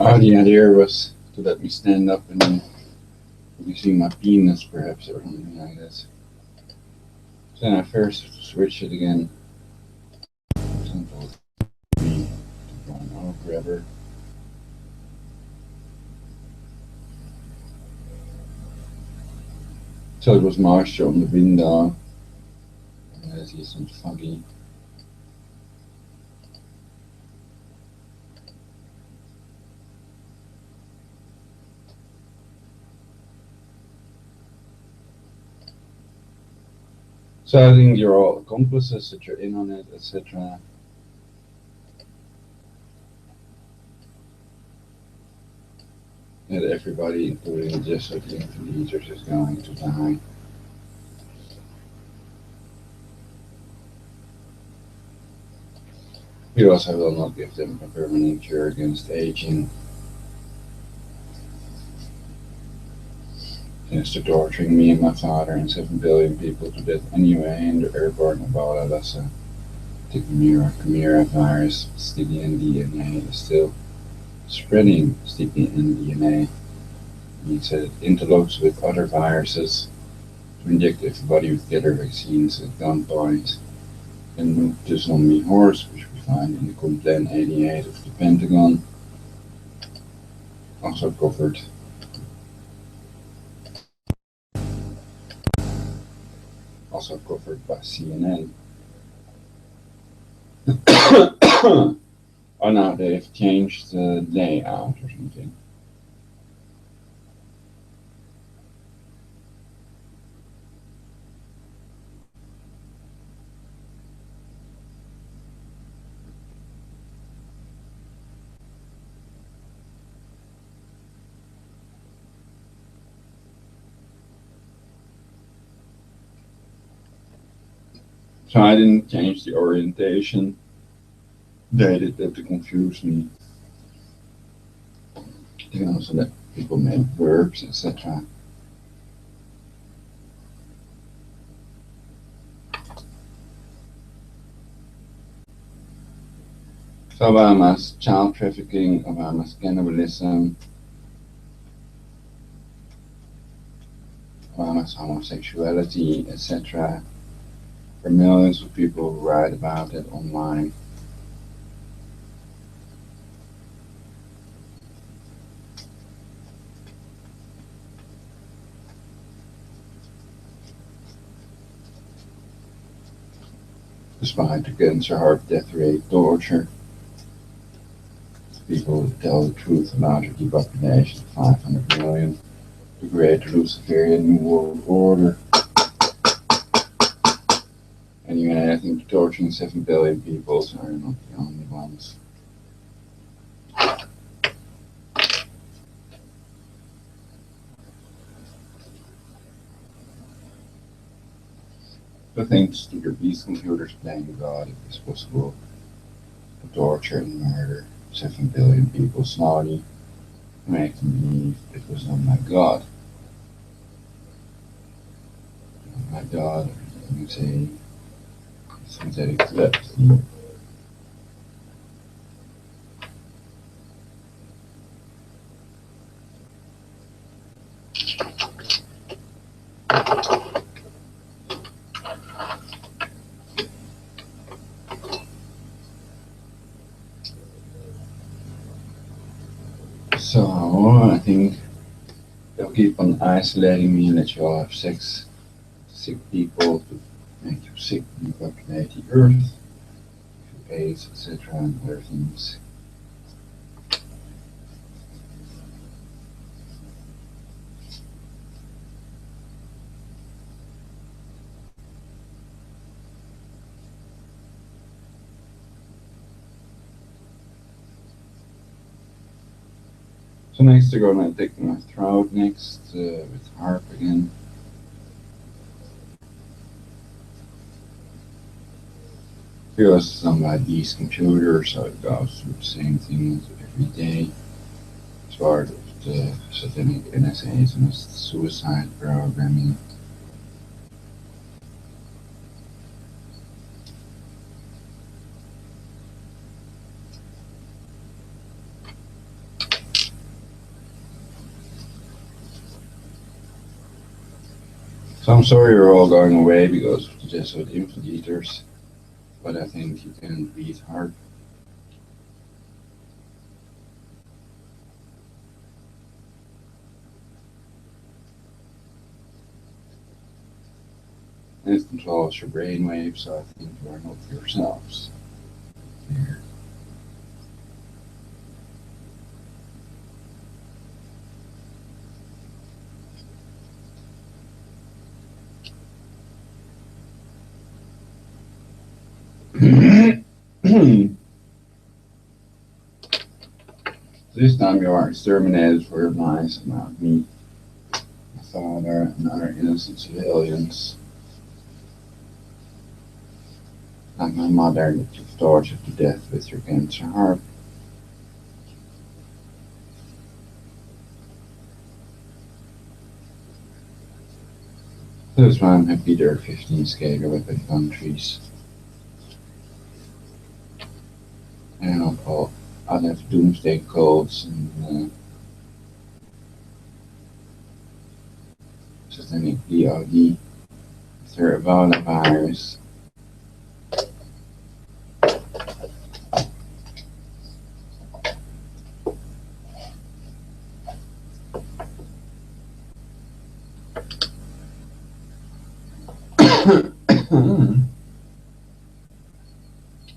The idea was to let me stand up and you see my penis perhaps or something like this. So then I first switched it again. Simple B to one or grabber. So it was moisture on the window. And I see some foggy. So I think you're all accomplices that you're in on it, etc. That everybody, including just the leaders, is going to die. We also will not give them a permanent cure against aging. Thanks to torturing me and my father and 7 billion people to death anyway in the airport in Ebola. That's a Chimera virus, STD DNA is still spreading STD DNA. He said it interlopes with other viruses to inject everybody with killer vaccines at gunpoint. And the zombie horse, which we find in the Complaint 88 of the Pentagon, also covered. Also covered by CNN. Oh no, they've changed the layout or something. So I didn't change the orientation. They did that to confuse me. You know, so that people made verbs, etc. So Obama's child trafficking, Obama's cannibalism, Obama's homosexuality, etc. For millions of people who write about it online. Despite the cancer, heart, death rate, torture, people tell the truth about the depopulation of 500 million, to create the Luciferian New World Order. Anyway, I think torturing 7 billion people are not the only ones. But thanks to their beast computers playing God, it was possible to torture and murder 7 billion people slowly to make them believe it was not my God. My God, let me say, synthetic telepathy. So I think they'll keep on isolating me and let you all have sex, sick people to make you sick and populate the earth, AIDS, etc. and other things. So next they're gonna take my throat next with harp again. Here was done by these computers, so it goes through the same thing every day. It's part of the satanic NSA's and suicide programming. So I'm sorry you're all going away because of the Jesuit infant eaters, but I think you can breathe hard. And it controls your brainwaves, so I think you are not yourselves. Here. This time you are exterminated for your lies about me, my father, and other innocent civilians, like my mother that you've tortured to death with your cancer heart. That's why I'm happy there are 15 scalar weapon countries. And I'll have doomsday codes and systemic DOD, Ebola virus.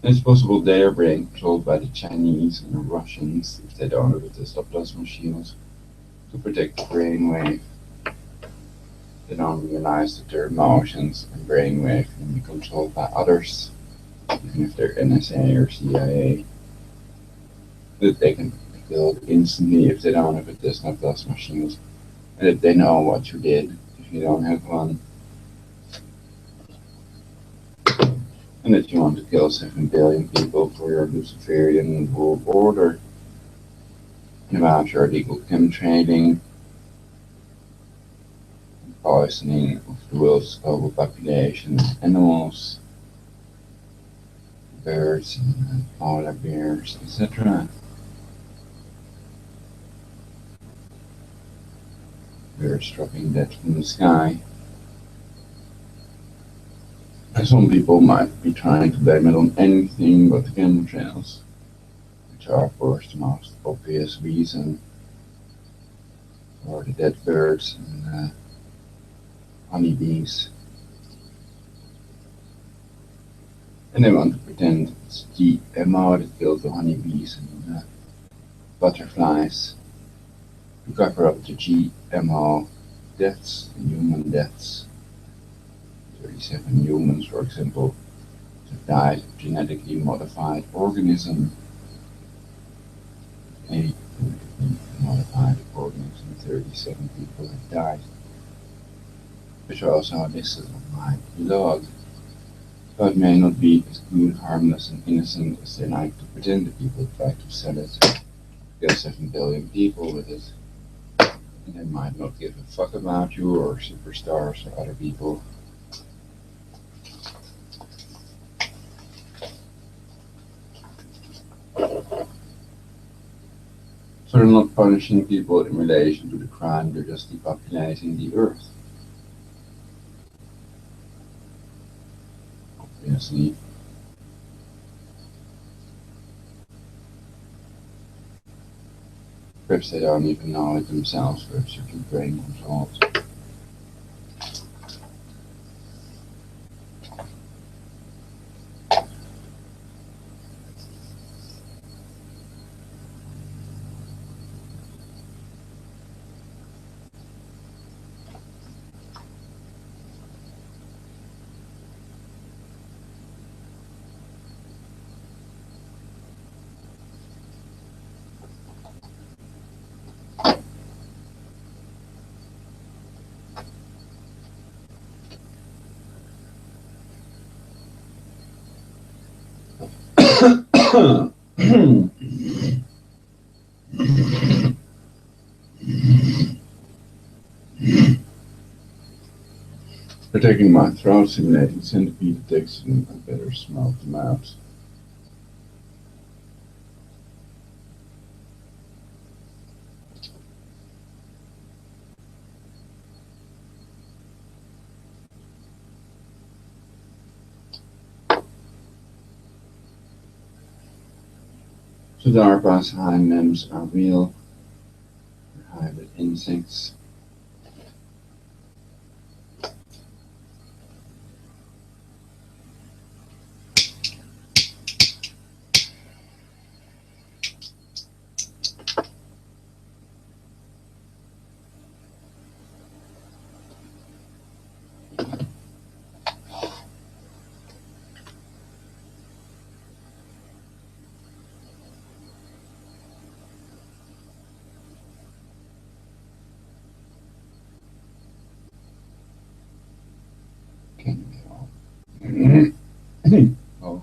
It's possible they are being controlled by the Chinese and the Russians if they don't have the stop-plasma shields to protect the brainwave. They don't realize that their emotions and brainwave can be controlled by others, even if they're NSA or CIA. That they can be killed instantly if they don't have a stop-plasma shield, and if they know what you did if you don't have one. And that you want to kill 7 billion people for your Luciferian world order, and about your illegal chemtrading, poisoning of the world's global population, animals, birds, and polar bears, etc. Birds dropping dead from the sky. And some people might be trying to blame it on anything but the chemtrails, which are, of course, the most obvious reason for the dead birds and honeybees. And they want to pretend it's GMO that killed the honeybees and butterflies to cover up the GMO deaths, the human deaths. 37 humans, for example, have died of genetically modified organism. A genetically modified organism, 37 people have died, which are also listed on my blog. But it may not be as good, harmless, and innocent as they like to pretend. The people try to sell it. Kill 7 billion people with it. And they might not give a fuck about you or superstars or other people. So they're not punishing people in relation to the crime, they're just depopulating the earth. Obviously. Perhaps they don't even know it themselves, perhaps you can brain controlled. They're taking my throat simulating centipede attacks and I better smell them out. So the DARPA's high MEMS are real hybrid insects. Can you oh,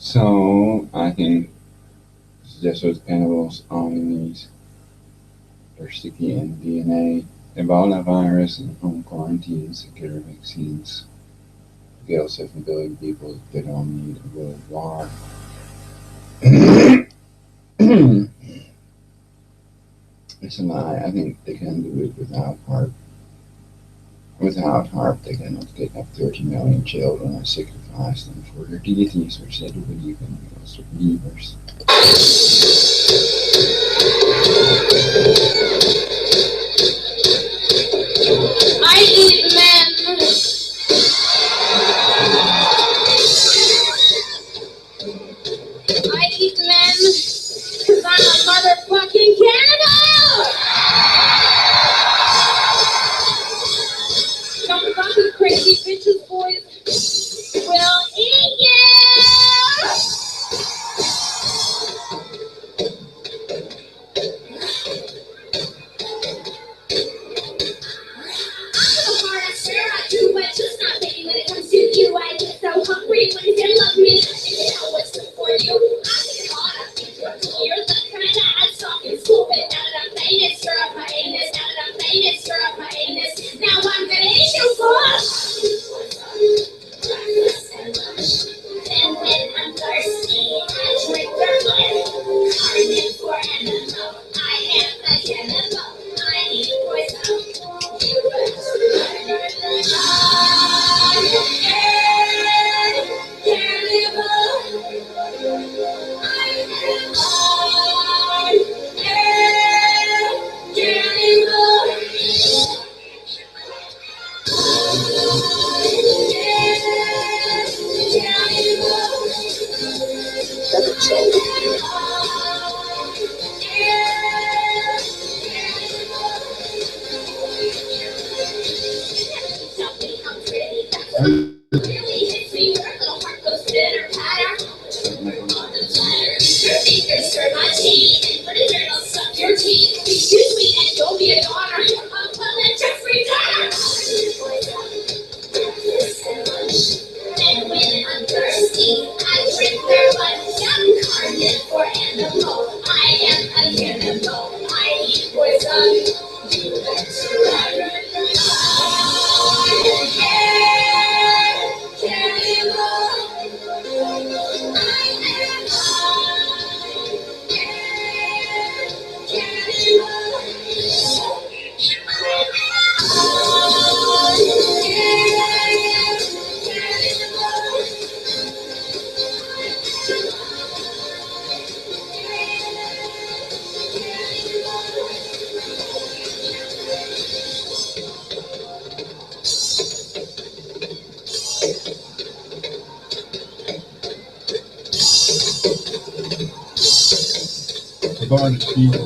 So I think just with animals on these are sticky in DNA. Ebola virus and home quarantines, secure vaccines, kill 7 billion people. They don't need a world war. It's a lie. I think they can do it without HARP. Without HARP, they cannot kidnap 30 million children and sacrifice them for their deities, which they do believe in, because they're believers. I eat men. I eat men because I'm a motherfucking cannibal! Don't fucking crazy bitches, boys. Will eat you! I'm hard, I swear I do, but just not baby when it comes to you. I get so hungry when you love me. If you know what's good for you, I think it's hard. I think you're the kind of ass talking stupid. Now that I'm famous, you're up my anus. Now that I'm famous, you're up my anus. Now I'm gonna eat you for. And when I'm thirsty, I drink their blood. Carnivore animal, I am a cannibal. I eat poison. Really hits me, your little heart goes pitter patter. Your fingers stir my teeth, but it will suck your teeth. Excuse me, and you'll be a daughter. I'll call it Jeffrey Dahmer. And when I'm thirsty, I drink their blood. I'm carnivore animal. I am a cannibal. I eat poison. A bunch of people.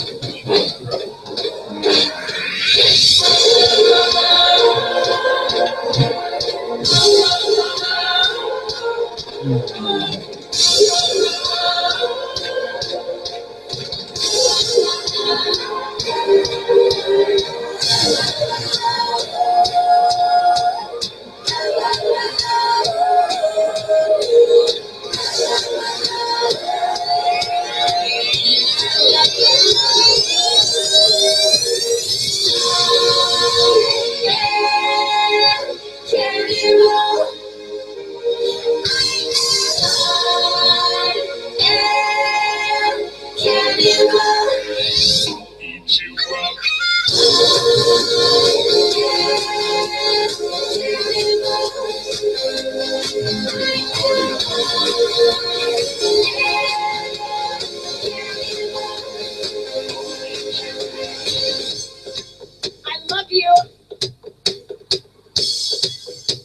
I love you.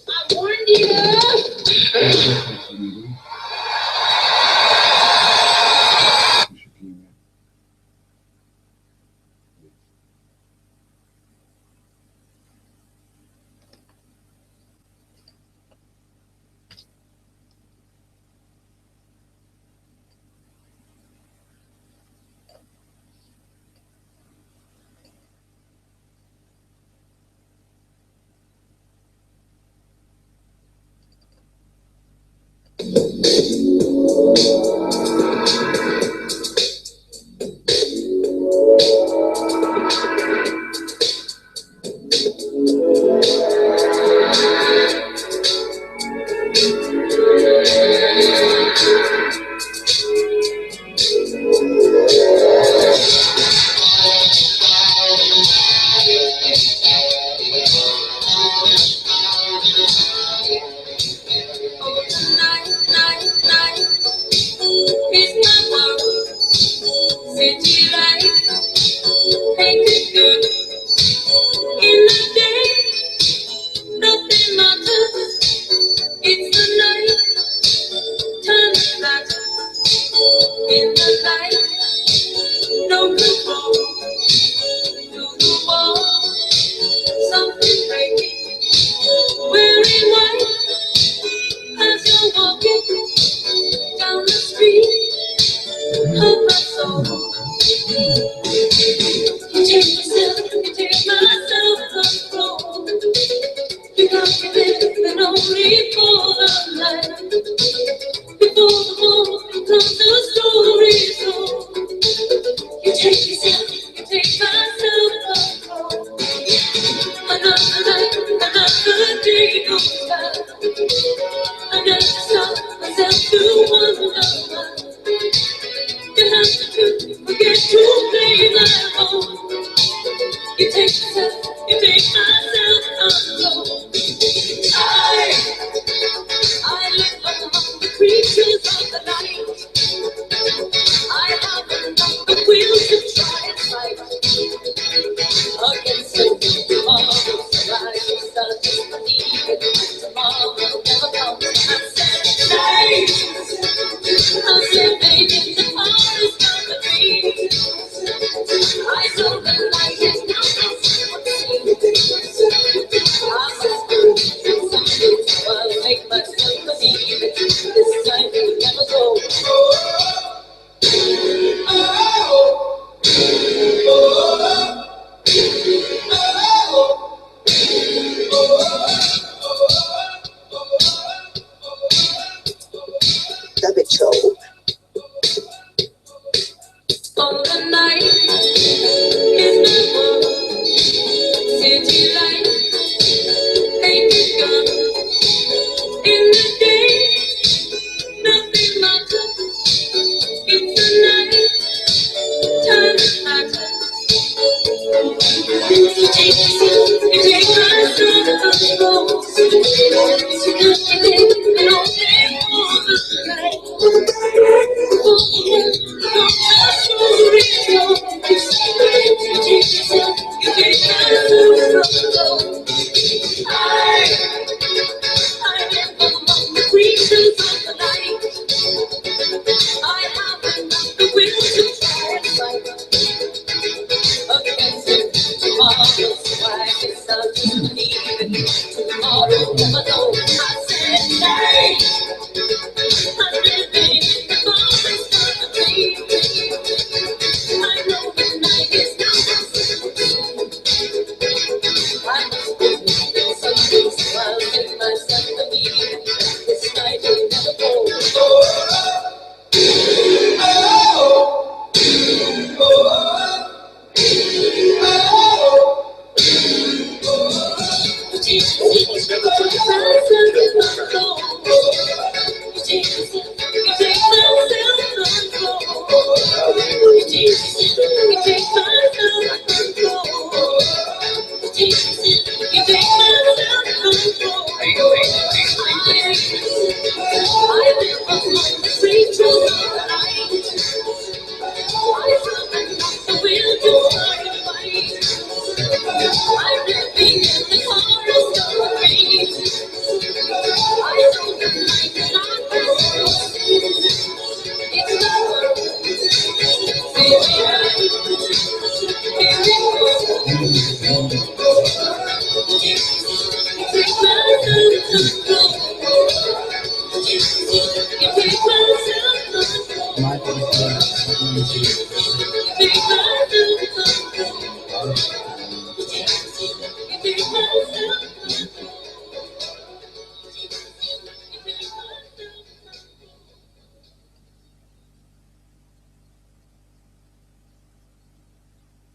I warned you.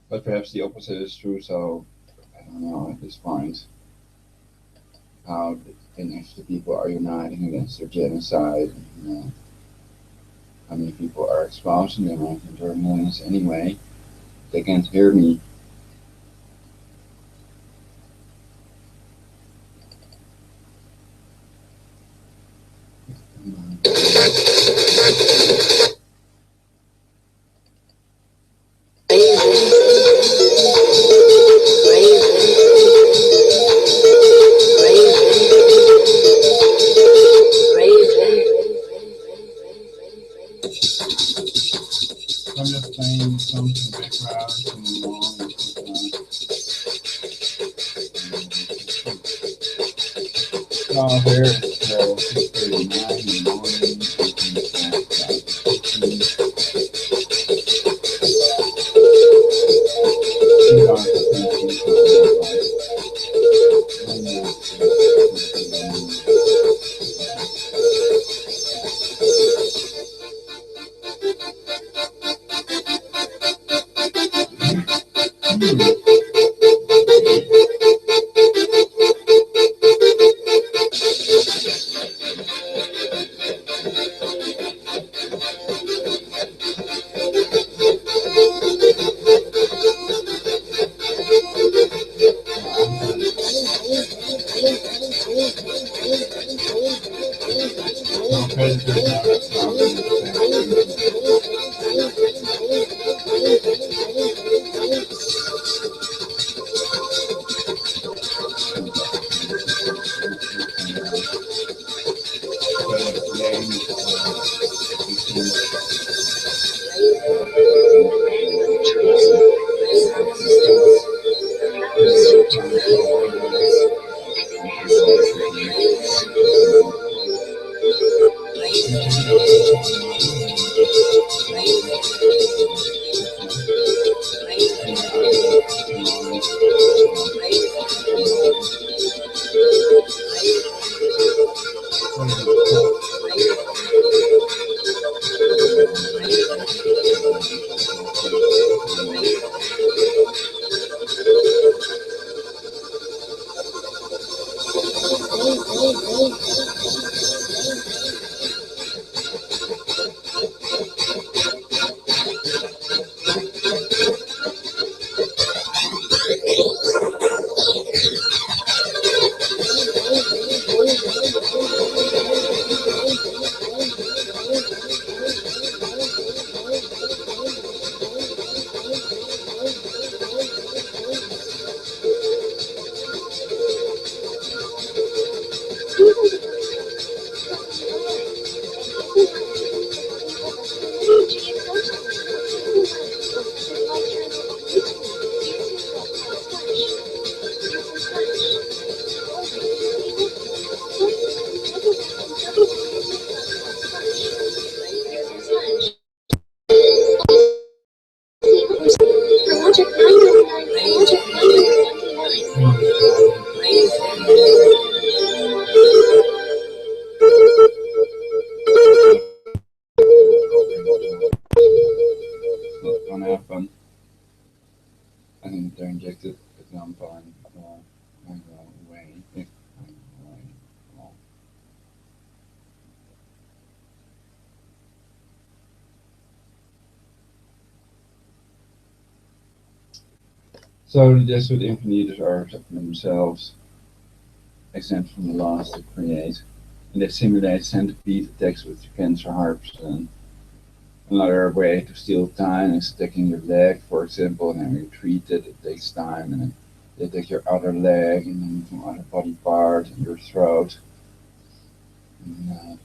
But perhaps the opposite is true. So I don't know at this point how and if the people are uniting against their genocide. You know, how many people are exposing them? I think there are millions anyway. They can't hear me. I'm just playing songs in the background from the long. Here it's 6:39 in the morning. What's gonna happen? I think they're injected at some point. I go away. If I go away. Well, so the Jesuit infinities are themselves exempt from the laws they create, and they simulate centipede attacks with cancer harps. And another way to steal time is taking your leg, for example, and then you treat it. It takes time, and then they take your other leg and then some other body part and your throat. And,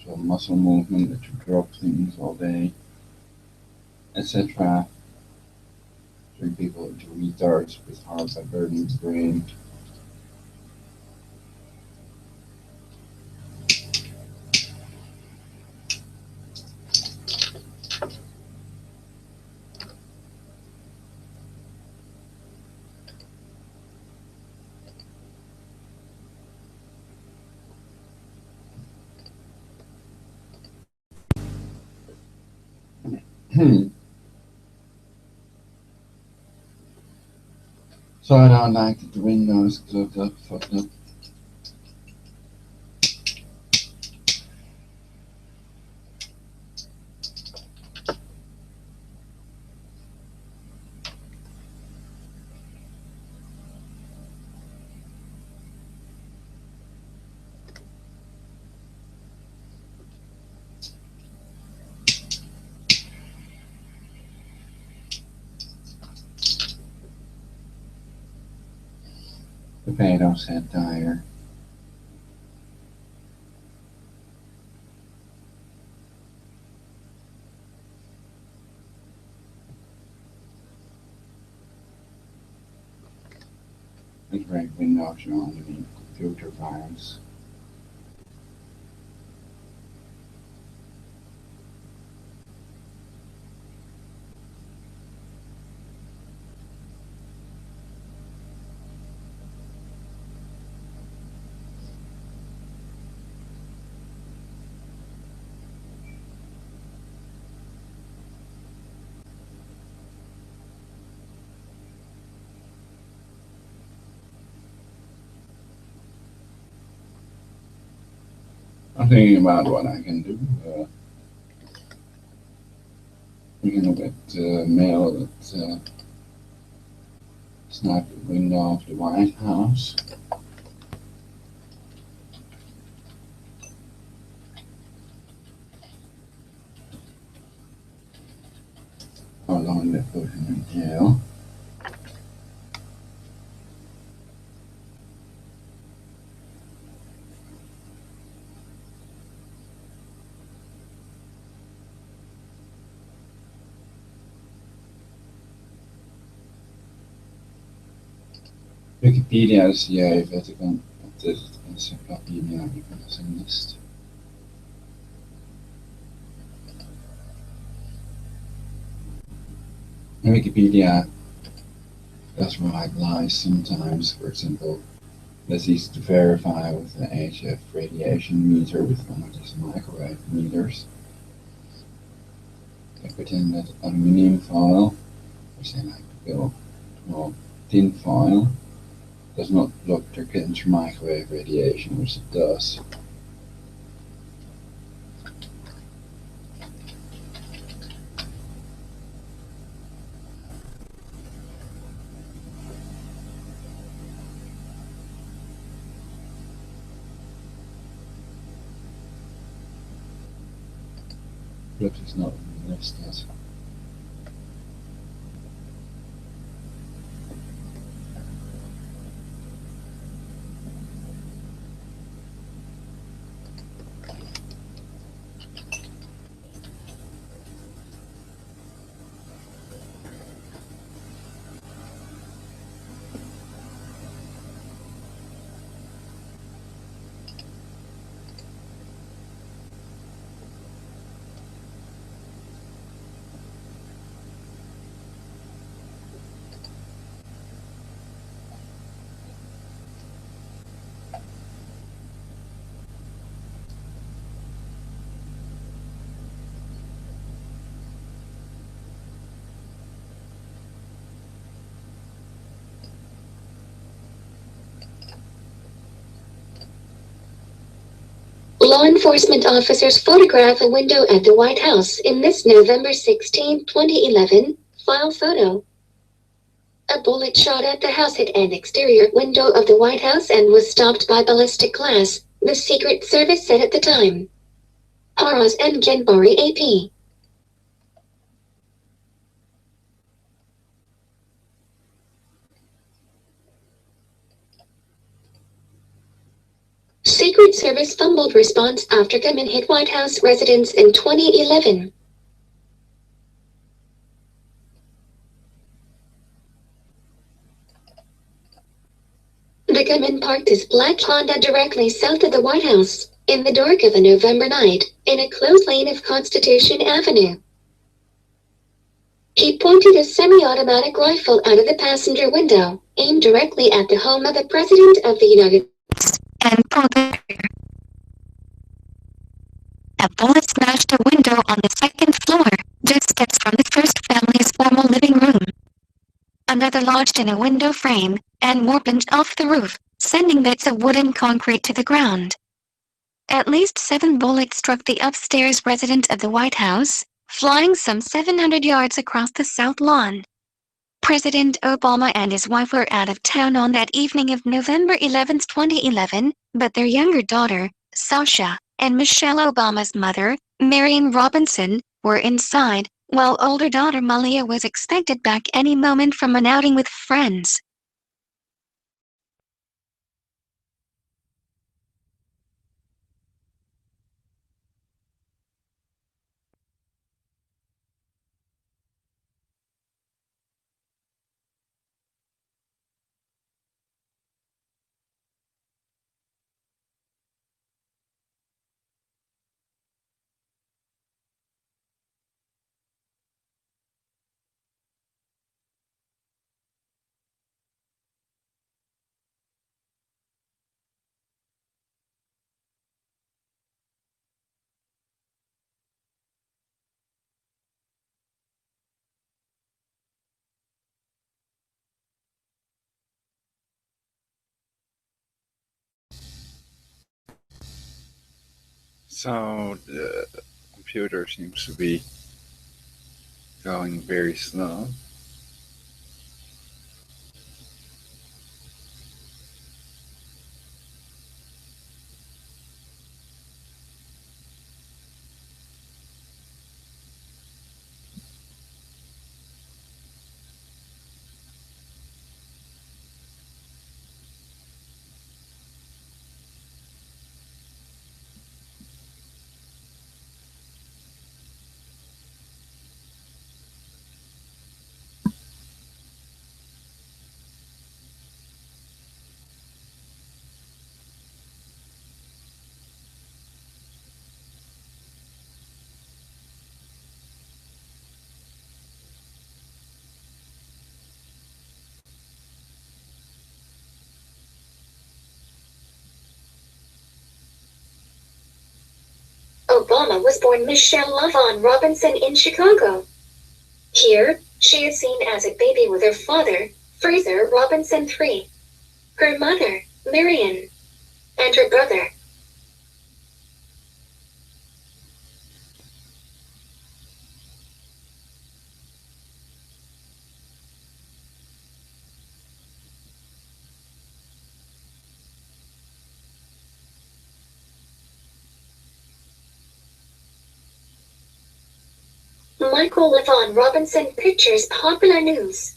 so muscle movement that you drop things all day, etc. Turn people into retards with hearts that burning the brain. So I don't like that the windows clogged up, fucked up. Potato satire. The great window showing the computer virus. I'm thinking about what I can do. We can get mail that sniped the window of the White House. How long they put him in jail. Wikipedia is juist wat ik dan op de encyclopedia die kan zijn list. And Wikipedia does write lies sometimes. For example, it's easy to verify with the HF radiation meter with one of these microwave meters. I put in that aluminium foil, or say like the tin foil, does not block against microwave radiation, which it does. But it's not listed. Law enforcement officers photograph a window at the White House in this November 16, 2011, file photo. A bullet shot at the house hit an exterior window of the White House and was stopped by ballistic glass, the Secret Service said at the time. Haraz and Genbari AP. Secret Service fumbled response after gunman hit White House residence in 2011. The gunman parked his black Honda directly south of the White House, in the dark of a November night, in a closed lane of Constitution Avenue. He pointed a semi-automatic rifle out of the passenger window, aimed directly at the home of the President of the United States, and pulled the trigger. A bullet smashed a window on the second floor, just steps from the first family's formal living room. Another another lodged in a window frame, and more pinched off the roof, sending bits of wood and concrete to the ground. At least 7 bullets struck the upstairs resident of the White House, flying some 700 yards across the South Lawn. President Obama and his wife were out of town on that evening of November 11, 2011, but their younger daughter, Sasha, and Michelle Obama's mother, Marion Robinson, were inside, while older daughter Malia was expected back any moment from an outing with friends. So the computer seems to be going very slow. Obama was born Michelle LaVaughn Robinson in Chicago. Here, she is seen as a baby with her father, Fraser Robinson III, her mother, Marion, and her brother. Michael LaVaughn Robinson Pictures Popular News.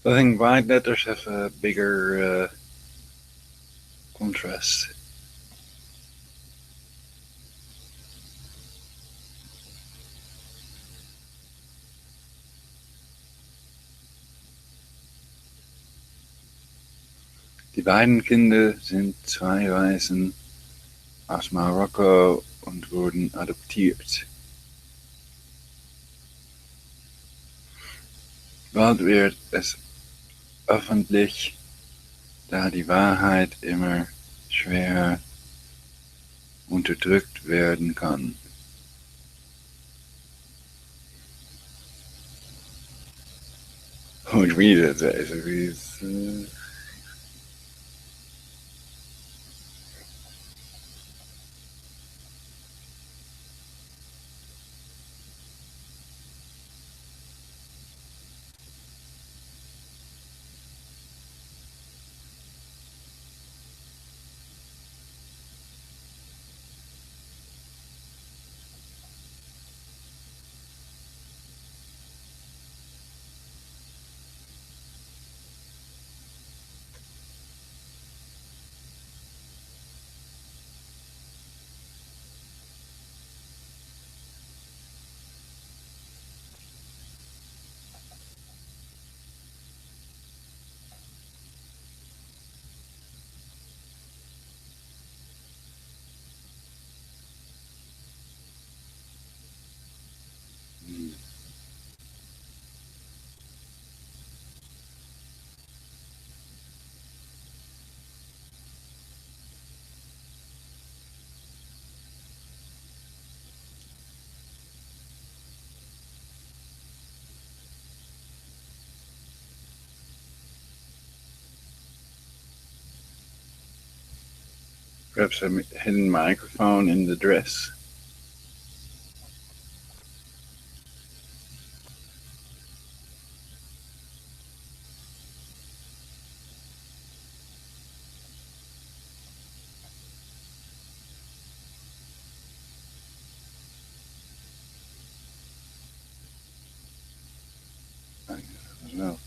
I think white letters have a bigger contrast. Die beiden Kinder sind 2 Waisen aus Marokko und wurden adoptiert. Bald wird es öffentlich, da die Wahrheit immer schwer unterdrückt werden kann. Oh, ich wieder also wie es, Perhaps a hidden microphone in the dress. I don't know.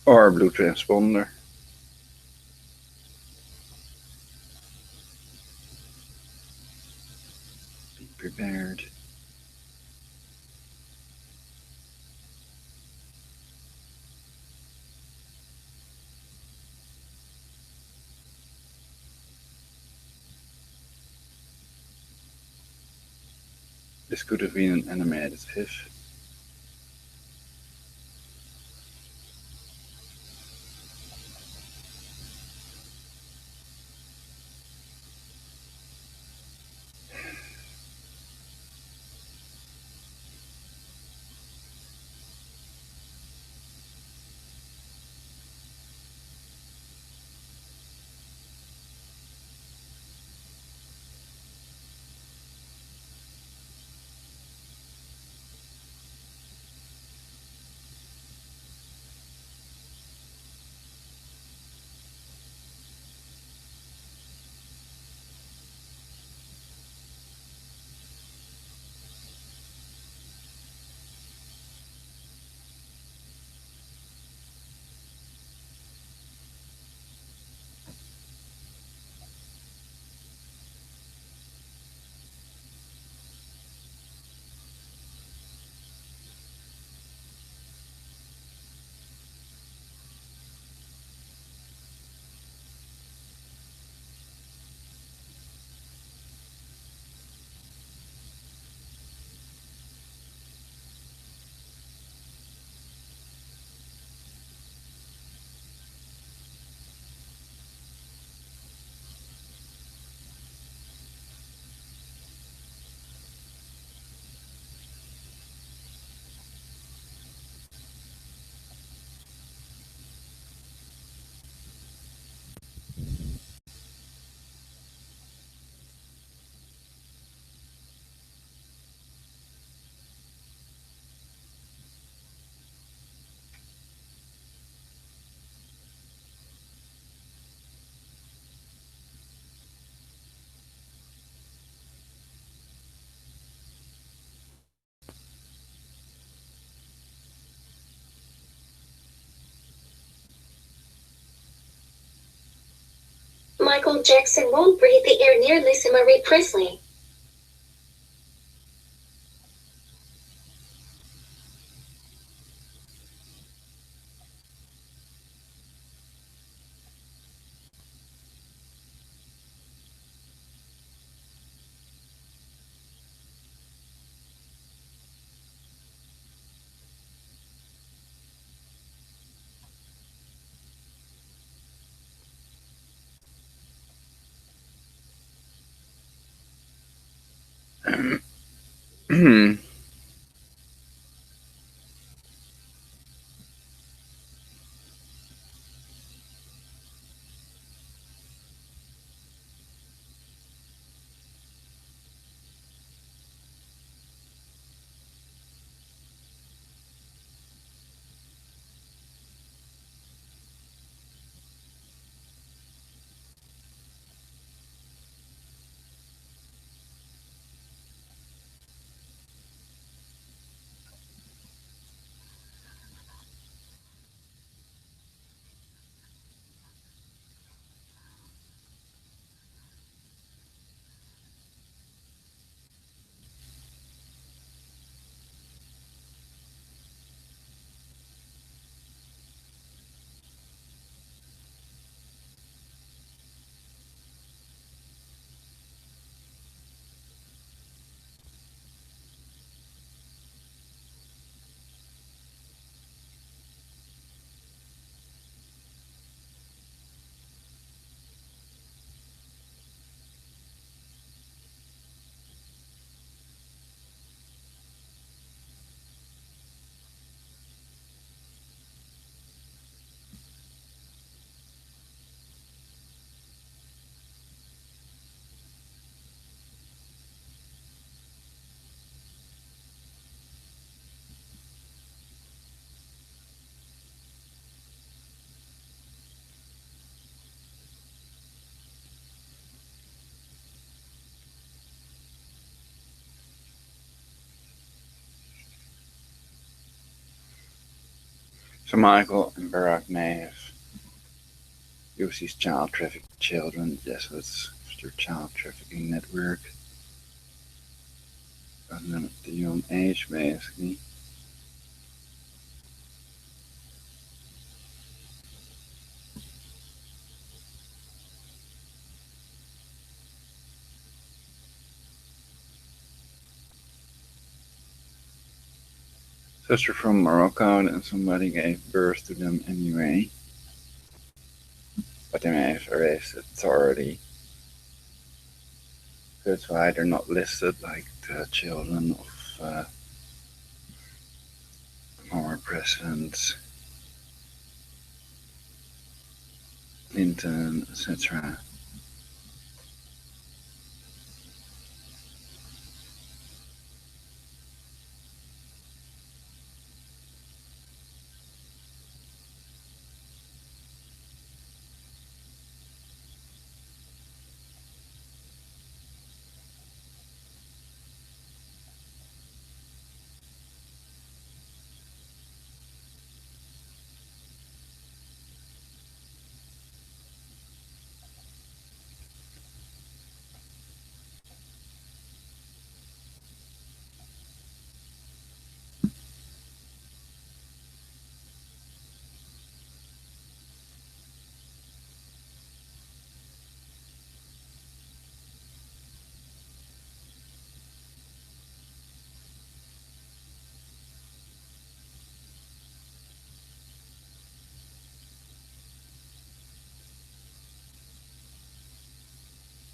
Or a blue transponder. Be prepared. This could have been an animated fish. Michael Jackson won't breathe the air near Lisa Marie Presley. So Michael and Barack may have used these child trafficked children, Jesuits, for their child trafficking network. And then at the young age, basically. Sister from Morocco, and somebody gave birth to them anyway. But they may have erased authority. That's why they're not listed like the children of former presidents, Clinton, etc.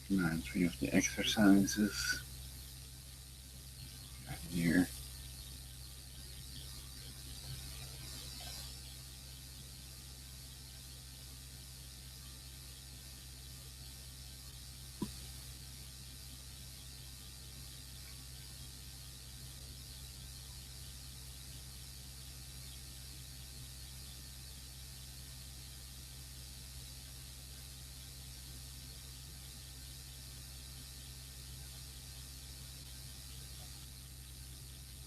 Reminds me of the exercises right here.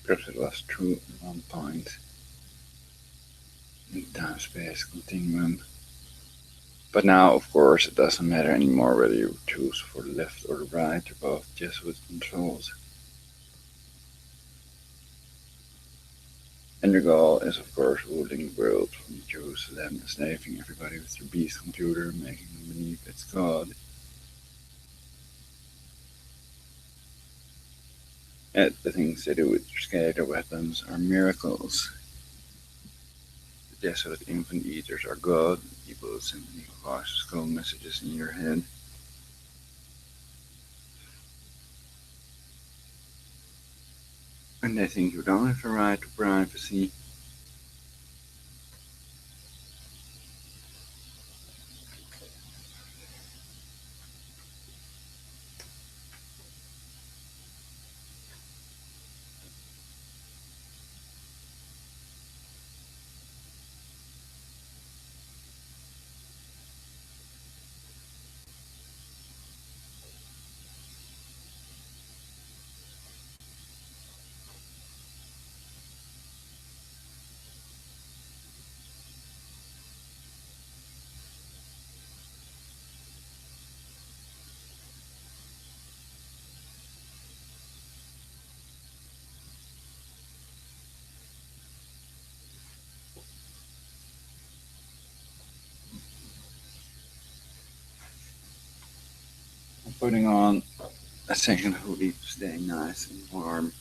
Perhaps it was true at one point in time-space continuum. But now, of course, it doesn't matter anymore whether you choose for the left or the right. They're both Jesuit controls. And their goal is, of course, ruling the world from Jerusalem, enslaving everybody with their beast computer, making them believe it's God. And the things they do with their scatter weapons are miracles. The Jesuit infant eaters are God. People simply flash skull messages in your head. And they think you don't have the right to privacy. I'm putting on a second hoodie to stay nice and warm.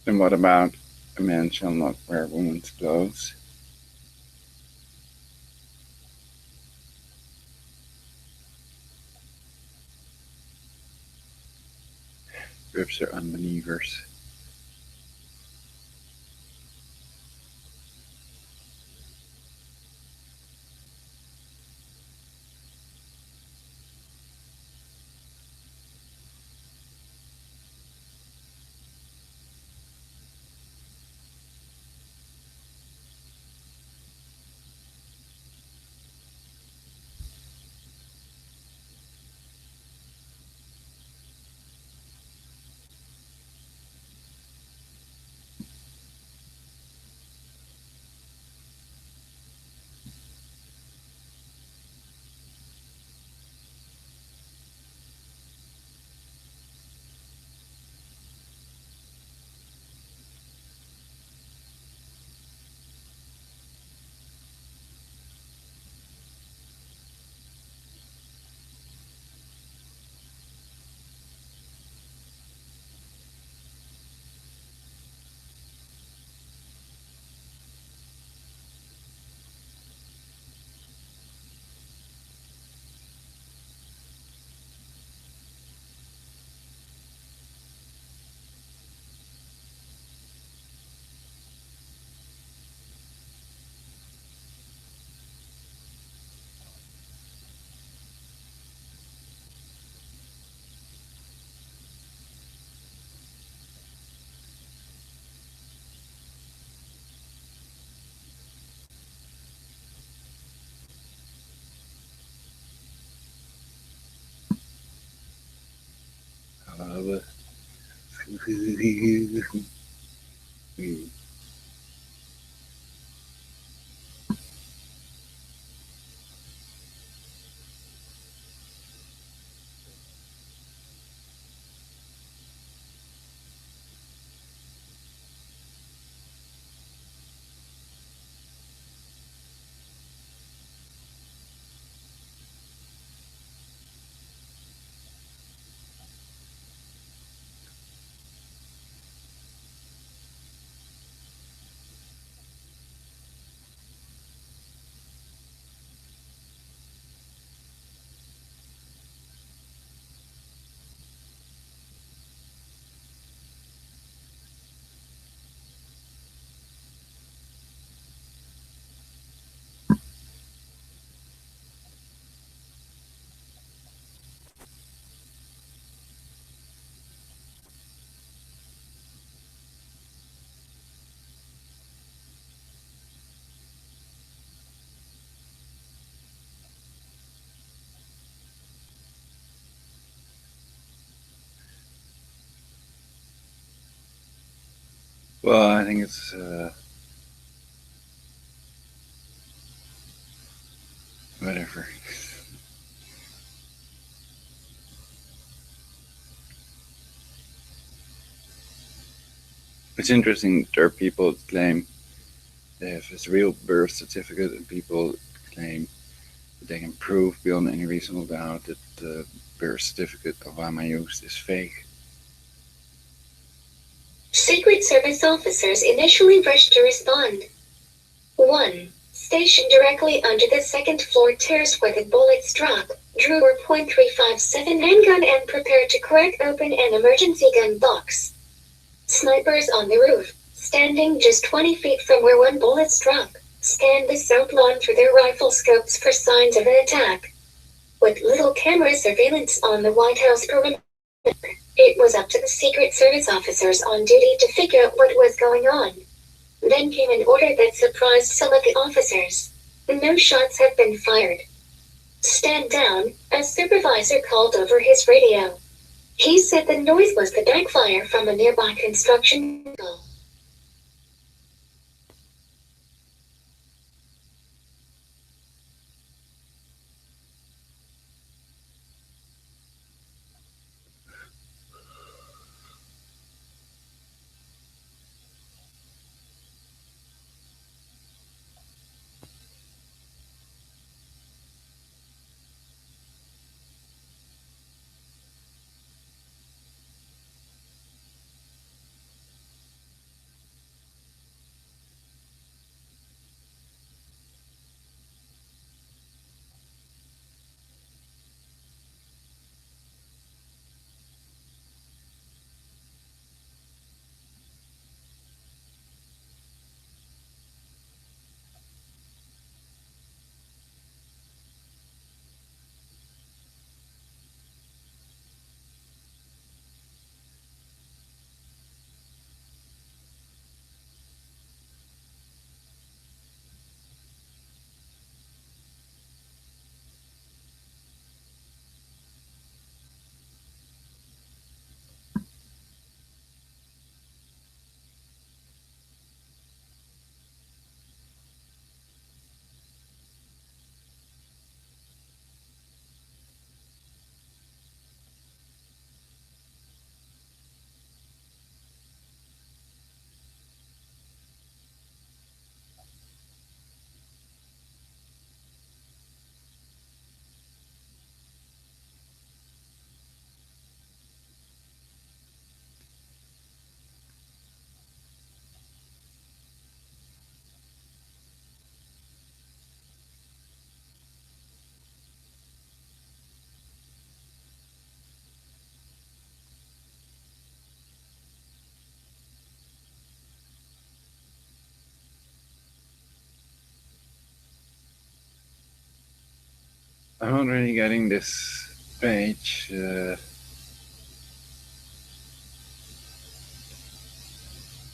And what about a man shall not wear woman's clothes? Perhaps they're unbelievers. Well, I think it's whatever. It's interesting. There are people that claim they have this real birth certificate, and people claim that they can prove beyond any reasonable doubt that the birth certificate Obama used is fake. Secret Service officers initially rushed to respond. 1. Stationed directly under the second floor terrace where the bullet struck, drew a .357 handgun and prepared to crack open an emergency gun box. Snipers on the roof, standing just 20 feet from where one bullet struck, scanned the south lawn through their rifle scopes for signs of an attack. With little camera surveillance on the White House perimeter, it was up to the Secret Service officers on duty to figure out what was going on. Then came an order that surprised some of the officers. No shots have been fired. Stand down, a supervisor called over his radio. He said the noise was the backfire from a nearby construction vehicle. I'm not really getting this page.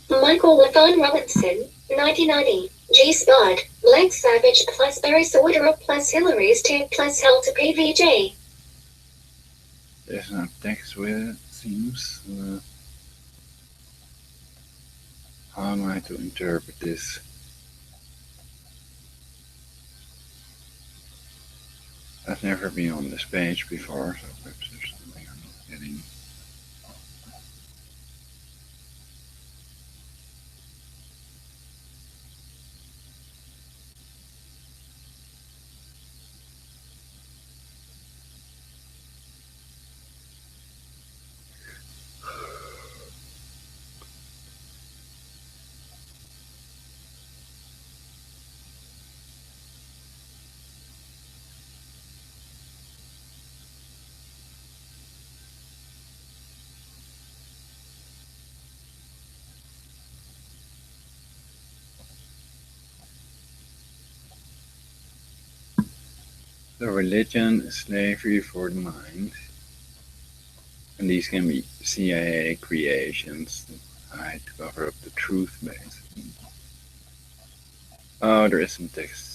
Michael Levon Robinson, 1990. G. Scott, Black Savage plus Barry Soetoro plus Hillary's tape plus Hell to Pay There's no text with it, seems. How am I to interpret this? I've never been on this page before, so perhaps there's something I'm not getting. The religion is slavery for the mind. And these can be CIA creations that hide to cover up the truth, basically. Oh, there is some text.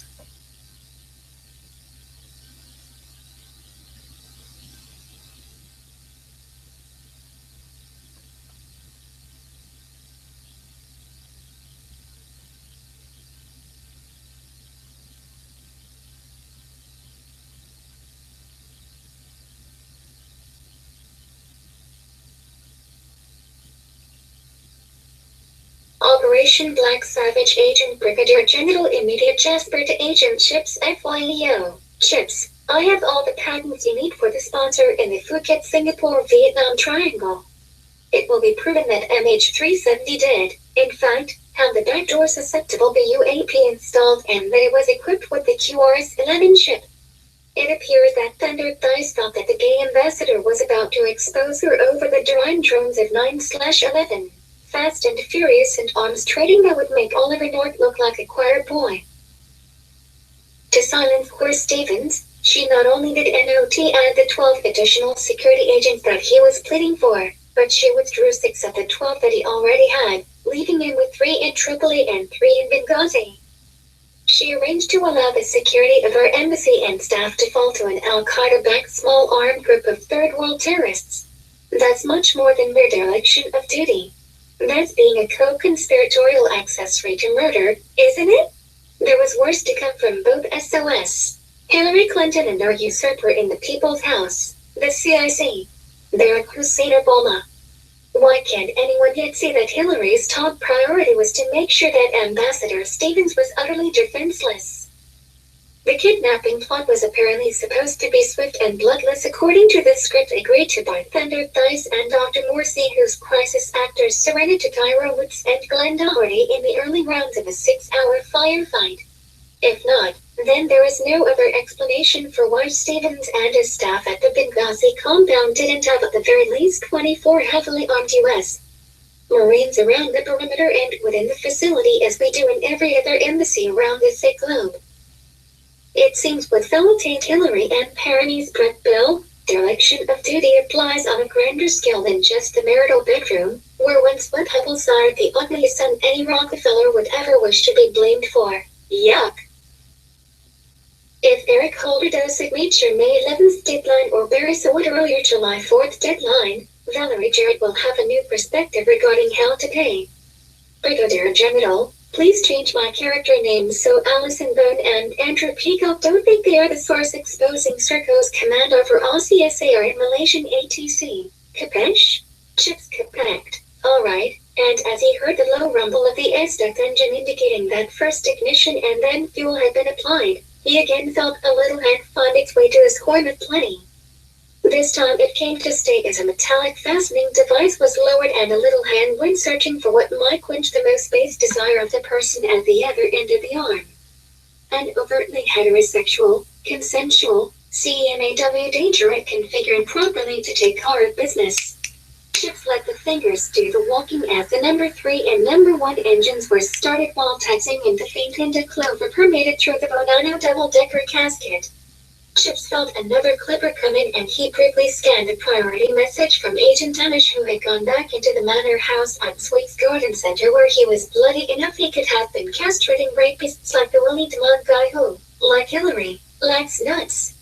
Operation Black Savage Agent Brigadier General Immediate Jasper to Agent Chips FYEO. Chips, I have all the patents you need for the sponsor in the Phuket Singapore Vietnam Triangle. It will be proven that MH370 did, in fact, have the backdoor susceptible BUAP installed and that it was equipped with the QRS-11 chip. It appears that Thunder Thighs thought that the gay ambassador was about to expose her over the Durand drones of 9/11. Fast and Furious and arms trading that would make Oliver North look like a choir boy. To silence Queer Stevens, she not only did NOT add the 12 additional security agents that he was pleading for, but she withdrew 6 of the 12 that he already had, leaving him with 3 in Tripoli and 3 in Benghazi. She arranged to allow the security of her embassy and staff to fall to an Al-Qaeda-backed small armed group of third world terrorists. That's much more than mere dereliction of duty. That's being a co-conspiratorial accessory to murder, isn't it? There was worse to come from both SOS. Hillary Clinton and our usurper in the People's House, the CIC. Barack Hussein Obama. Why can't anyone yet see that Hillary's top priority was to make sure that Ambassador Stevens was utterly defenseless? The kidnapping plot was apparently supposed to be swift and bloodless according to the script agreed to by Thunder Thighs and Dr. Morsi, whose crisis actors surrendered to Tyra Woods and Glenn Doherty in the early rounds of a 6-hour firefight. If not, then there is no other explanation for why Stevens and his staff at the Benghazi compound didn't have at the very least 24 heavily armed U.S. Marines around the perimeter and within the facility as we do in every other embassy around the thick globe. It seems with fellow Tate Hillary and Parany's Brett Bill, dereliction of duty applies on a grander scale than just the marital bedroom, where one sweat pebbles are the ugliest son any Rockefeller would ever wish to be blamed for. Yuck! If Eric Holder doesn't meet your May 11th deadline or Barry Soetoro your July 4th deadline, Valerie Jarrett will have a new perspective regarding how to pay. Brigadier General, please change my character names so Alison Bone and Andrew Peacock don't think they are the source exposing Serco's command over Aussie SAR in Malaysian ATC. Capesh? Chips capacked. Alright, and as he heard the low rumble of the S-duct engine indicating that first ignition and then fuel had been applied, he again felt a little hand find its way to his horn of plenty. This time it came to stay as a metallic fastening device was lowered and a little hand went searching for what might quench the most base desire of the person at the other end of the arm. An overtly heterosexual, consensual, CMAW dangerous configured properly to take care of business. Chips let the fingers do the walking as the number 3 and number 1 engines were started while taxiing in the faint hint of clover permeated through the Bonanno double-decker casket. Chips felt another clipper come in and he briefly scanned a priority message from Agent Amish, who had gone back into the manor house at Sweet's Garden Center where he was bloody enough he could have been castrating rapists like the Willie DeMont guy who, like Hillary, likes nuts.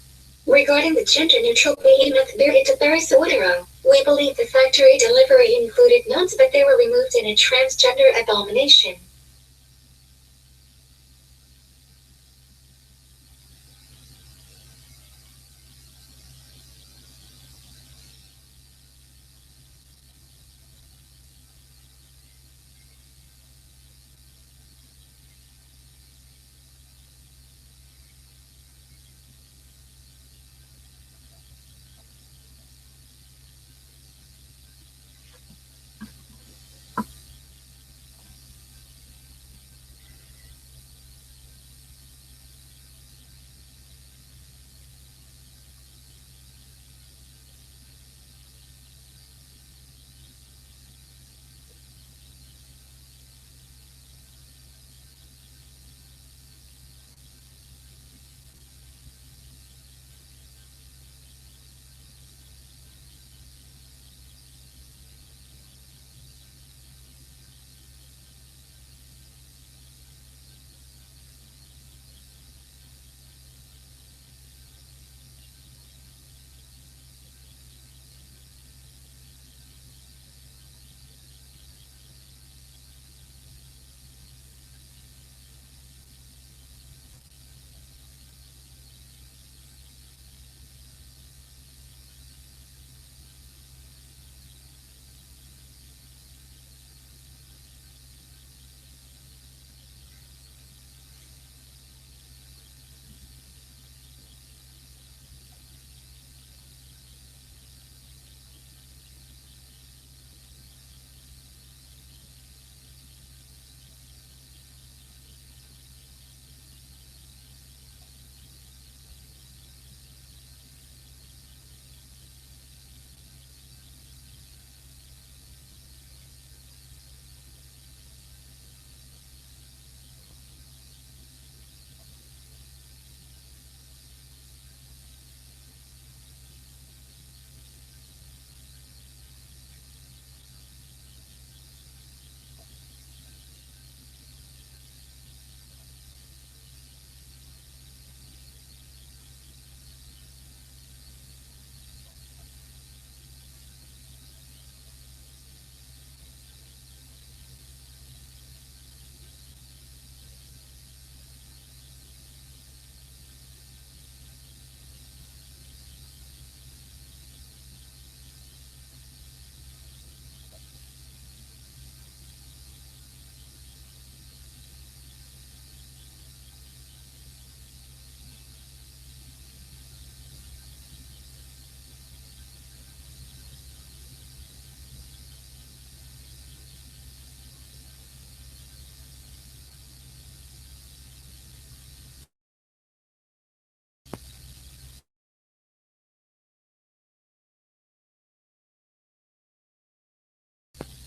Regarding the gender-neutral behemoth Barry to Barry Soetoro, We believe the factory delivery included nuts, but they were removed in a transgender abomination.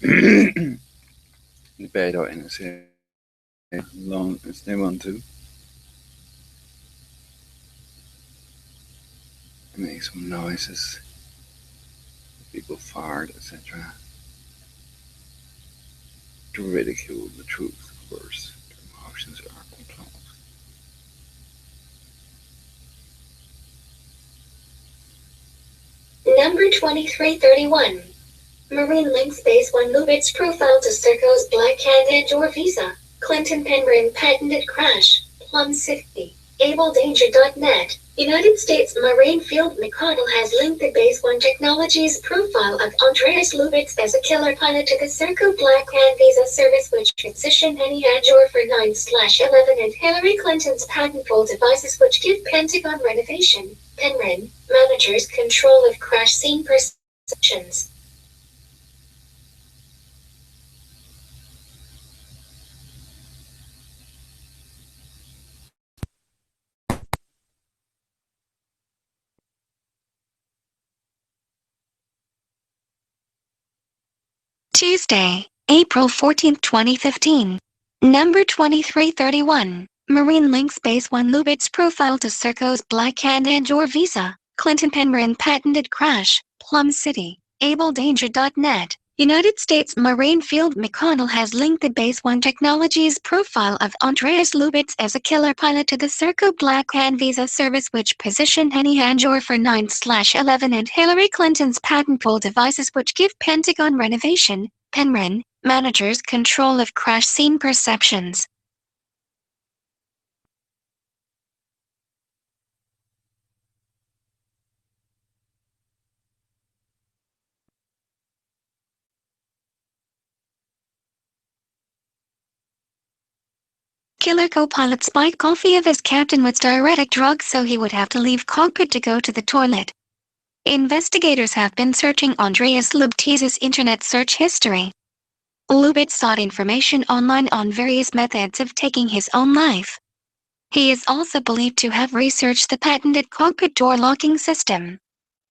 Die pedo in a long as they want to. Make some noises. People fart, etc. To ridicule the truth, of course. Their emotions are controlled. Number 2331. Marine Links Base 1 Lubitz profile to Serco's Black Hand or Visa. Clinton Penryn patented crash. Plum City. AbleDanger.net. United States Marine Field McConnell has linked the Base 1 Technologies profile of Andreas Lubitz as a killer pilot to the Serco Black Hand Visa service, which transitioned Penny Adjor for 9/11 and Hillary Clinton's patentable devices, which give Pentagon renovation, Penryn, managers control of crash scene perceptions. Tuesday, April 14, 2015. Number 2331. Marine Links Base 1 Lubitz profile to Serco's Black Hand Andor Visa. Clinton Penryn patented crash. Plum City. AbleDanger.net. United States Marine Field McConnell has linked the Base One Technologies profile of Andreas Lubitz as a killer pilot to the Serco Black Hand visa service, which positioned Henny Hanjour for 9/11 and Hillary Clinton's patent pool devices, which give Pentagon Renovation (PENREN) managers control of crash scene perceptions. Killer co-pilot spiked coffee of his captain with diuretic drugs so he would have to leave cockpit to go to the toilet. Investigators have been searching Andreas Lubitz's internet search history. Lubitz sought information online on various methods of taking his own life. He is also believed to have researched the patented cockpit door locking system.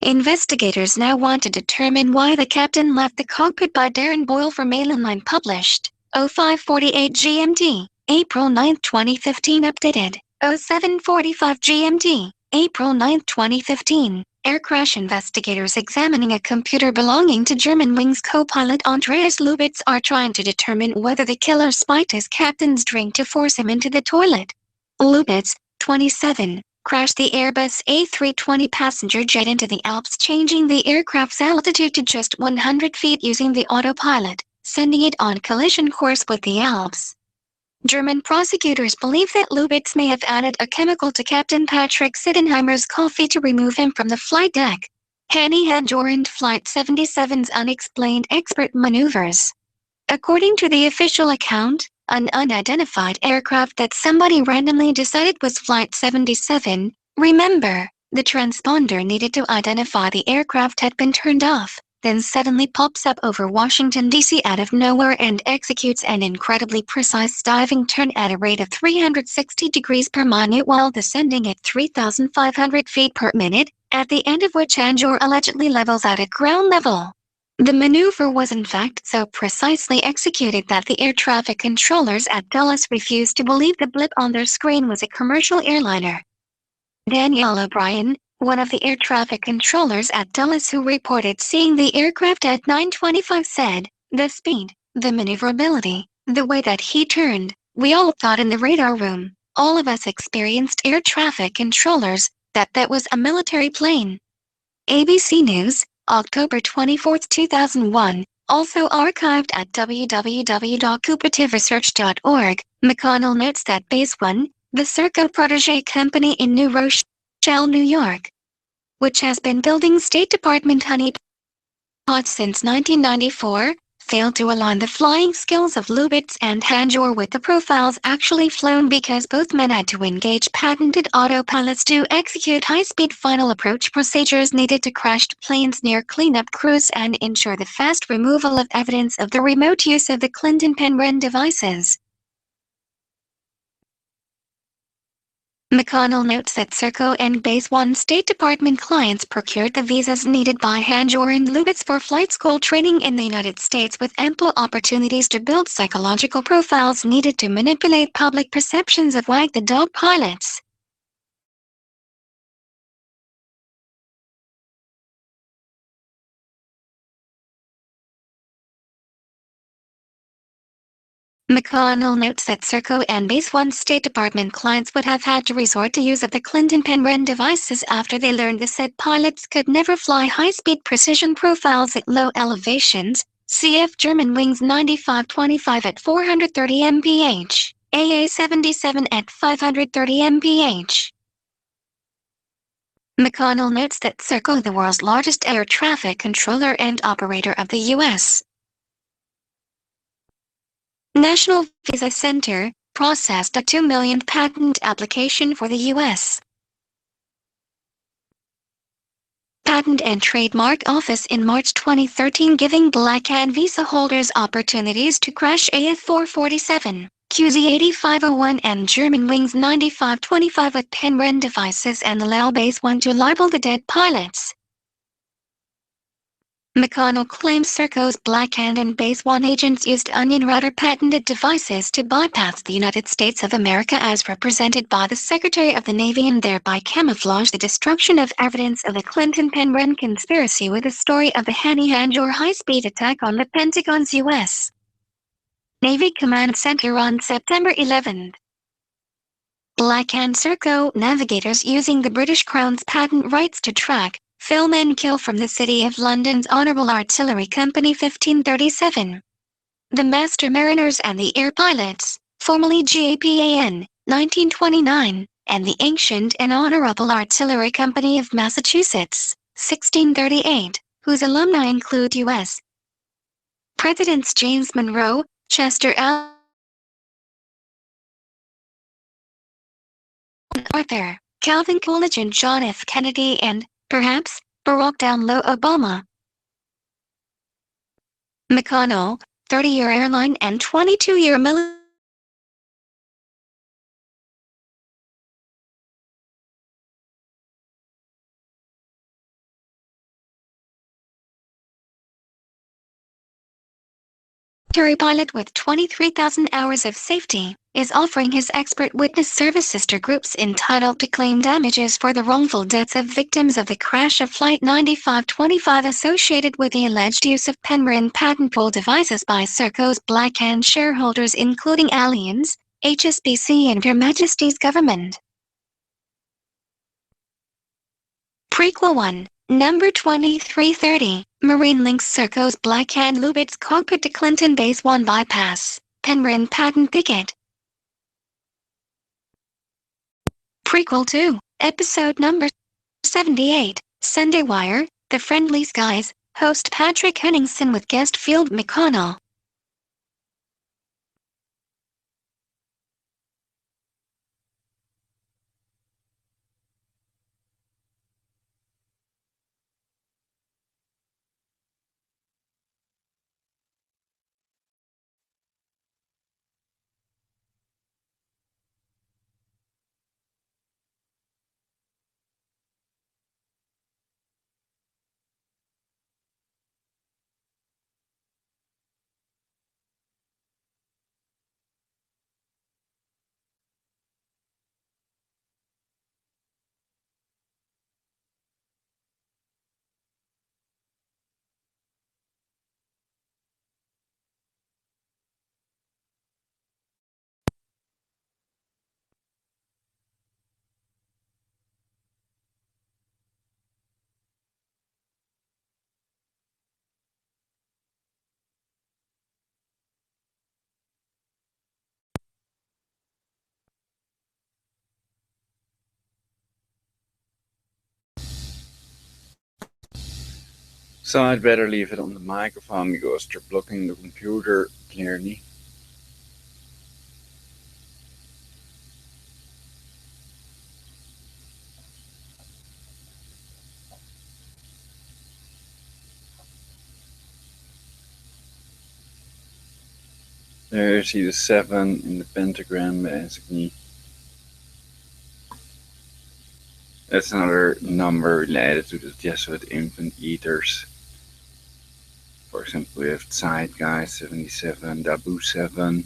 Investigators now want to determine why the captain left the cockpit by Darren Boyle for Mail Online published 05:48 GMT. April 9, 2015 updated, 07:45 GMT, April 9, 2015. Air crash investigators examining a computer belonging to Germanwings co-pilot Andreas Lubitz are trying to determine whether the killer spiked his captain's drink to force him into the toilet. Lubitz, 27, crashed the Airbus A320 passenger jet into the Alps, changing the aircraft's altitude to just 100 feet using the autopilot, sending it on collision course with the Alps. German prosecutors believe that Lubitz may have added a chemical to Captain Patrick Sittenheimer's coffee to remove him from the flight deck. Henny Hanjour and Flight 77's unexplained expert maneuvers. According to the official account, an unidentified aircraft that somebody randomly decided was Flight 77, remember, the transponder needed to identify the aircraft had been turned off, then suddenly pops up over Washington, D.C. out of nowhere and executes an incredibly precise diving turn at a rate of 360 degrees per minute while descending at 3,500 feet per minute, at the end of which Hanjour allegedly levels out at ground level. The maneuver was in fact so precisely executed that the air traffic controllers at Dulles refused to believe the blip on their screen was a commercial airliner. Danielle O'Brien, one of the air traffic controllers at Dulles who reported seeing the aircraft at 9:25, said, "The speed, the maneuverability, the way that he turned, we all thought in the radar room, all of us experienced air traffic controllers, that was a military plane." ABC News, October 24, 2001, also archived at www.cooperativeresearch.org. McConnell notes that Base One, the Serco protege company in New Rochelle, New York, which has been building State Department honeypots since 1994, failed to align the flying skills of Lubitz and Hanjour with the profiles actually flown because both men had to engage patented autopilots to execute high-speed final approach procedures needed to crashed planes near cleanup crews and ensure the fast removal of evidence of the remote use of the Clinton PENREN devices. McConnell notes that Serco and Base One State Department clients procured the visas needed by Hanjour and Lubitz for flight school training in the United States, with ample opportunities to build psychological profiles needed to manipulate public perceptions of wag the dog pilots. McConnell notes that Serco and Base One State Department clients would have had to resort to use of the Clinton PENREN devices after they learned the said pilots could never fly high-speed precision profiles at low elevations, cf. Germanwings 9525 at 430 mph, AA-77 at 530 mph. McConnell notes that Serco, the world's largest air traffic controller and operator of the U.S. National Visa Center, processed a $2 million patent application for the U.S. Patent and Trademark Office in March 2013, giving Black Hand visa holders opportunities to crash AF447, QZ8501 and Germanwings 9525 with PENREN devices and allow Base One to libel the dead pilots. McConnell claims Serco's Blackhand and Base 1 agents used Onion Router patented devices to bypass the United States of America as represented by the Secretary of the Navy and thereby camouflage the destruction of evidence of the Clinton-Penryn conspiracy with the story of the Hanny Hanjour high-speed attack on the Pentagon's U.S. Navy Command Center on September 11. Blackhand Serco navigators using the British Crown's patent rights to track, film and kill from the City of London's Honourable Artillery Company 1537. The Master Mariners and the Air Pilots, formerly GAPAN, 1929, and the Ancient and Honourable Artillery Company of Massachusetts, 1638, whose alumni include U.S. Presidents James Monroe, Chester Arthur, Calvin Coolidge and John F. Kennedy and, perhaps, Barack Downlow Obama. McConnell, 30-year airline and 22-year military pilot with 23,000 hours of safety, is offering his expert witness services to groups entitled to claim damages for the wrongful deaths of victims of the crash of Flight 9525 associated with the alleged use of Penryn patent pool devices by Serco's Blackhand shareholders including Allianz, HSBC and Her Majesty's Government. Prequel 1, Number 2330, Marine links Serco's Blackhand Lubitz cockpit to Clinton Base 1 bypass, Penryn patent thicket. Prequel 2, Episode Number 78, Sunday Wire, The Friendly Skies, host Patrick Henningsen with guest Field McConnell. So I'd better leave it on the microphone because they're blocking the computer clearly. There you see the 7 in the pentagram basically. That's another number related to the Jesuit infant eaters. For example, we have Zeitgeist 77, Dabu 7,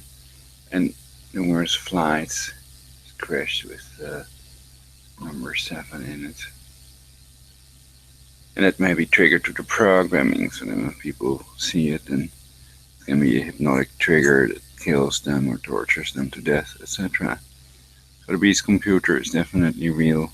and numerous flights crashed with number 7 in it. And that may be triggered to the programming, so then when people see it, then it can be a hypnotic trigger that kills them or tortures them to death, etc. So the beast computer is definitely real.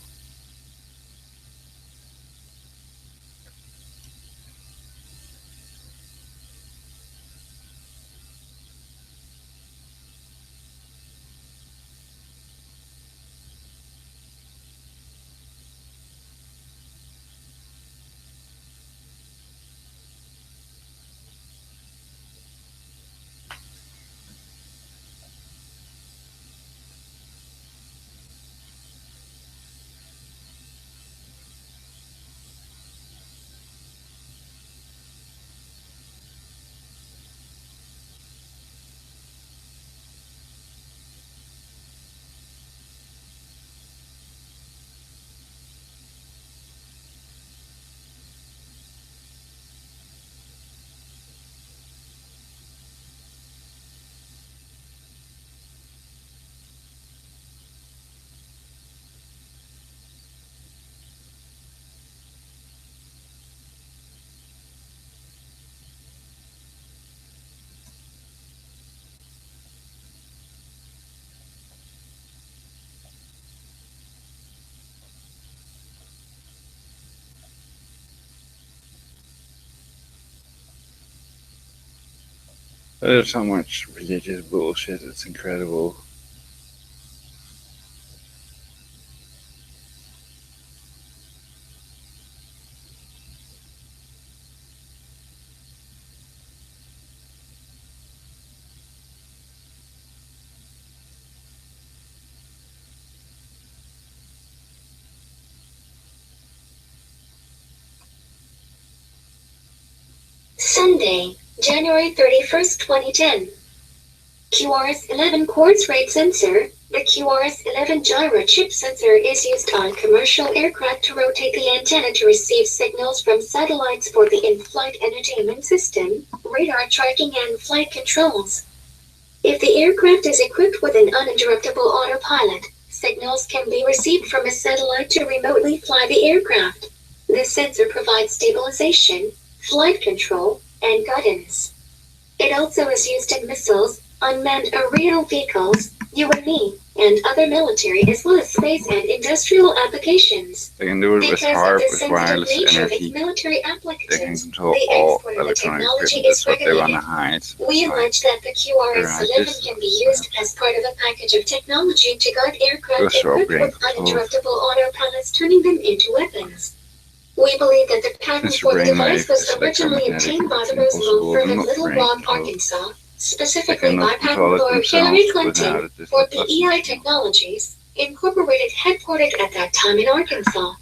There's so much religious bullshit. It's incredible. Sunday, January 31st, 2010. QRS-11 quartz rate sensor. The QRS-11 gyro chip sensor is used on commercial aircraft to rotate the antenna to receive signals from satellites for the in-flight entertainment system, radar tracking and flight controls. If the aircraft is equipped with an uninterruptible autopilot, signals can be received from a satellite to remotely fly the aircraft. This sensor provides stabilization, flight control, and guidance. It also is used in missiles, unmanned aerial vehicles, UAV, and other military as well as space and industrial applications. They can do it with Because of HARP, the with sensitive wireless nature of its energy. military They can applications, control the all export of the electronic technology equipment. is That's what they want to regulated. hide. We It's like, allege that the QRS-11 this can be used as part of a package of technology to guard aircraft Just for equipped upgrading with controls. uninterruptible autopilots, turning them into weapons. We believe that the patent Since for your the device brainwave was is originally electromagnetic, obtained by it's the Roosevelt impossible firm to in not Little brain Rock, control. Arkansas, They specifically cannot by control patent it lawyer themselves Hillary without Clinton it. There's for no BEI possible. Technologies, Incorporated, headquartered at that time in Arkansas.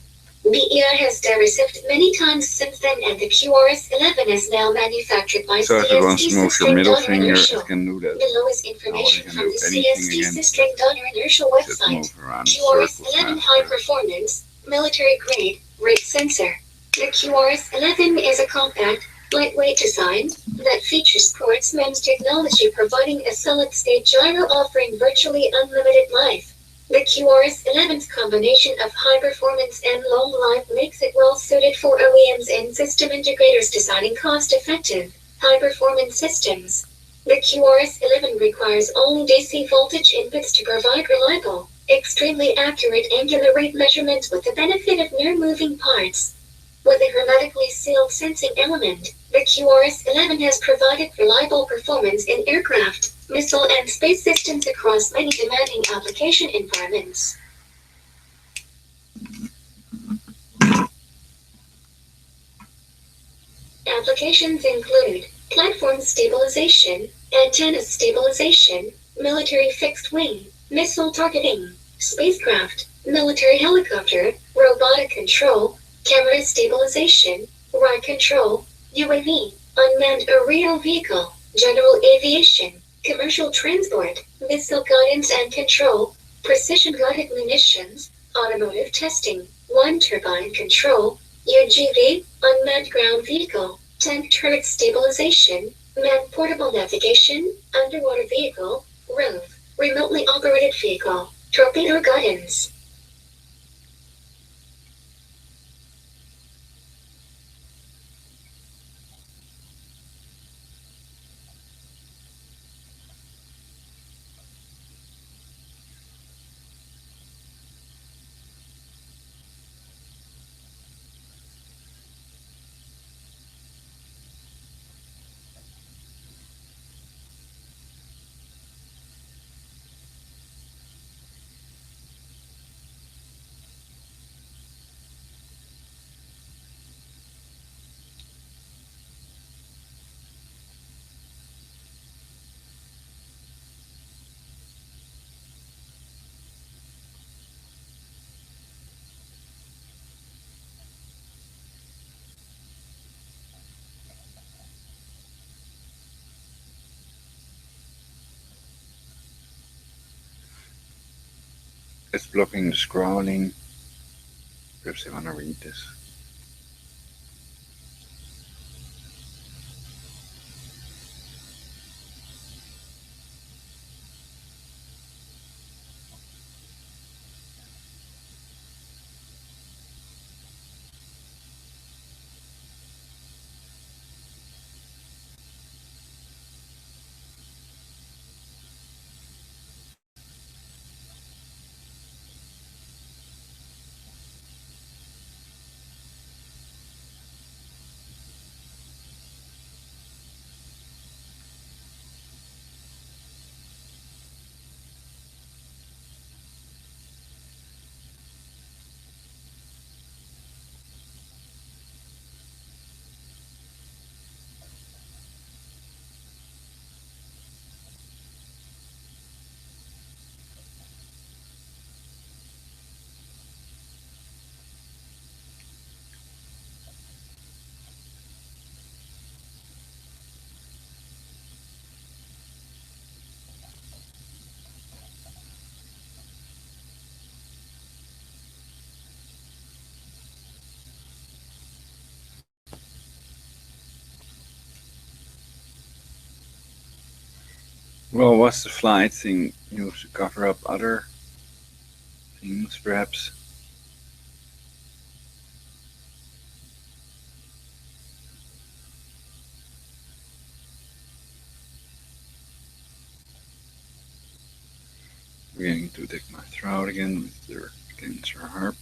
BEI has received many times since then, and the QRS-11 is now manufactured by So if it wants CST to move your System middle Donner finger, Inertial. it can do that. Below is Now information it can from do the anything CST again. System Donner Inertial Just website. move around in circles QRS-11 now. high performance, military grade, rate sensor. The QRS-11 is a compact, lightweight design that features quartz MEMS technology, providing a solid-state gyro offering virtually unlimited life. The QRS-11's combination of high performance and long life makes it well suited for OEMs and system integrators designing cost-effective, high-performance systems. The QRS-11 requires only DC voltage inputs to provide reliable, extremely accurate angular rate measurements with the benefit of near moving parts. With a hermetically sealed sensing element, the QRS-11 has provided reliable performance in aircraft, missile and space systems across many demanding application environments. Applications include platform stabilization, antenna stabilization, military fixed wing, missile targeting, spacecraft, military helicopter, robotic control, camera stabilization, ride control, UAV, unmanned aerial vehicle, general aviation, commercial transport, missile guidance and control, precision-guided munitions, automotive testing, wind turbine control, UGV, unmanned ground vehicle, tank turret stabilization, manned portable navigation, underwater vehicle, ROV, remotely operated vehicle, torpedo guidance. It's blocking the scrolling. Perhaps they want to read this. Well, what's the flight thing? You should cover up other things, perhaps. Beginning to take my throat again with their cancer harp.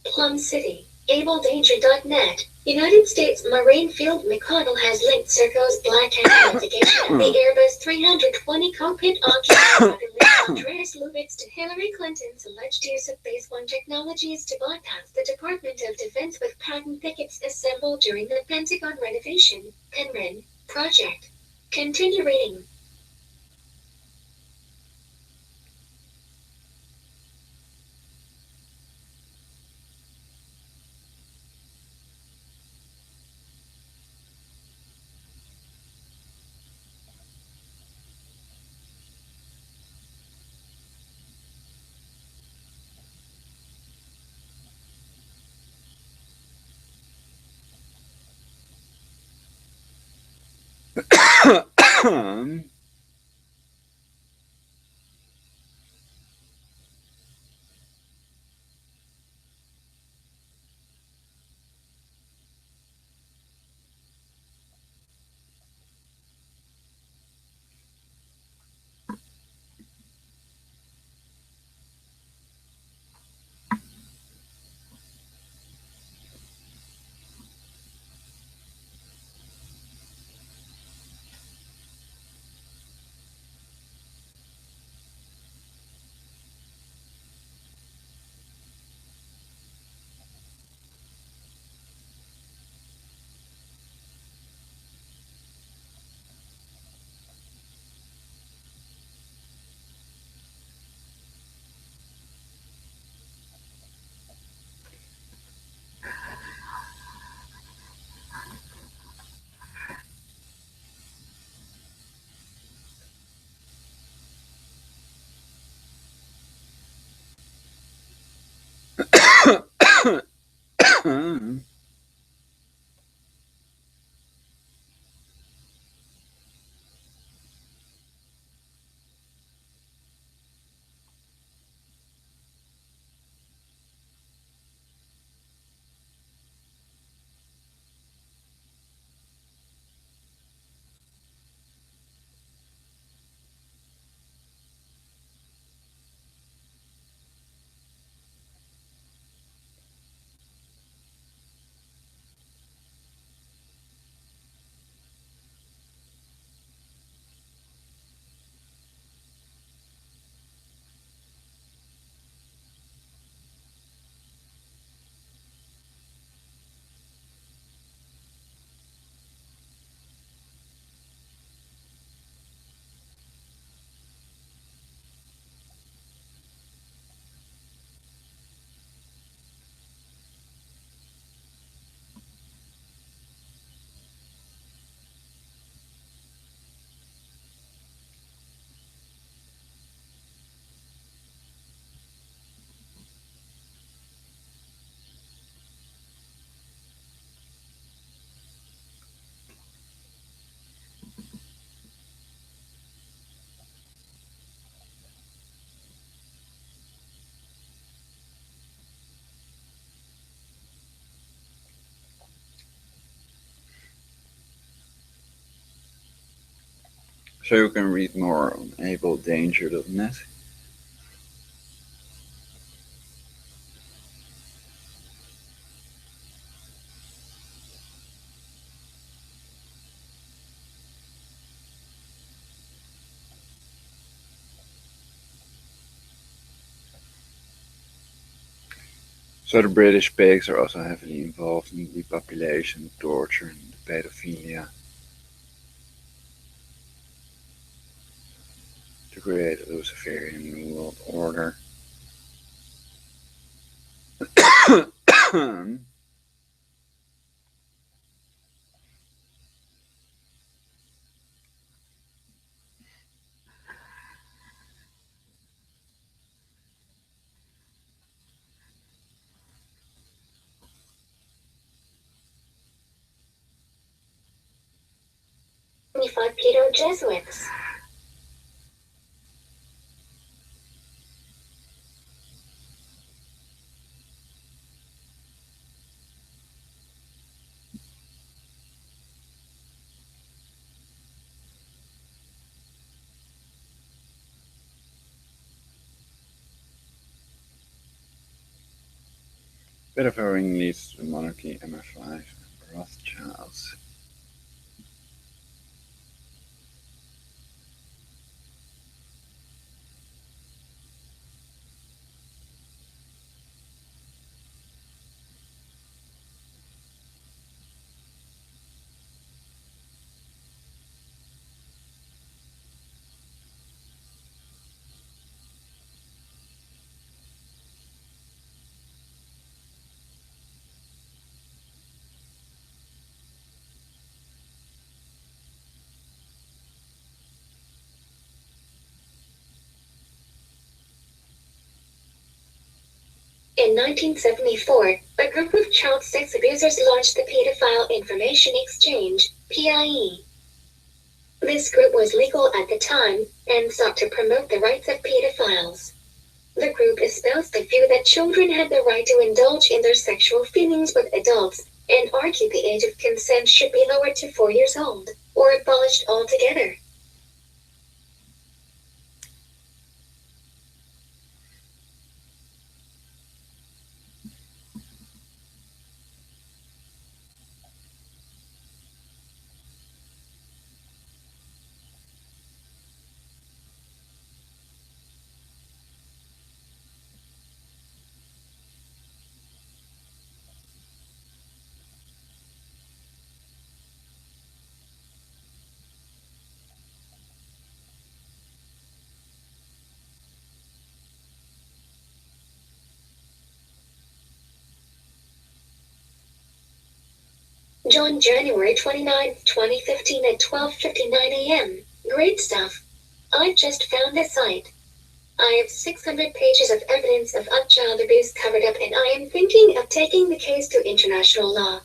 Plum City. AbleDanger.net. United States Marine Field McConnell has linked Serco's Black Hat investigation of the Airbus 320 cockpit occupant Andreas Lubitz to Hillary Clinton's alleged use of Phase 1 technologies to bypass the Department of Defense with patent thickets assembled during the Pentagon renovation, Penryn, project. Continue reading. So you can read more on abledanger.net. So the British pigs are also heavily involved in depopulation, torture, and pedophilia to create a Luciferian New World Order. Five pedo Jesuits. Bit of a ring leads to the monarchy, MI5, and Rothschilds. In 1974, a group of child sex abusers launched the Pedophile Information Exchange, PIE. This group was legal at the time, and sought to promote the rights of pedophiles. The group espoused the view that children had the right to indulge in their sexual feelings with adults, and argued the age of consent should be lowered to 4 years old, or abolished altogether. John, January 29, 2015 at 12:59 a.m. Great stuff. I just found this site. I have 600 pages of evidence of child abuse covered up, and I am thinking of taking the case to international law.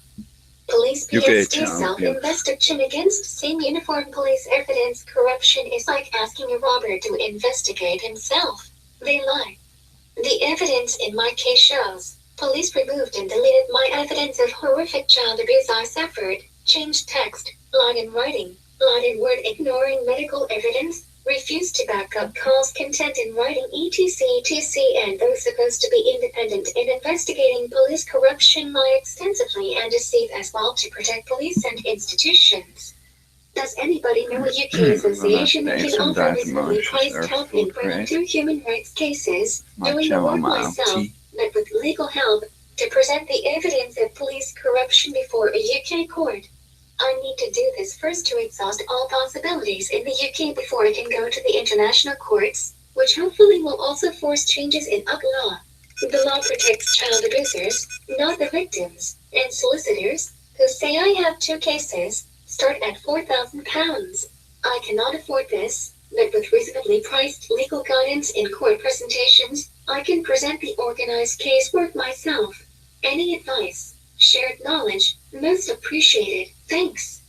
Police UK PSD child self-investigation against same uniform police evidence corruption is like asking a robber to investigate himself. They lie. The evidence in my case shows police removed and deleted my evidence of horrific child abuse I suffered, changed text, lied in writing, lied in word, ignoring medical evidence, refused to back up calls, content in writing, etc., and those supposed to be independent in investigating police corruption lie extensively and deceive as well to protect police and institutions. Does anybody know a UK association that can offer reasonably priced help in bringing to human rights cases, doing the work myself, but with legal help, to present the evidence of police corruption before a UK court? I need to do this first to exhaust all possibilities in the UK before I can go to the international courts, which hopefully will also force changes in UK law. The law protects child abusers, not the victims, and solicitors, who say I have 2 cases, start at £4,000. I cannot afford this, but with reasonably priced legal guidance in court presentations, I can present the organized casework myself. Any advice, shared knowledge, most appreciated. Thanks.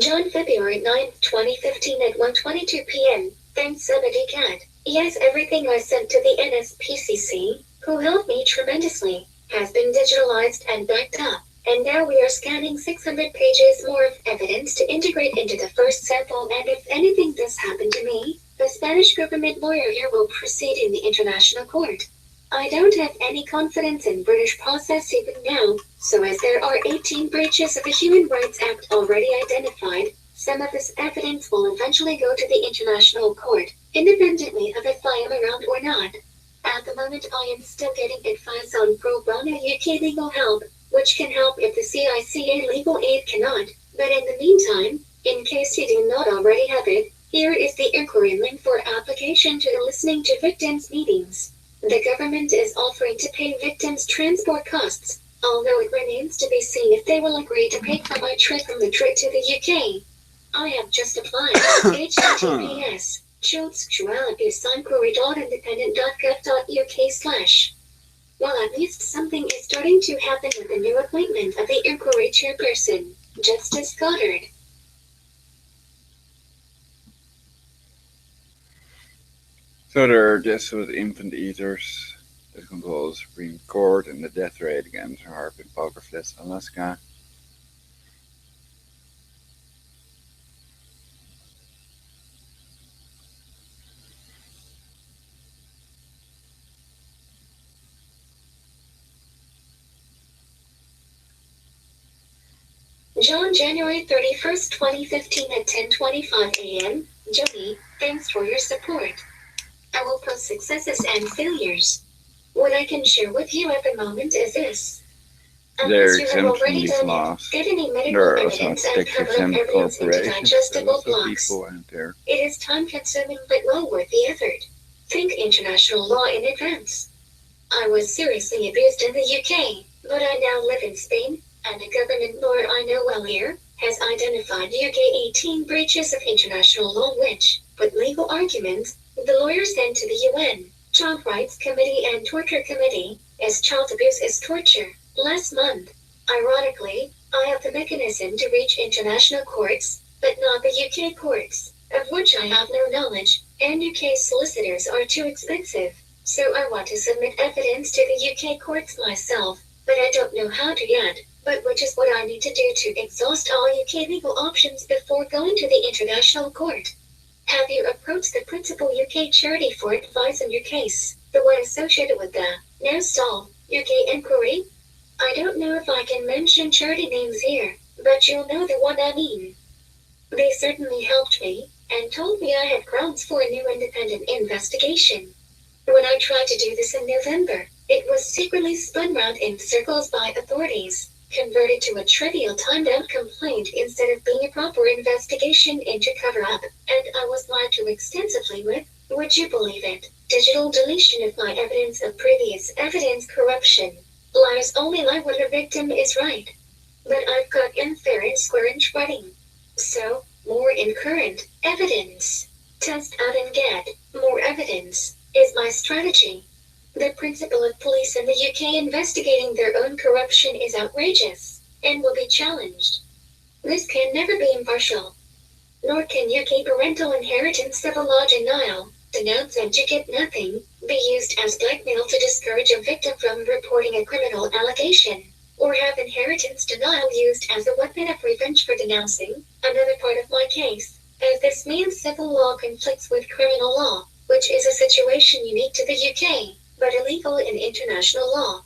John, February 9, 2015 at 1:22 p.m. Thanks, Somebody Cat. Yes, everything I sent to the NSPCC, who helped me tremendously, has been digitalized and backed up. And now we are scanning 600 pages more of evidence to integrate into the first sample, and if anything does happen to me, the Spanish government lawyer here will proceed in the international court. I don't have any confidence in British process even now, so as there are 18 breaches of the Human Rights Act already identified, some of this evidence will eventually go to the international court, independently of if I am around or not. At the moment I am still getting advice on pro bono UK legal help, which can help if the CICA legal aid cannot, but in the meantime, in case you do not already have it, here is the inquiry link for application to the Listening to Victims meetings. The government is offering to pay victims' transport costs, although it remains to be seen if they will agree to pay for my trip from Madrid to the UK. I have just applied. https schultz.inquiry.independent.gov.uk/. Well, at least something is starting to happen with the new appointment of the inquiry chairperson, Justice Goddard. So there are Jesuit infant eaters that control the Supreme Court and the death rate against Harp in Poker Flats, Alaska. John, January 31st, 2015 at 10:25 a.m. Jody, thanks for your support. I will post successes and failures. What I can share with you at the moment is this. They're Unless you have exempt from already these done laws. it, get any medical There are also evidence and cover up tax-exempt evidence into corporations. There's digestible lots of blocks. people out there. It is time-consuming but well worth the effort. Think international law in advance. I was seriously abused in the UK, but I now live in Spain, and a government lawyer I know well here has identified UK 18 breaches of international law which, with legal arguments, the lawyer sent to the UN, Child Rights Committee and Torture Committee, as child abuse is torture, last month. Ironically, I have the mechanism to reach international courts, but not the UK courts, of which I have no knowledge, and UK solicitors are too expensive. So I want to submit evidence to the UK courts myself, but I don't know how to yet, but which is what I need to do to exhaust all UK legal options before going to the international court. Have you approached the principal UK charity for advice on your case, the one associated with the now solved UK inquiry? I don't know if I can mention charity names here, but you'll know the one I mean. They certainly helped me, and told me I had grounds for a new independent investigation. When I tried to do this in November, it was secretly spun round in circles by authorities, converted to a trivial timed-out complaint instead of being a proper investigation into cover-up, and I was lied to extensively with, would you believe it, digital deletion of my evidence of previous evidence corruption. Liars only lie when the victim is right. But I've got in fair and square in shredding. So, more in current evidence. Test out and get more evidence is my strategy. The principle of police in the UK investigating their own corruption is outrageous, and will be challenged. This can never be impartial. Nor can UK parental inheritance civil law denial, denounce and you get nothing, be used as blackmail to discourage a victim from reporting a criminal allegation, or have inheritance denial used as a weapon of revenge for denouncing another part of my case, as this means civil law conflicts with criminal law, which is a situation unique to the UK, but illegal in international law.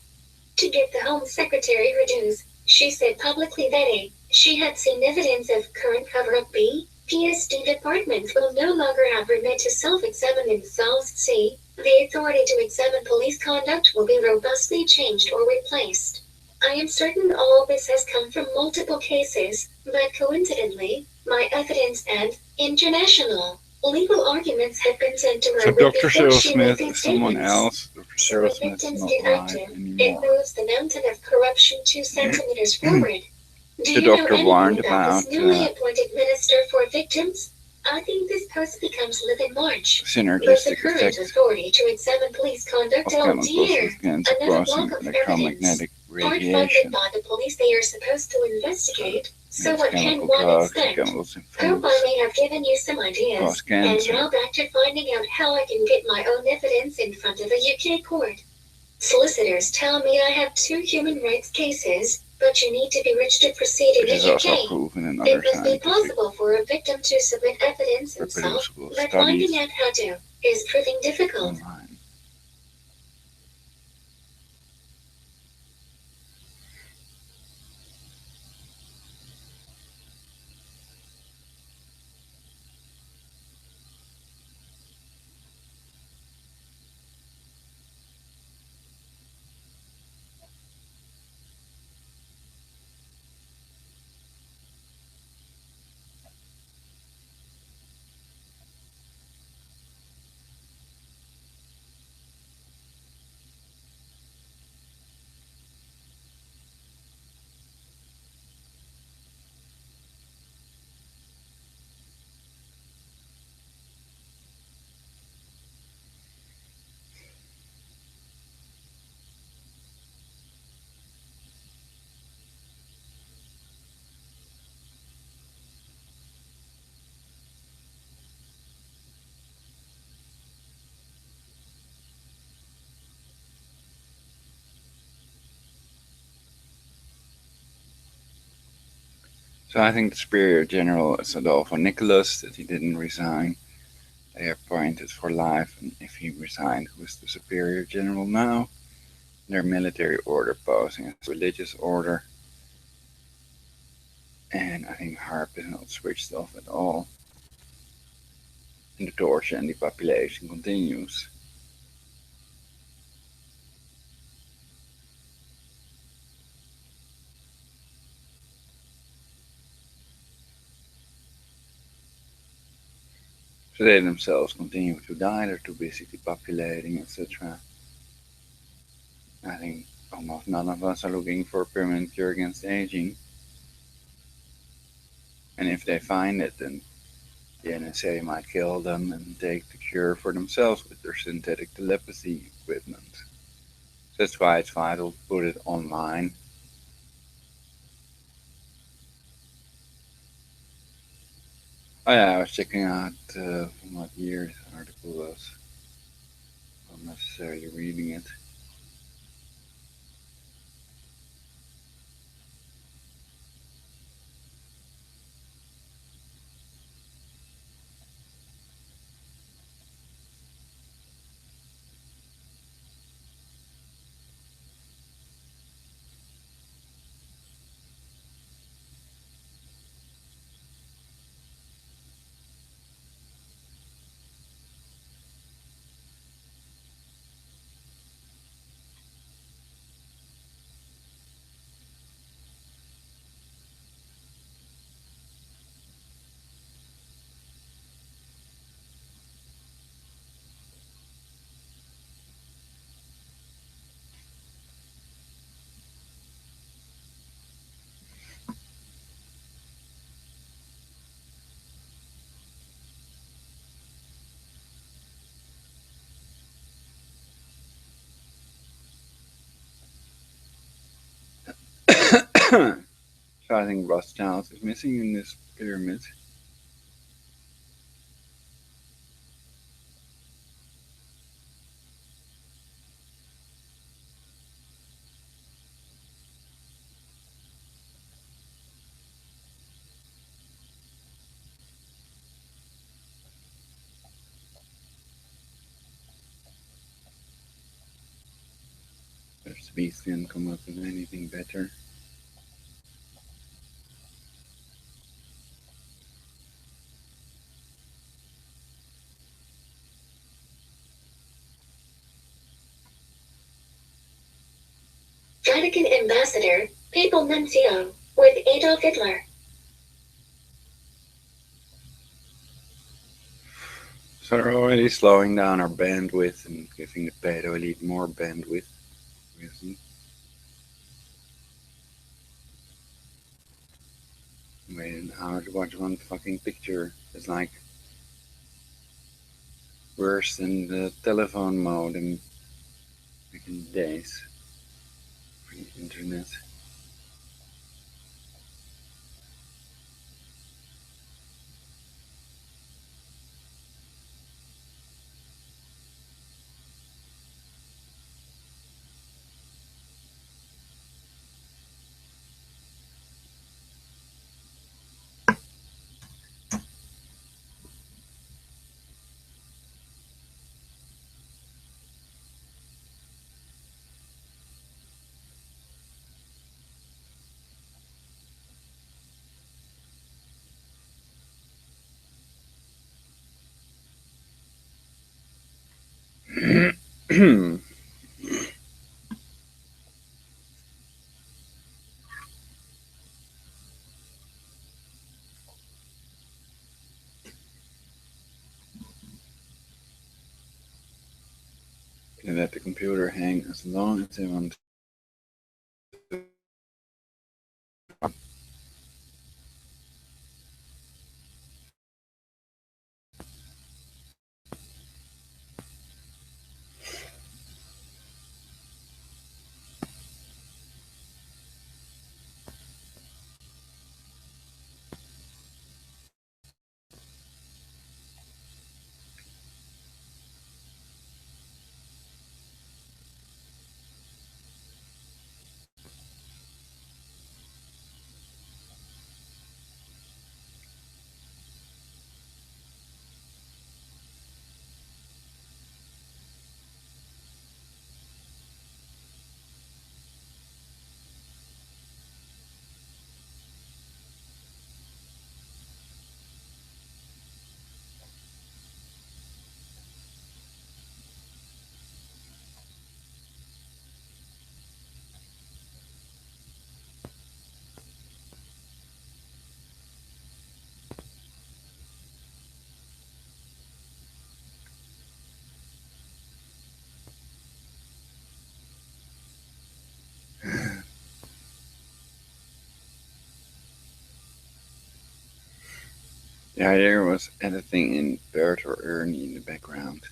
To get the Home Secretary her dues, she said publicly that A, she had seen evidence of current cover-up. B, PSD departments will no longer have remit to self-examine themselves. C, the authority to examine police conduct will be robustly changed or replaced. I am certain all this has come from multiple cases, but coincidentally, my evidence and international legal arguments have been sent to her So Dr. before Cheryl she made Smith these is someone statements. else. Dr. Cheryl So when Smith is victims not get live active, it anymore. moves the mountain of corruption 2 centimeters forward. Do The you know doctor anything warned about about this newly appointed minister for victims? I think this post becomes live in March. But the synergistic current effect authority to examine police conduct, of oh chemicals dear, with cancer another crossing block of electromagnetic Part funded radiation, by the police they are supposed to investigate. So mix what can chemical one drugs, expect? chemicals in Hope foods, I may have given you some ideas. cause And cancer. now back to finding out how I can get my own evidence in front of a UK court. Solicitors tell me I have 2 human rights cases, but you need to be rich to proceed in Which is the also UK. proven in It other must be scientific possible for a victim to submit evidence himself, reproducible but finding studies out how to is proving difficult. online. So I think the Superior General is Adolfo Nicholas, that he didn't resign. They appointed for life, and if he resigned, who's the Superior General now? Their military order posing as religious order. And I think HARP is not switched off at all. And the torture and depopulation continues. So they themselves continue to die, they're too busy depopulating, etc. I think almost none of us are looking for a permanent cure against aging. And if they find it, then the NSA might kill them and take the cure for themselves with their synthetic telepathy equipment. So that's why it's vital to put it online. Oh yeah, I was checking out from what year this article was. Not necessarily reading it. So I think Rothschild is missing in this pyramid. If the beast didn't come up with anything better. Vatican Ambassador, Papal Nuncio, with Adolf Hitler. So they're already slowing down our bandwidth and giving the pedo elite more bandwidth. Obviously. Wait an hour to watch one fucking picture. It's like worse than the telephone modem back in the days. free internet. Can let the computer hang as long as they want. The idea was editing in Bert or Ernie in the background.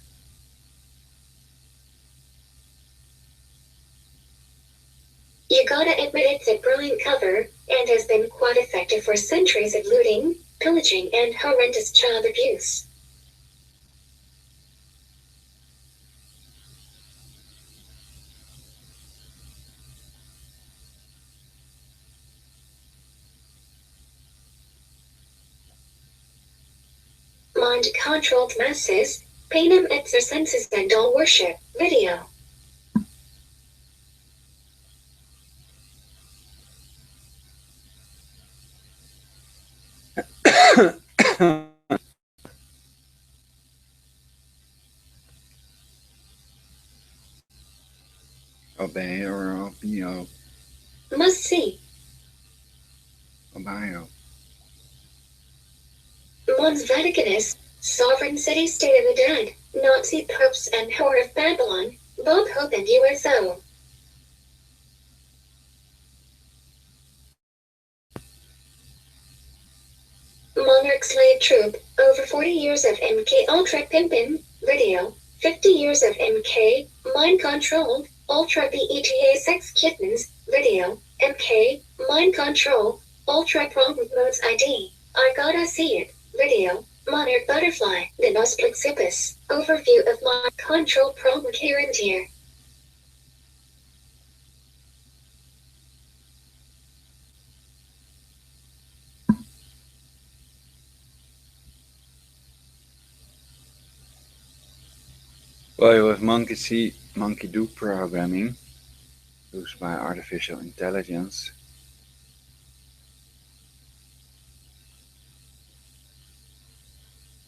You gotta admit it's a brilliant cover, and has been quite effective for centuries of looting, pillaging, and horrendous child abuse. Mind-controlled masses, panem et circenses and all worship, video. Obey or obeo. Must see. Obio. Mons Vaticanus, Sovereign City State of the Dead, Nazi Popes and Whore of Babylon, Bob Hope and USO. Monarch Slave Troop, over 40 years of MK Ultra Pimpin', video, 50 years of MK, Mind Controlled, Ultra BETA Sex Kittens, video, MK, Mind Control, Ultra Problem Modes ID, I Gotta See It, video, Monarch Butterfly, the Nosplexipus, overview of Mind Control Problem here and here. Well, with monkey do programming, used by artificial intelligence,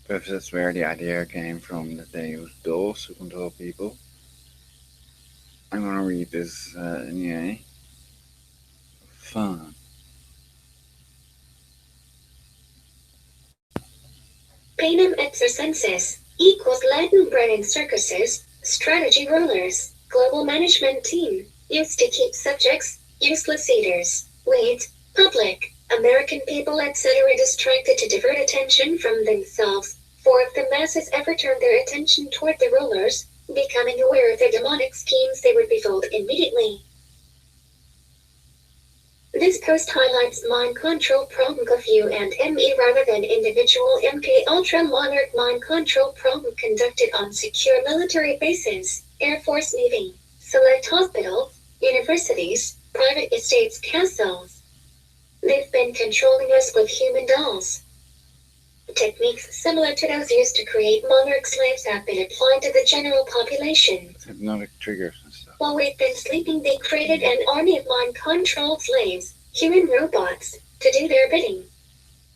perhaps that's where the idea came from, that they use dolls to control people. I'm gonna read this anyway. Fun. Panem et circenses equals Latin breading circuses, strategy rulers, global management team, used to keep subjects, useless eaters, wait, public, American people etc. distracted to divert attention from themselves, for if the masses ever turned their attention toward the rulers, becoming aware of their demonic schemes they would be fooled immediately. This post highlights mind control problem of U and ME rather than individual MK Ultra Monarch mind control problem conducted on secure military bases, Air Force Navy, select hospitals, universities, private estates, castles. They've been controlling us with human dolls. Techniques similar to those used to create monarch slaves have been applied to the general population. Hypnotic triggers and stuff. While we've been sleeping, they created an army of mind-controlled slaves, human robots, to do their bidding,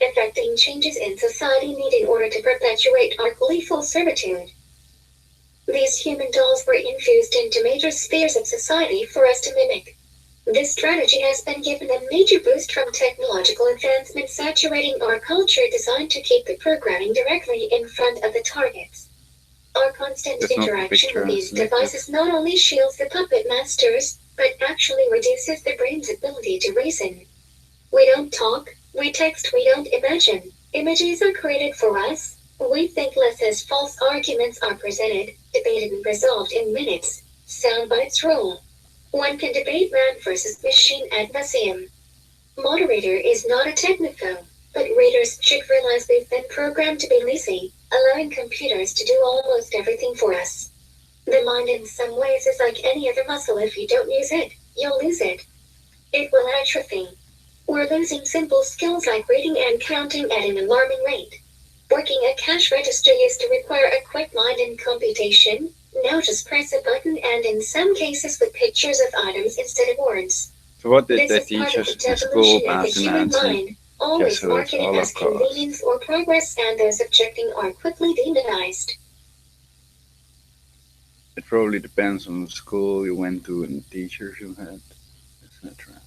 effecting changes in society needed in order to perpetuate our gleeful servitude. These human dolls were infused into major spheres of society for us to mimic. This strategy has been given a major boost from technological advancement saturating our culture designed to keep the programming directly in front of the targets. Our constant That's not the interaction picture with these selected. devices not only shields the puppet masters, but actually reduces the brain's ability to reason. We don't talk, we text, we don't imagine. Images are created for us. We think less as false arguments are presented, debated and resolved in minutes. Sound bites roll. One can debate man versus machine ad nauseam. Moderator is not a technophobe, but readers should realize we've been programmed to be lazy, allowing computers to do almost everything for us. The mind in some ways is like any other muscle. If you don't use it, you'll lose it. It will atrophy. We're losing simple skills like reading and counting at an alarming rate. Working a cash register used to require a quick mind and computation. Now just press a button and in some cases with pictures of items instead of words. So what did This they is part teach of us the in school, devolution of the math and human Nancy? mind, always Yes, so it's marketed as Holocaust. convenience or progress, and those objecting are quickly demonized. It probably depends on the school you went to and the teachers you had, etc.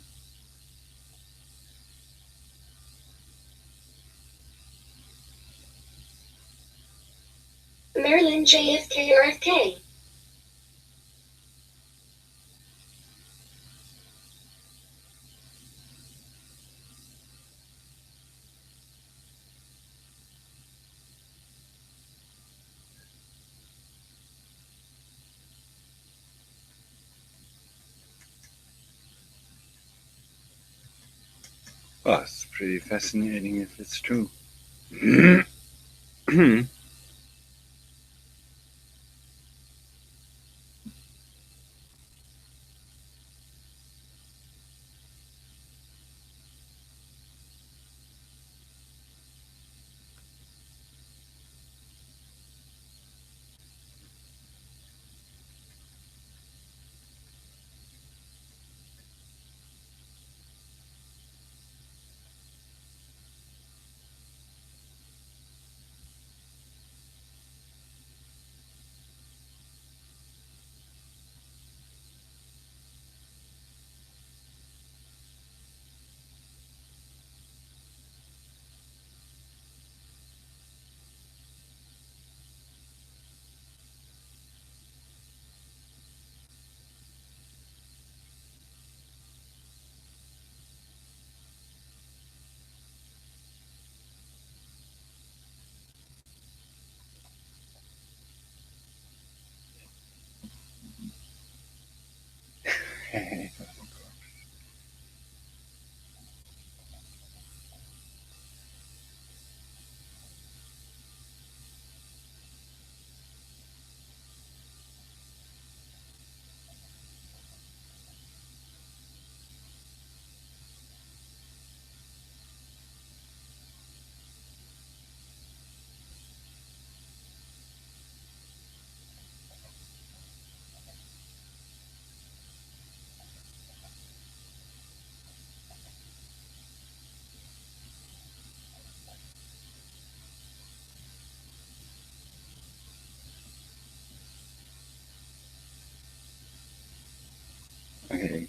Maryland JFK RFK. Well, it's pretty fascinating if it's true. Okay.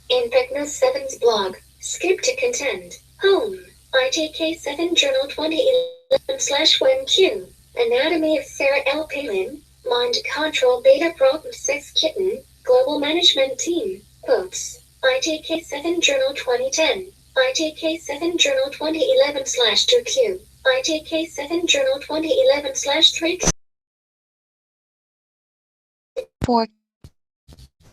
In Technos 7's blog, Skip to Content, Home, ITK 7 Journal 2011/1Q, Anatomy of Sarah L. Palin, Mind Control Beta Problem 6 Kitten, Global Management Team, Quotes. ITK7 Journal 2010. ITK7 Journal 2011/2Q. ITK7 Journal 2011/3Q. 4.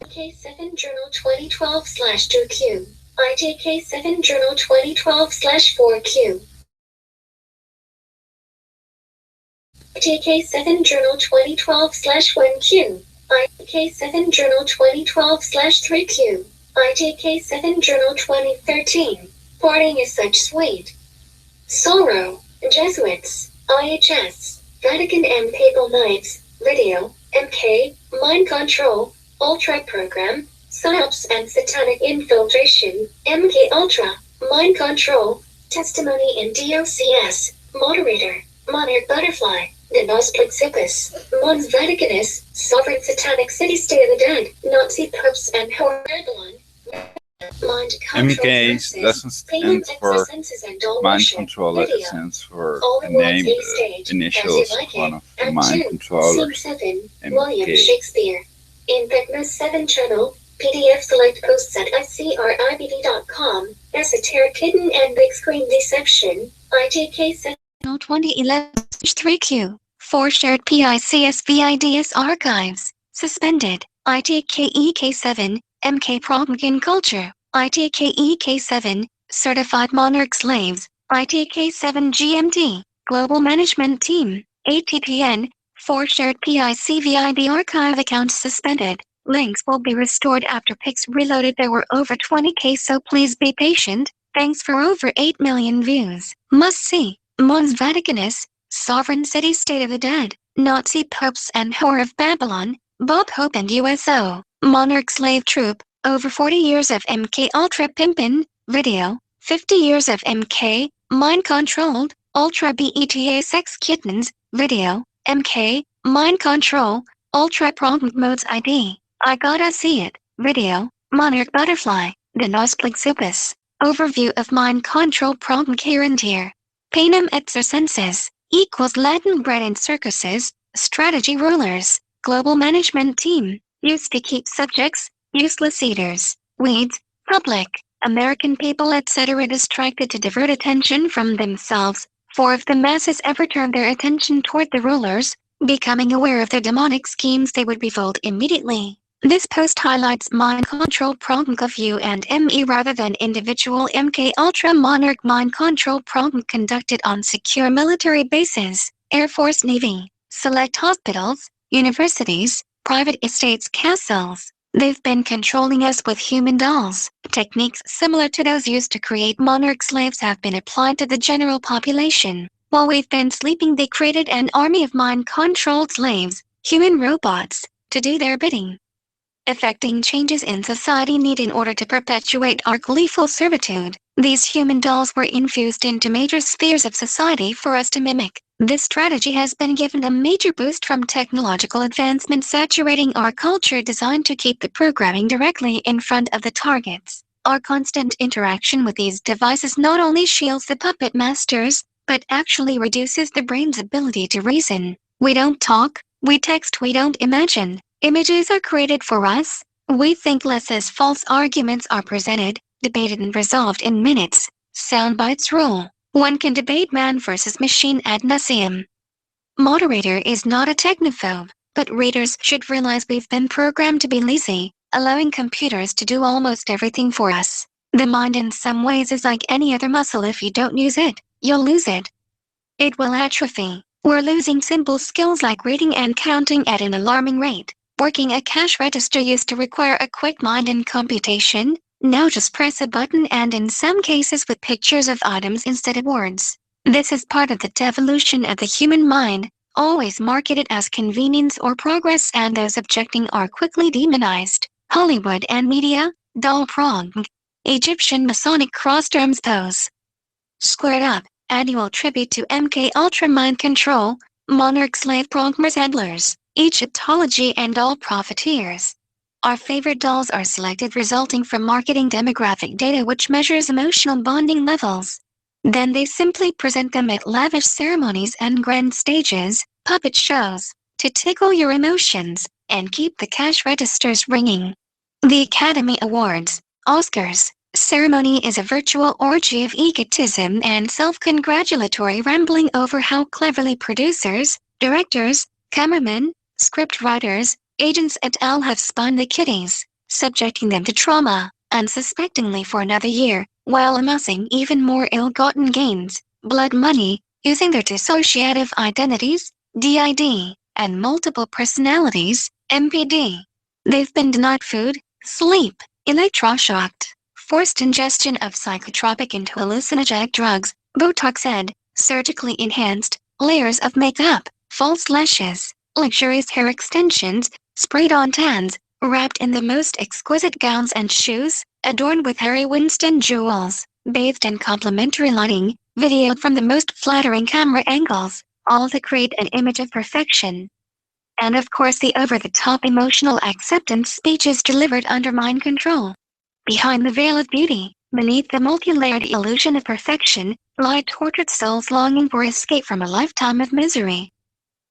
ITK7 Journal 2012/2Q. ITK7 Journal 2012/4Q. ITK7 Journal 2012/1Q. ITK7 Journal 2012/3Q. ITK7 Journal 2013. Parting is such sweet sorrow. Jesuits. IHS. Vatican and Papal Knights. Video. MK. Mind Control. Ultra Program. Psyops and Satanic Infiltration. MK Ultra. Mind Control. Testimony in DOCS. Moderator. Monarch Butterfly. The Nos Plexipus. Mons Vaticanus. Sovereign Satanic City-State of the Dead. Nazi popes and horror Babylon. Mind Control MK versus doesn't Payment stand for Exercises and Dull mind Worship. controller, it Video. stands for All a the words name, they stage, initials as you of like one it. of the Act mind 2, controllers. Scene 7, MK. William Shakespeare. In Tecmo 7 channel, PDF select posts at icribd.com, Esoteric Hidden and Big Screen Deception, ITK 7 2011/3Q, 4 shared PICS archives, suspended, ITK-EK7, MK Problem Culture, ITK-EK7, Certified Monarch Slaves, ITK7 GMT, Global Management Team, ATPN, 4 shared PICVID archive accounts suspended. Links will be restored after pics reloaded. There were over 20k, so please be patient. Thanks for over 8 million views. Must see. Mons Vaticanus, Sovereign City-State of the Dead, Nazi popes and Whore of Babylon, Bob Hope and USO, Monarch Slave Troop, over 40 years of MK Ultra Pimpin', video, 50 years of MK, Mind Controlled, Ultra BETA Sex Kittens, video, MK, Mind Control, Ultra Prompt Modes ID, I Gotta See It, video, Monarch Butterfly, the Nos Plexipus, overview of Mind Control Prompt Guaranteer. Panem et circenses, equals Latin bread and circuses, strategy rulers, global management team, used to keep subjects, useless eaters, weeds, public, American people etc. distracted to divert attention from themselves, for if the masses ever turned their attention toward the rulers, becoming aware of their demonic schemes they would revolt immediately. This post highlights mind control problem of U and ME rather than individual MK Ultra Monarch mind control problem conducted on secure military bases, Air Force Navy, select hospitals, universities, private estates castles. They've been controlling us with human dolls. Techniques similar to those used to create monarch slaves have been applied to the general population. While we've been sleeping, they created an army of mind-controlled slaves, human robots, to do their bidding. Effecting changes in society need in order to perpetuate our gleeful servitude. These human dolls were infused into major spheres of society for us to mimic. This strategy has been given a major boost from technological advancement saturating our culture designed to keep the programming directly in front of the targets. Our constant interaction with these devices not only shields the puppet masters, but actually reduces the brain's ability to reason. We don't talk, we text, we don't imagine. Images are created for us. We think less as false arguments are presented, debated and resolved in minutes. Sound bites rule. One can debate man versus machine ad nauseam. Moderator is not a technophobe, but readers should realize we've been programmed to be lazy, allowing computers to do almost everything for us. The mind in some ways is like any other muscle. If you don't use it, you'll lose it. It will atrophy. We're losing simple skills like reading and counting at an alarming rate. Working a cash register used to require a quick mind and computation. Now just press a button and in some cases with pictures of items instead of words. This is part of the devolution of the human mind, always marketed as convenience or progress, and those objecting are quickly demonized. Hollywood and media, dull prong. Egyptian Masonic cross terms pose. Squared up, annual tribute to MK Ultra Mind Control, Monarch Slave Programmers Handlers, Egyptology and all profiteers. Our favorite dolls are selected resulting from marketing demographic data which measures emotional bonding levels. Then they simply present them at lavish ceremonies and grand stages, puppet shows, to tickle your emotions and keep the cash registers ringing. The Academy Awards, Oscars, ceremony is a virtual orgy of egotism and self-congratulatory rambling over how cleverly producers, directors, cameramen, scriptwriters, agents et al. Have spun the kiddies, subjecting them to trauma, unsuspectingly for another year, while amassing even more ill-gotten gains, blood money, using their dissociative identities, DID, and multiple personalities, MPD. They've been denied food, sleep, electroshocked, forced ingestion of psychotropic and hallucinogenic drugs, Botox ed, surgically enhanced, layers of makeup, false lashes, luxurious hair extensions, sprayed-on tans, wrapped in the most exquisite gowns and shoes, adorned with Harry Winston jewels, bathed in complimentary lighting, videoed from the most flattering camera angles, all to create an image of perfection. And of course the over-the-top emotional acceptance speeches delivered under mind control. Behind the veil of beauty, beneath the multi-layered illusion of perfection, lie tortured souls longing for escape from a lifetime of misery.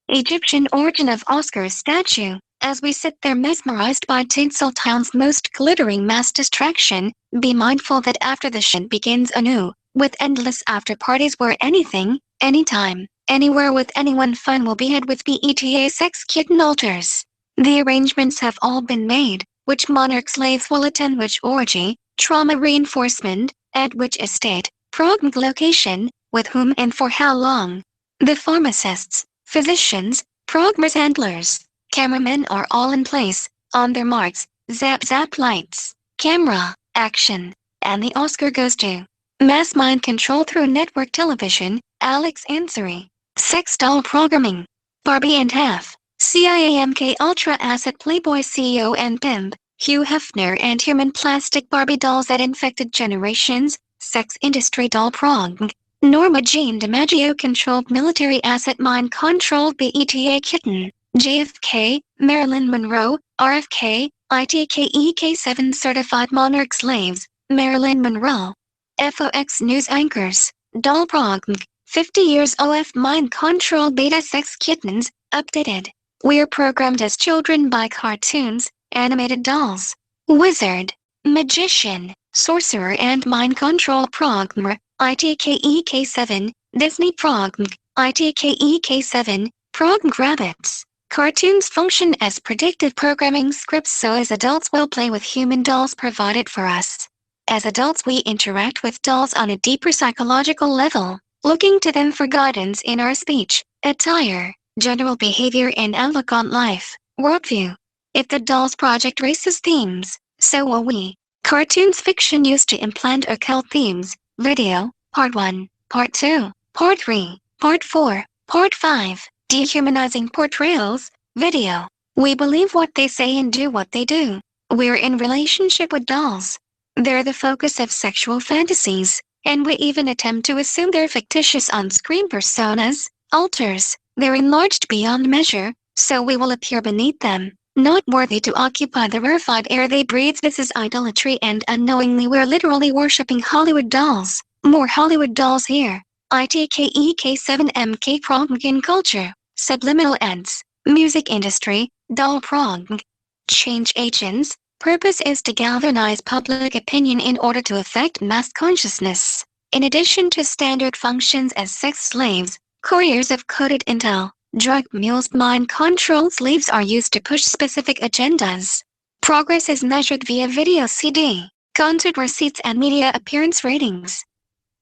Egyptian origin of Oscar's statue. As we sit there mesmerized by Tinseltown's most glittering mass distraction, be mindful that after the show begins anew, with endless after-parties where anything, anytime, anywhere with anyone fun will be had with BETA sex kitten altars. The arrangements have all been made, which monarch slaves will attend which orgy, trauma reinforcement, at which estate, progmed location, with whom and for how long. The pharmacists, physicians, progmers handlers, cameramen are all in place, on their marks, zap zap lights, camera, action, and the Oscar goes to mass mind control through network television, Alex Ansari. Sex doll programming. Barbie and Half. CIAMK Ultra Asset Playboy CEO and Pimp, Hugh Hefner and human plastic Barbie dolls that infected generations, sex industry doll prog. Norma Jean DiMaggio controlled military asset mind controlled BETA kitten. JFK, Marilyn Monroe, RFK, ITKEK7 certified monarch slaves, Marilyn Monroe. FOX news anchors, doll prog. 50 years OF mind controlled beta sex kittens, updated. We're programmed as children by cartoons, animated dolls. Wizard, magician, sorcerer and mind control progmer, ITKEK7, Disney progm, ITKEK7, progm rabbits. Cartoons function as predictive programming scripts so as adults will play with human dolls provided for us. As adults we interact with dolls on a deeper psychological level, looking to them for guidance in our speech, attire, general behavior and outlook on life, worldview. If the dolls project racist themes, so will we. Cartoons fiction used to implant occult themes, video, part 1, part 2, part 3, part 4, part 5, dehumanizing portrayals, video. We believe what they say and do what they do. We're in relationship with dolls. They're the focus of sexual fantasies, and we even attempt to assume they're fictitious on-screen personas, alters. They're enlarged beyond measure, so we will appear beneath them, not worthy to occupy the rarefied air they breathe. This is idolatry and unknowingly we're literally worshipping Hollywood dolls. More Hollywood dolls here. ITKEK7MK prog culture, subliminal ads, music industry, doll prog. Change agents. Purpose is to galvanize public opinion in order to affect mass consciousness. In addition to standard functions as sex slaves, couriers of coded intel, drug mules, mind control sleeves are used to push specific agendas. Progress is measured via video CD, concert receipts and media appearance ratings.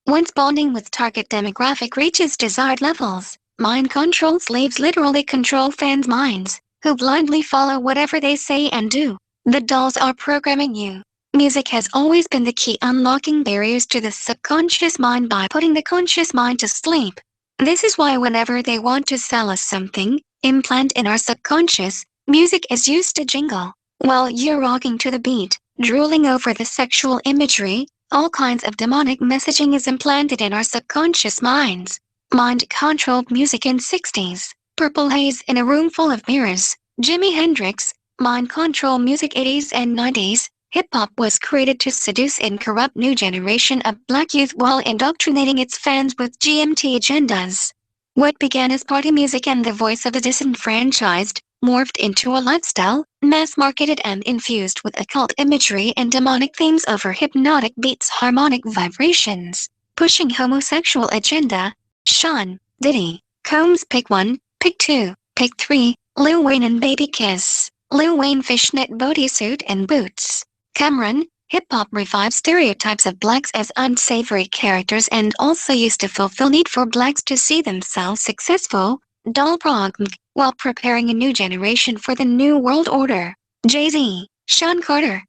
Once bonding with target demographic reaches desired levels, mind control slaves literally control fans' minds, who blindly follow whatever they say and do. The dolls are programming you. Music has always been the key, unlocking barriers to the subconscious mind by putting the conscious mind to sleep. This is why whenever they want to sell us something, implant in our subconscious, music is used to jingle. While you're rocking to the beat, drooling over the sexual imagery, all kinds of demonic messaging is implanted in our subconscious minds. Mind-controlled music in 60s, Purple Haze in a room full of mirrors, Jimi Hendrix. Mind control music 80s and 90s, hip-hop was created to seduce and corrupt new generation of black youth while indoctrinating its fans with GMT agendas. What began as party music and the voice of the disenfranchised, morphed into a lifestyle, mass-marketed and infused with occult imagery and demonic themes over hypnotic beats, harmonic vibrations, pushing homosexual agenda. Sean, Diddy, Combs pick 1, pick 2, pick 3, Lil Wayne and Baby Kiss, Lil Wayne fishnet bodysuit and boots. Cameron, hip-hop revives stereotypes of blacks as unsavory characters and also used to fulfill need for blacks to see themselves successful. Dull prog, while preparing a new generation for the New World Order. Jay-Z, Sean Carter.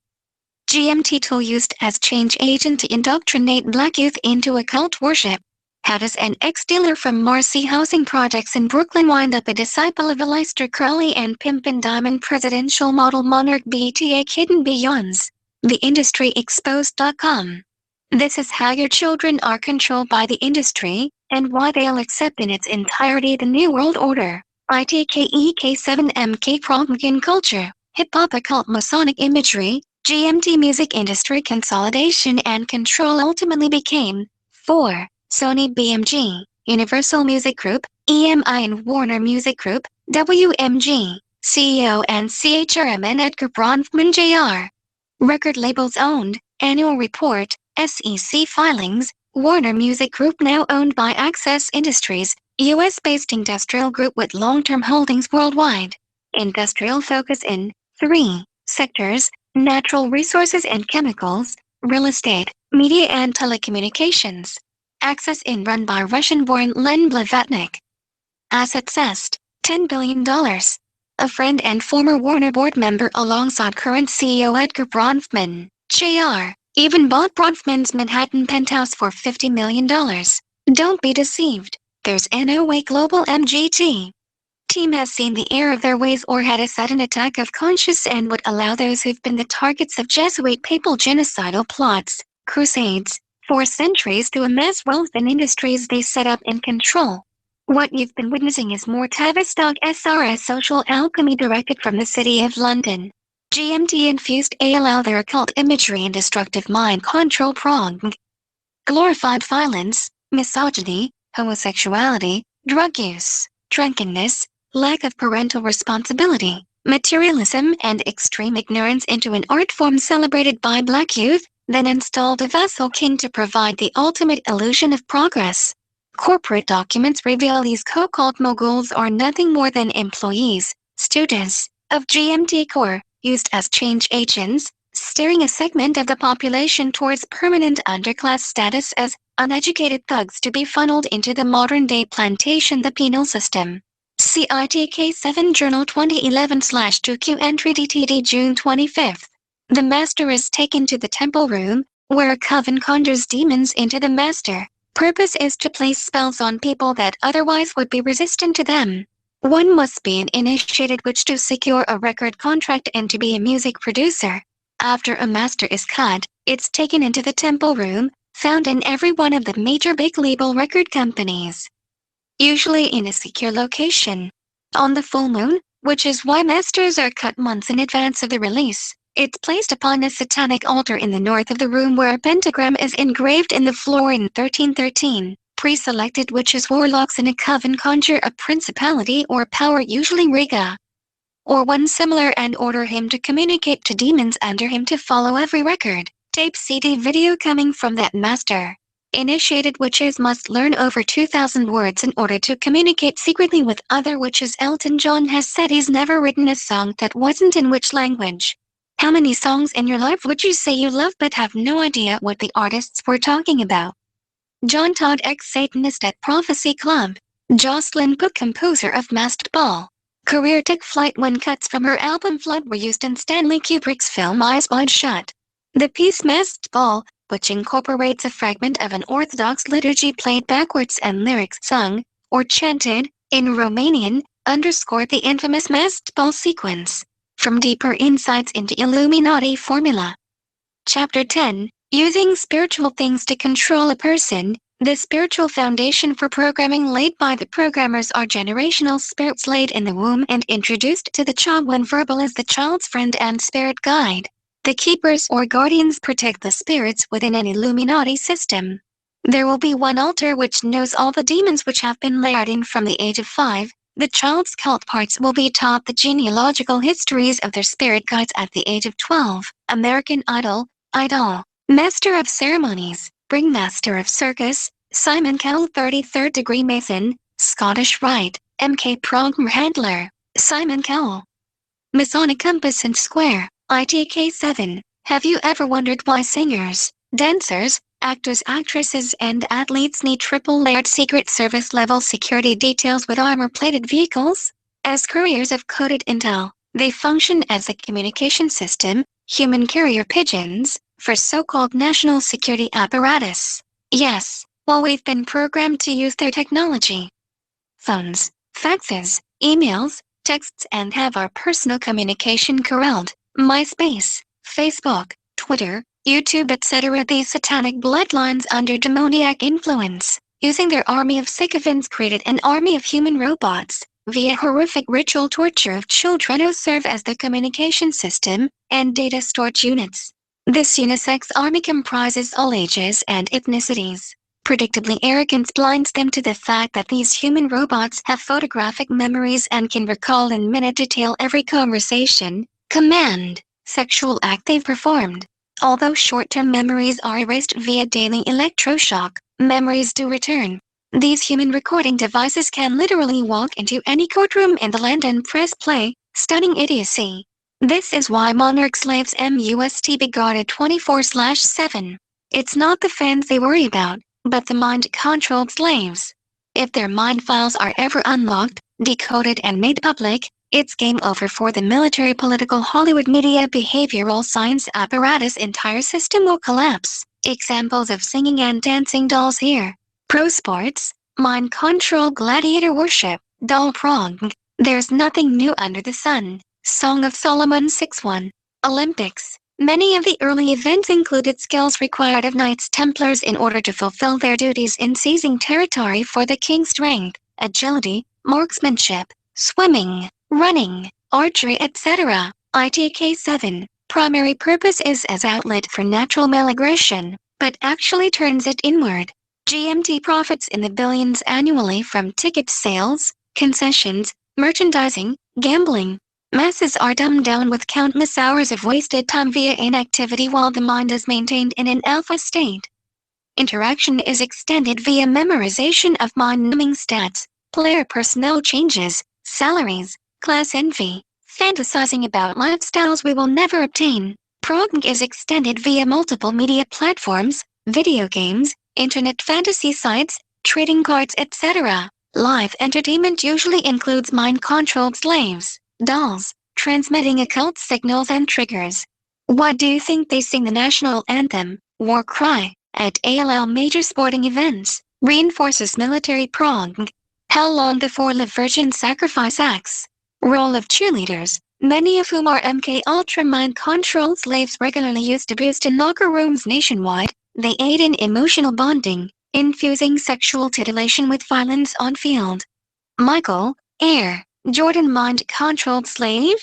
GMT tool used as change agent to indoctrinate black youth into occult worship. How does an ex-dealer from Marcy Housing Projects in Brooklyn wind up a disciple of Aleister Crowley and Pimpin' Diamond presidential model monarch BTA Kidden Beyonds? TheIndustryExposed.com. This is how your children are controlled by the industry, and why they'll accept in its entirety the New World Order. ITKEK7MK Propaganda Culture, Hip-Hop Occult Masonic Imagery, GMT Music Industry Consolidation and Control ultimately became 4. Sony BMG, Universal Music Group, EMI and Warner Music Group, WMG, CEO and CHRMN Edgar Bronfman Jr. Record labels owned, Annual Report, SEC Filings, Warner Music Group now owned by Access Industries, US-based industrial group with long-term holdings worldwide. Industrial focus in 3 sectors: natural resources and chemicals, real estate, media and telecommunications. Access in run by Russian-born Len Blavatnik. Assets est, $10 billion. A friend and former Warner board member alongside current CEO Edgar Bronfman, Jr., even bought Bronfman's Manhattan penthouse for $50 million. Don't be deceived. There's no way Global MGT team has seen the error of their ways or had a sudden attack of conscience and would allow those who've been the targets of Jesuit papal genocidal plots, crusades, for centuries to amass wealth in industries they set up and control. What you've been witnessing is more Tavistock SRS social alchemy directed from the City of London. GMT-infused allow their occult imagery and destructive mind control prong. Glorified violence, misogyny, homosexuality, drug use, drunkenness, lack of parental responsibility, materialism and extreme ignorance into an art form celebrated by black youth, then installed a vessel king to provide the ultimate illusion of progress. Corporate documents reveal these so-called moguls are nothing more than employees, students, of GMT Corp, used as change agents, steering a segment of the population towards permanent underclass status as uneducated thugs to be funneled into the modern-day plantation the penal system. CITK7 Journal 2011/2Q entry DTD June 25. The master is taken to the temple room, where a coven conjures demons into the master. Purpose is to place spells on people that otherwise would be resistant to them. One must be an initiated witch to secure a record contract and to be a music producer. After a master is cut, it's taken into the temple room, found in every one of the major big label record companies. Usually in a secure location. On the full moon, which is why masters are cut months in advance of the release, it's placed upon a satanic altar in the north of the room where a pentagram is engraved in the floor in 1313. Pre-selected witches warlocks in a coven conjure a principality or power, usually Riga, or one similar, and order him to communicate to demons under him to follow every record, tape, CD, video coming from that master. Initiated witches must learn over 2,000 words in order to communicate secretly with other witches. Elton John has said he's never written a song that wasn't in witch language. How many songs in your life would you say you love but have no idea what the artists were talking about? John Todd, ex-Satanist at Prophecy Club. Jocelyn Cook, composer of Masked Ball. Career took flight when cuts from her album Flood were used in Stanley Kubrick's film Eyes Wide Shut. The piece Masked Ball, which incorporates a fragment of an Orthodox liturgy played backwards and lyrics sung, or chanted, in Romanian, underscored the infamous Masked Ball sequence. From deeper insights into Illuminati formula. Chapter 10, Using Spiritual Things to Control a Person. The spiritual foundation for programming laid by the programmers are generational spirits laid in the womb and introduced to the child when verbal as the child's friend and spirit guide. The keepers or guardians protect the spirits within an Illuminati system. There will be one altar which knows all the demons which have been layered in from the age of 5. The child's cult parts will be taught the genealogical histories of their spirit guides at the age of 12. American Idol, Master of Ceremonies, Ringmaster of Circus, Simon Cowell 33rd degree Mason, Scottish Rite, MK Program Handler, Simon Cowell. Masonic Compass and Square, ITK7. Have you ever wondered why singers, dancers, actors, actresses, and athletes need triple-layered Secret Service level security details with armor-plated vehicles? As couriers of coded intel, they function as a communication system, human carrier pigeons, for so-called national security apparatus. Yes, while we've been programmed to use their technology. Phones, faxes, emails, texts, and have our personal communication corralled. MySpace, Facebook, Twitter, YouTube, etc. These satanic bloodlines under demoniac influence, using their army of sycophants, created an army of human robots, via horrific ritual torture of children who serve as their communication system and data storage units. This unisex army comprises all ages and ethnicities. Predictably, arrogance blinds them to the fact that these human robots have photographic memories and can recall in minute detail every conversation, command, sexual act they've performed. Although short-term memories are erased via daily electroshock, memories do return. These human recording devices can literally walk into any courtroom in the land and press play, stunning idiocy. This is why monarch slaves must be guarded 24/7. It's not the fans they worry about, but the mind-controlled slaves. If their mind files are ever unlocked, decoded, and made public, it's game over for the military, political, Hollywood, media, behavioral science apparatus. Entire system will collapse. Examples of singing and dancing dolls here. Pro sports, mind control, gladiator worship, doll prong. There's nothing new under the sun. Song of Solomon 6:1. Olympics. Many of the early events included skills required of Knights Templars in order to fulfill their duties in seizing territory for the king's strength, agility, marksmanship, swimming, running, archery, etc. ITK7. Primary purpose is as outlet for natural male aggression, but actually turns it inward. GMT profits in the billions annually from ticket sales, concessions, merchandising, gambling. Masses are dumbed down with countless hours of wasted time via inactivity while the mind is maintained in an alpha state. Interaction is extended via memorization of mind-numbing stats, player personnel changes, salaries, class envy, fantasizing about lifestyles we will never obtain. Prog is extended via multiple media platforms, video games, internet fantasy sites, trading cards, etc. Live entertainment usually includes mind-controlled slaves, dolls, transmitting occult signals and triggers. Why do you think they sing the national anthem, war cry, at ALL major sporting events? Reinforces military prong. How long before live virgin sacrifice acts? Role of cheerleaders, many of whom are MK Ultra mind-controlled slaves regularly used to boost in locker rooms nationwide. They aid in emotional bonding, infusing sexual titillation with violence on field. Michael, Air Jordan mind-controlled slave?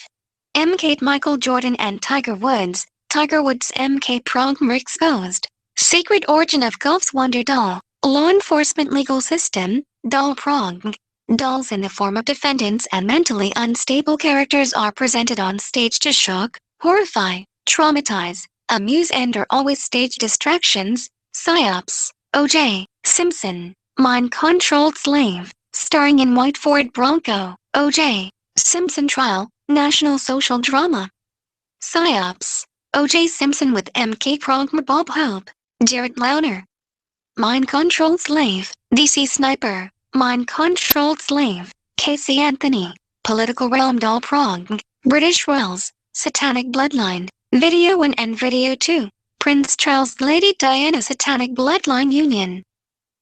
MK Michael Jordan and Tiger Woods. Tiger Woods' MK prong exposed. Secret origin of golf's wonder doll. Law enforcement legal system. Doll prong. Dolls in the form of defendants and mentally unstable characters are presented on stage to shock, horrify, traumatize, amuse, and are always stage distractions. Psyops. O.J. Simpson. Mind-controlled slave. Starring in White Ford Bronco. O.J. Simpson trial. National social drama. Psyops. O.J. Simpson with MK prong. Bob Hope. Jared Launer. Mind-controlled slave. DC Sniper. Mind-controlled slave. Casey Anthony. Political realm doll prong. British Royals. Satanic bloodline. Video 1 and Video 2. Prince Charles, Lady Diana, Satanic bloodline union.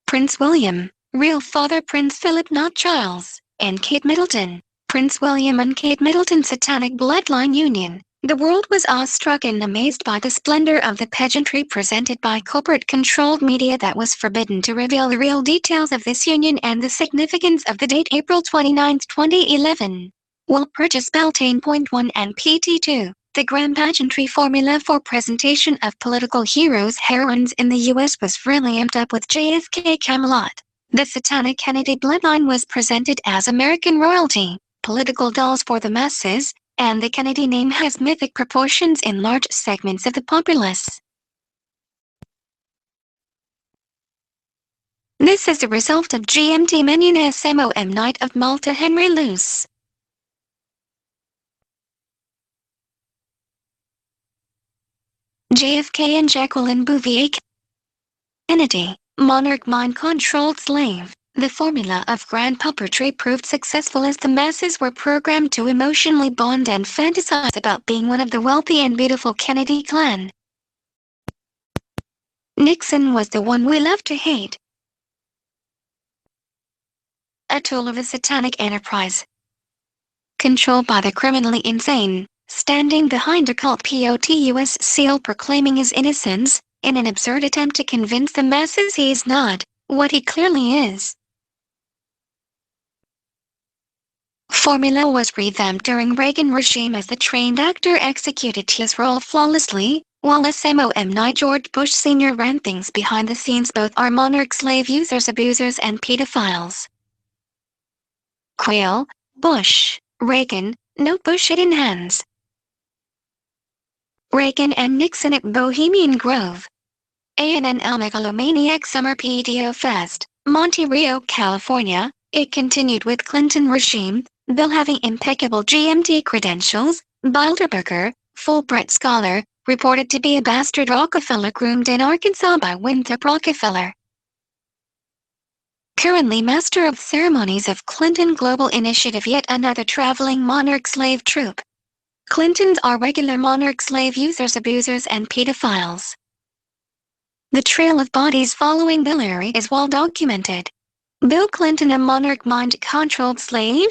Prince William. Real father Prince Philip, not Charles. And Kate Middleton. Prince William and Kate Middleton, Satanic bloodline union. The world was awestruck and amazed by the splendor of the pageantry presented by corporate-controlled media that was forbidden to reveal the real details of this union and the significance of the date April 29, 2011. Will purchase Beltane.1 and PT2. The grand pageantry formula for presentation of political heroes heroines in the US was really amped up with JFK Camelot. The satanic Kennedy bloodline was presented as American royalty, political dolls for the masses, and the Kennedy name has mythic proportions in large segments of the populace. This is a result of GMT Menunez MOM Knight of Malta Henry Luce. JFK and Jacqueline Bouvier Kennedy, monarch mind-controlled slave. The formula of grand puppetry proved successful as the masses were programmed to emotionally bond and fantasize about being one of the wealthy and beautiful Kennedy clan. Nixon was the one we love to hate. A tool of a satanic enterprise. Controlled by the criminally insane, standing behind a cult POTUS seal proclaiming his innocence, in an absurd attempt to convince the masses he is not what he clearly is. Formula was revamped during Reagan regime as the trained actor executed his role flawlessly, while SMOM Knight George Bush Sr. ran things behind the scenes. Both are monarch slave users, abusers, and pedophiles. Quayle, Bush, Reagan, no Bush hidden hands. Reagan and Nixon at Bohemian Grove. ANNL Megalomaniac Summer PDO Fest, Monte Rio, California. It continued with Clinton regime, Bill having impeccable GMT credentials, Bilderberger, Fulbright scholar, reported to be a bastard Rockefeller groomed in Arkansas by Winthrop Rockefeller. Currently Master of Ceremonies of Clinton Global Initiative, yet another traveling monarch slave troupe. Clintons are regular monarch slave users, abusers, and pedophiles. The trail of bodies following Bill Airy is well documented. Bill Clinton, a monarch mind-controlled slave?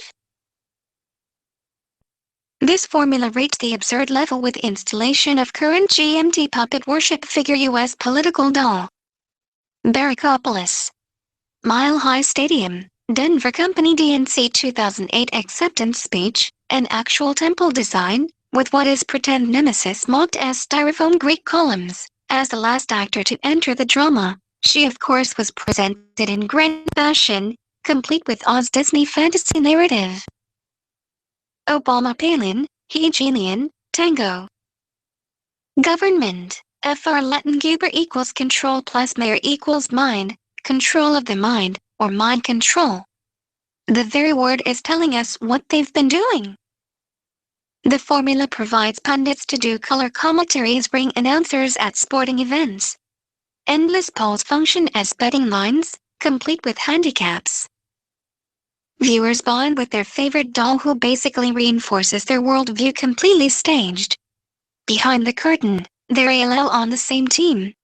This formula reached the absurd level with installation of current GMT puppet worship figure U.S. political doll. Barracopolis. Mile High Stadium, Denver Company DNC 2008 acceptance speech, an actual temple design, with what is pretend nemesis mocked as styrofoam Greek columns. As the last actor to enter the drama, she of course was presented in grand fashion, complete with Oz Disney fantasy narrative. Obama Palin, Hegelian, Tango. Government, FR Latin Geber equals control plus mayor equals mind, control of the mind, or mind control. The very word is telling us what they've been doing. The formula provides pundits to do color commentaries, ring announcers at sporting events. Endless polls function as betting lines, complete with handicaps. Viewers bond with their favorite doll who basically reinforces their worldview, completely staged. Behind the curtain, they're ALL on the same team.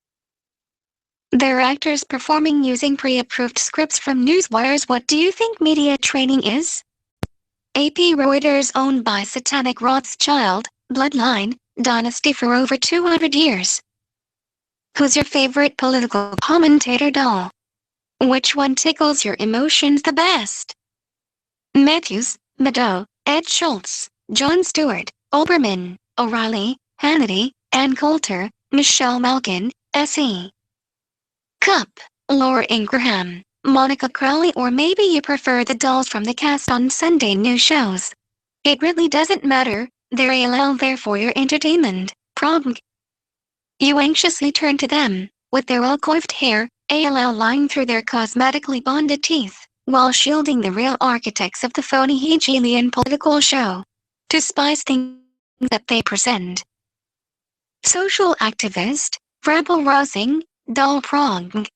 They're actors performing using pre-approved scripts from newswires. What do you think media training is? AP Reuters, owned by satanic Rothschild bloodline dynasty for over 200 years. Who's your favorite political commentator doll? Which one tickles your emotions the best? Matthews, Meadow, Ed Schultz, Jon Stewart, Olbermann, O'Reilly, Hannity, Ann Coulter, Michelle Malkin, S.E. Cupp, Laura Ingraham, Monica Crowley, or maybe you prefer the dolls from the cast on Sunday news shows. It really doesn't matter, they're ALL there for your entertainment. Prog. You anxiously turn to them, with their well-coiffed hair, ALL lying through their cosmetically bonded teeth, while shielding the real architects of the phony Hegelian political show, to spice things up they present. Social activist, rabble-rousing, doll prog.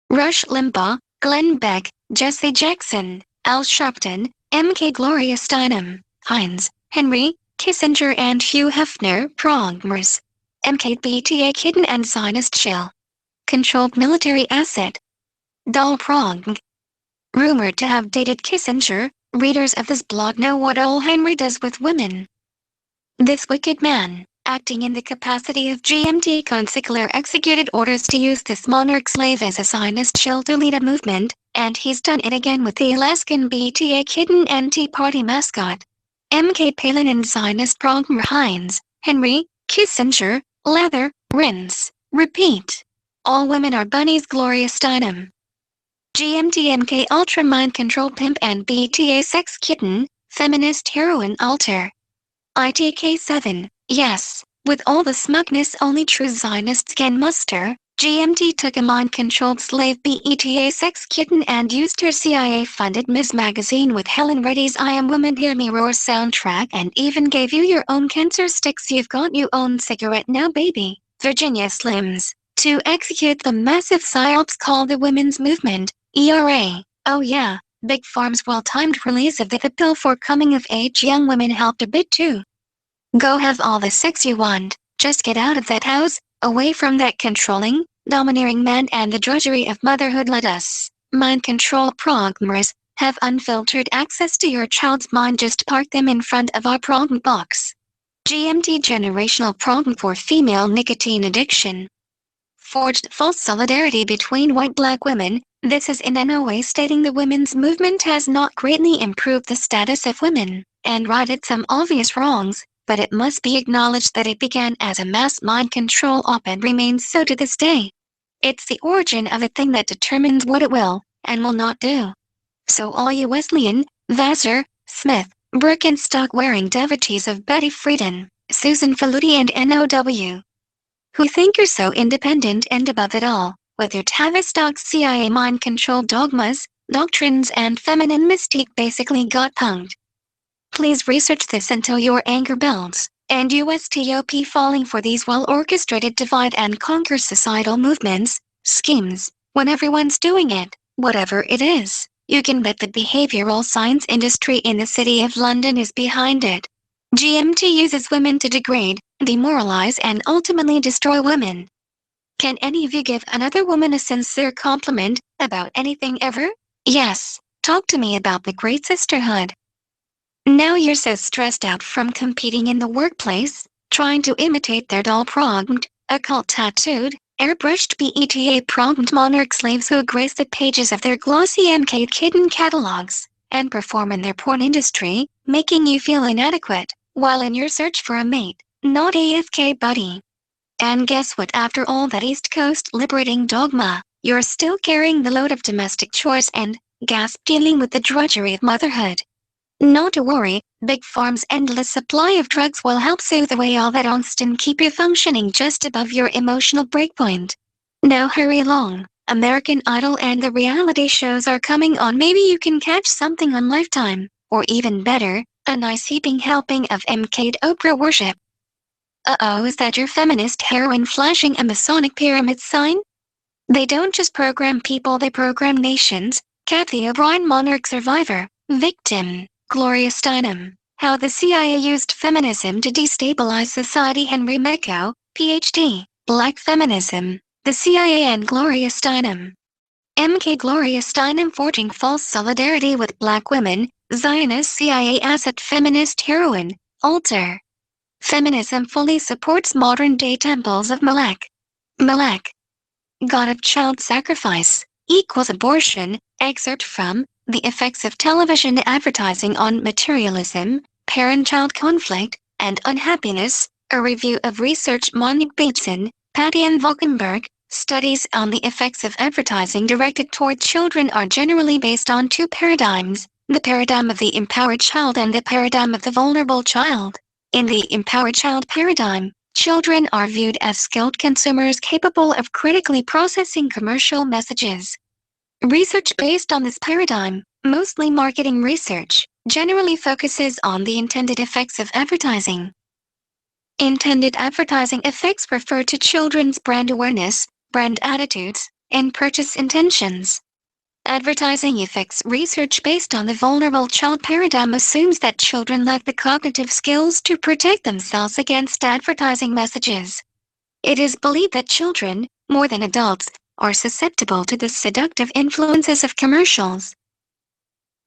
Rush Limbaugh, Glenn Beck, Jesse Jackson, Al Sharpton, M.K. Gloria Steinem, Heinz, Henry, Kissinger and Hugh Hefner, progmers. MKBTA hidden and Zionist shell. Controlled military asset. Doll prog. Rumored to have dated Kissinger, readers of this blog know what old Henry does with women. This wicked man, acting in the capacity of GMT consigliere, executed orders to use this monarch slave as a Zionist shell to lead a movement, and he's done it again with the Alaskan BTA hidden and Tea Party mascot. MK Palin and Zionist progmer Heinz, Henry Kissinger, lather, rinse, repeat. All women are bunnies. Gloria Steinem. GMTMK Ultra Mind Control Pimp and BTA Sex Kitten, Feminist Heroine Alter. ITK7, yes, with all the smugness only true Zionists can muster, GMT took a mind-controlled slave BETA sex kitten and used her CIA-funded Ms. Magazine with Helen Reddy's I Am Woman Hear Me Roar soundtrack and even gave you your own cancer sticks. You've got your own cigarette now, baby. Virginia Slims, to execute the massive psyops called the Women's Movement, ERA. Oh yeah. Big Pharma's well-timed release of the pill for coming-of-age young women helped a bit too. Go have all the sex you want, just get out of that house, away from that controlling, domineering man and the drudgery of motherhood. Let us, mind control programmers, have unfiltered access to your child's mind. Just park them in front of our program box. GMT Generational Program for Female Nicotine Addiction. Forged false solidarity between white black women. This is in no way stating the women's movement has not greatly improved the status of women, and righted some obvious wrongs, but it must be acknowledged that it began as a mass mind control op and remains so to this day. It's the origin of a thing that determines what it will, and will not do. So all you Wesleyan, Vassar, Smith, Birkenstock-wearing devotees of Betty Friedan, Susan Faludi and NOW, who think you're so independent and above it all, with your Tavistock CIA mind-control dogmas, doctrines and feminine mystique basically got punked. Please research this until your anger builds, and USTOP falling for these well-orchestrated divide-and-conquer societal movements, schemes, when everyone's doing it, whatever it is. You can bet the behavioral science industry in the City of London is behind it. GMT uses women to degrade, demoralize and ultimately destroy women. Can any of you give another woman a sincere compliment about anything ever? Yes, talk to me about the Great Sisterhood. Now you're so stressed out from competing in the workplace, trying to imitate their doll-programmed, occult-tattooed, airbrushed BETA-programmed monarch slaves who grace the pages of their glossy MK kitten catalogs, and perform in their porn industry, making you feel inadequate, while in your search for a mate, not AFK buddy. And guess what? After all that East Coast liberating dogma, you're still carrying the load of domestic chores and, gasp, dealing with the drudgery of motherhood. Not to worry, Big Pharma's endless supply of drugs will help soothe away all that angst and keep you functioning just above your emotional breakpoint. Now hurry along, American Idol and the reality shows are coming on. Maybe you can catch something on Lifetime, or even better, a nice heaping helping of MK'd Oprah worship. Uh-oh, is that your feminist heroine flashing a Masonic pyramid sign? They don't just program people, they program nations. Kathy O'Brien, monarch survivor, victim. Gloria Steinem, How the CIA Used Feminism to Destabilize Society. Henry Mecco, Ph.D., Black Feminism, the CIA and Gloria Steinem. MK Gloria Steinem forging false solidarity with black women, Zionist CIA asset feminist heroine, alter. Feminism fully supports modern-day temples of Molech. Molech, god of child sacrifice, equals abortion. Excerpt from The Effects of Television Advertising on Materialism, Parent-Child Conflict, and Unhappiness, a review of research. Monique Bateson, Patty Ann Valkenburg. Studies on the effects of advertising directed toward children are generally based on two paradigms, the paradigm of the empowered child and the paradigm of the vulnerable child. In the empowered child paradigm, children are viewed as skilled consumers capable of critically processing commercial messages. Research based on this paradigm, mostly marketing research, generally focuses on the intended effects of advertising. Intended advertising effects refer to children's brand awareness, brand attitudes, and purchase intentions. Advertising effects research based on the vulnerable child paradigm assumes that children lack the cognitive skills to protect themselves against advertising messages. It is believed that children, more than adults, are susceptible to the seductive influences of commercials.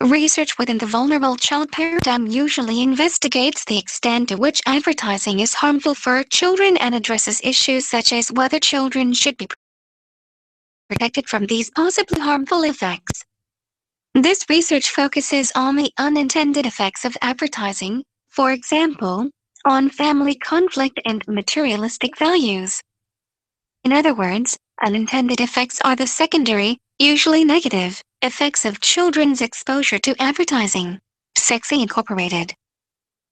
Research within the vulnerable child paradigm usually investigates the extent to which advertising is harmful for children and addresses issues such as whether children should be protected from these possibly harmful effects. This research focuses on the unintended effects of advertising. For example, on family conflict and materialistic values. In other words, unintended effects are the secondary, usually negative, effects of children's exposure to advertising. Sexy Incorporated.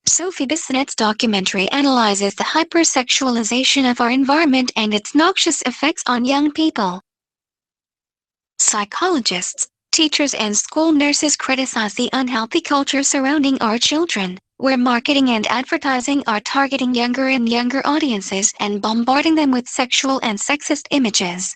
Sophie Bissonnet's documentary analyzes the hypersexualization of our environment and its noxious effects on young people. Psychologists, teachers and school nurses criticize the unhealthy culture surrounding our children, where marketing and advertising are targeting younger and younger audiences and bombarding them with sexual and sexist images.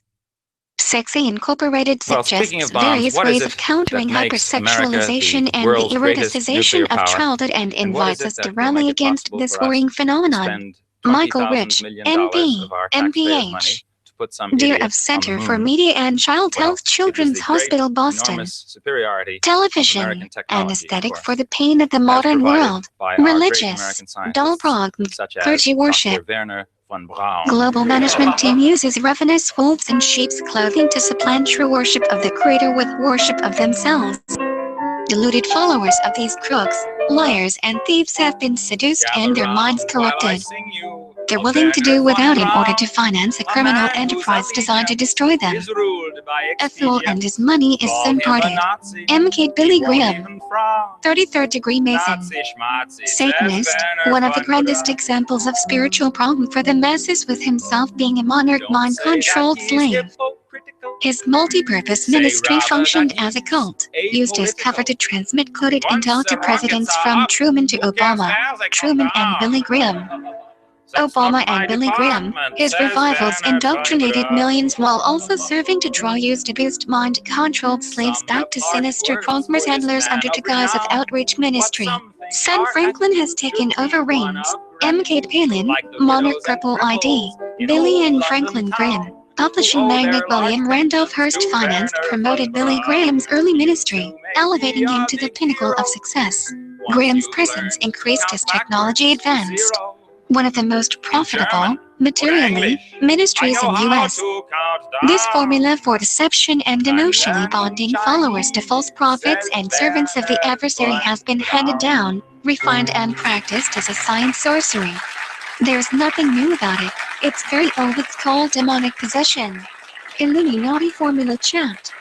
Sexy Incorporated Well, suggests speaking of bombs, various what is ways it of countering that makes America hypersexualization the and the world's greatest eroticization nuclear of power? childhood and And what is invites it us to that will rally make it against possible this for us worrying to phenomenon. spend Michael $20,000 Rich, million MP, of our taxpayers' money MPH. to put some Dear idiot of Center on the for moon? Media and Child Well, Health it was Children's the Hospital great, Boston. enormous superiority of Television, American technology, of anesthetic course, for the pain of the as modern provided world, by our great religious, American dull scientists, progm, such as clergy Dr. worship. Werner von Braun. Global management team uses ravenous wolves in sheep's clothing to supplant true worship of the Creator with worship of themselves. Deluded followers of these crooks, liars and thieves have been seduced and their minds corrupted. They're willing to do without in order to finance a criminal enterprise designed to destroy them. A fool and his money is soon parted. MK Billy Graham, 33rd degree Mason. Satanist, one of the grandest examples of spiritual problem for the masses, with himself being a monarch mind-controlled slave. His multi-purpose ministry functioned as a cult, used his cover to transmit coded intel to presidents from Truman to Obama, Truman and Billy Graham. Obama and Billy Graham, his revivals indoctrinated millions while also serving to draw used abused mind-controlled slaves back to sinister Congress handlers under the guise of outreach ministry. Son Franklin has taken over reins. MK Palin, Monarch Purple ID, Billy and Franklin Graham. Publishing magnate William Randolph Hearst financed promoted Billy Graham's early ministry, elevating him to the pinnacle of success. Graham's presence increased as technology advanced. One of the most profitable, materially, ministries in U.S. This formula for deception and emotionally bonding followers to false prophets and servants of the adversary has been handed down, refined and practiced as a science sorcery. There's nothing new about it. It's very old. It's called demonic possession. Illuminati formula chat.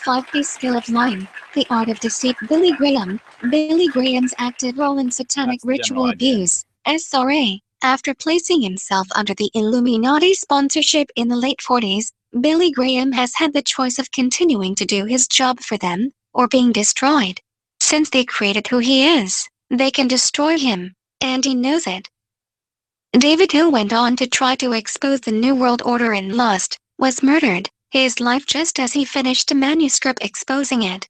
5D skill of lying. The art of deceit. Billy Graham. Billy Graham's active role in satanic That's the general ritual idea. abuse. SRA. After placing himself under the Illuminati sponsorship in the late 40s, Billy Graham has had the choice of continuing to do his job for them, or being destroyed. Since they created who he is, they can destroy him, and he knows it. David Hill went on to try to expose the New World Order and lust, was murdered, his life just as he finished a manuscript exposing it.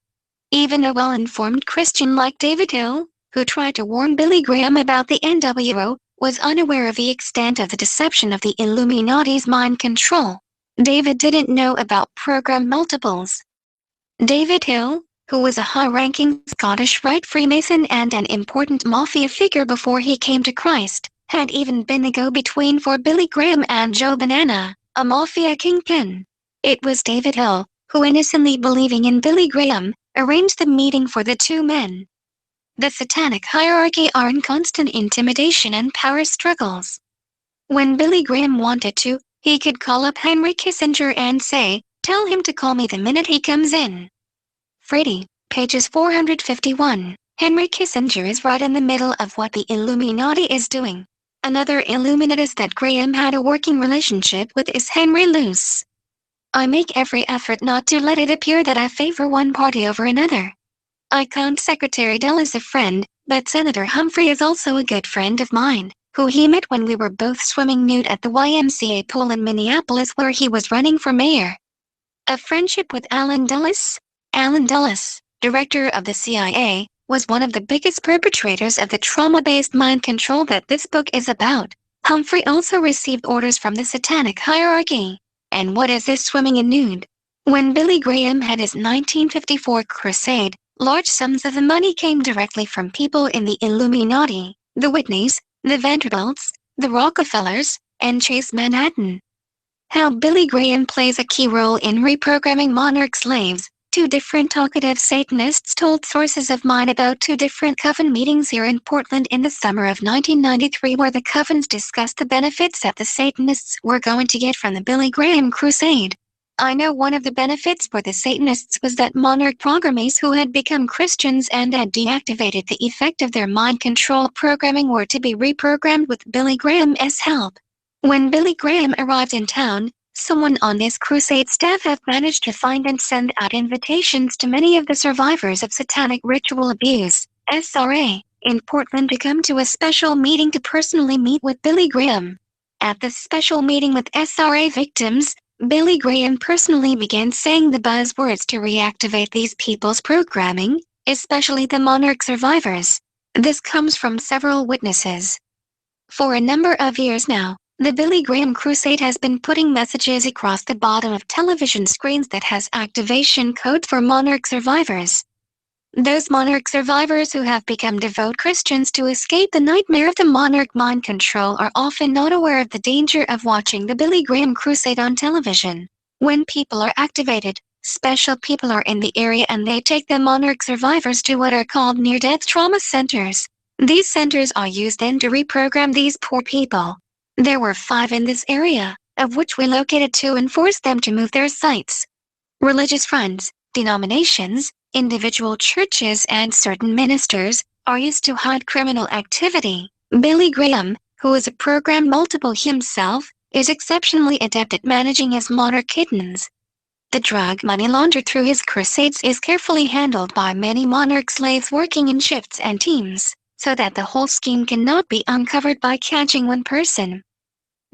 Even a well-informed Christian like David Hill, who tried to warn Billy Graham about the NWO, was unaware of the extent of the deception of the Illuminati's mind control. David didn't know about program multiples. David Hill, who was a high-ranking Scottish Rite Freemason and an important mafia figure before he came to Christ, had even been a go-between for Billy Graham and Joe Banana, a mafia kingpin. It was David Hill, who innocently believing in Billy Graham, arranged the meeting for the two men. The satanic hierarchy are in constant intimidation and power struggles. When Billy Graham wanted to, he could call up Henry Kissinger and say, "Tell him to call me the minute he comes in." Frady, pages 451. Henry Kissinger is right in the middle of what the Illuminati is doing. Another Illuminatus that Graham had a working relationship with is Henry Luce. I make every effort not to let it appear that I favor one party over another. I count Secretary Dulles a friend, but Senator Humphrey is also a good friend of mine, who he met when we were both swimming nude at the YMCA pool in Minneapolis where he was running for mayor. A friendship with Allen Dulles? Allen Dulles, director of the CIA, was one of the biggest perpetrators of the trauma-based mind control that this book is about. Humphrey also received orders from the satanic hierarchy. And what is this swimming in nude? When Billy Graham had his 1954 crusade, large sums of the money came directly from people in the Illuminati, the Whitneys, the Vanderbilts, the Rockefellers, and Chase Manhattan. How Billy Graham plays a key role in reprogramming monarch slaves, 2 different talkative Satanists told sources of mine about 2 different coven meetings here in Portland in the summer of 1993 where the covens discussed the benefits that the Satanists were going to get from the Billy Graham crusade. I know one of the benefits for the Satanists was that monarch programmers who had become Christians and had deactivated the effect of their mind control programming were to be reprogrammed with Billy Graham's help. When Billy Graham arrived in town, someone on this crusade staff had managed to find and send out invitations to many of the survivors of satanic ritual abuse, SRA, in Portland to come to a special meeting to personally meet with Billy Graham. At this special meeting with SRA victims, Billy Graham personally began saying the buzzwords to reactivate these people's programming, especially the monarch survivors. This comes from several witnesses. For a number of years now, the Billy Graham crusade has been putting messages across the bottom of television screens that has activation code for monarch survivors. Those monarch survivors who have become devout Christians to escape the nightmare of the monarch mind control are often not aware of the danger of watching the Billy Graham crusade on television. When people are activated, special people are in the area and they take the monarch survivors to what are called near-death trauma centers. These centers are used then to reprogram these poor people. There were 5 in this area, of which we located 2 and forced them to move their sites. Religious friends, denominations, individual churches and certain ministers are used to hide criminal activity. Billy Graham, who is a program multiple himself, is exceptionally adept at managing his monarch kittens. The drug money laundered through his crusades is carefully handled by many monarch slaves working in shifts and teams, so that the whole scheme cannot be uncovered by catching one person.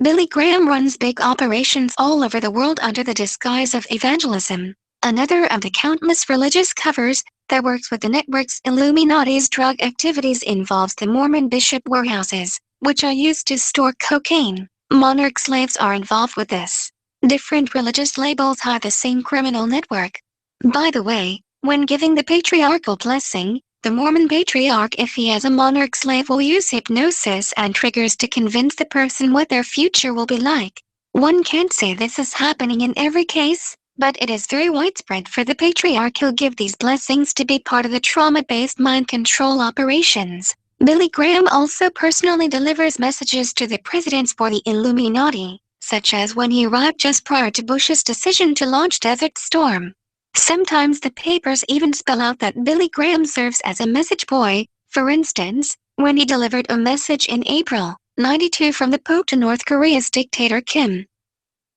Billy Graham runs big operations all over the world under the disguise of evangelism. Another of the countless religious covers that works with the network's Illuminati's drug activities involves the Mormon bishop warehouses, which are used to store cocaine. Monarch slaves are involved with this. Different religious labels hide the same criminal network. By the way, when giving the patriarchal blessing, the Mormon patriarch, if he has a monarch slave, will use hypnosis and triggers to convince the person what their future will be like. One can't say this is happening in every case, but it is very widespread for the patriarch who'll give these blessings to be part of the trauma-based mind control operations. Billy Graham also personally delivers messages to the presidents for the Illuminati, such as when he arrived just prior to Bush's decision to launch Desert Storm. Sometimes the papers even spell out that Billy Graham serves as a message boy, for instance, when he delivered a message in April '92 from the Pope to North Korea's dictator Kim.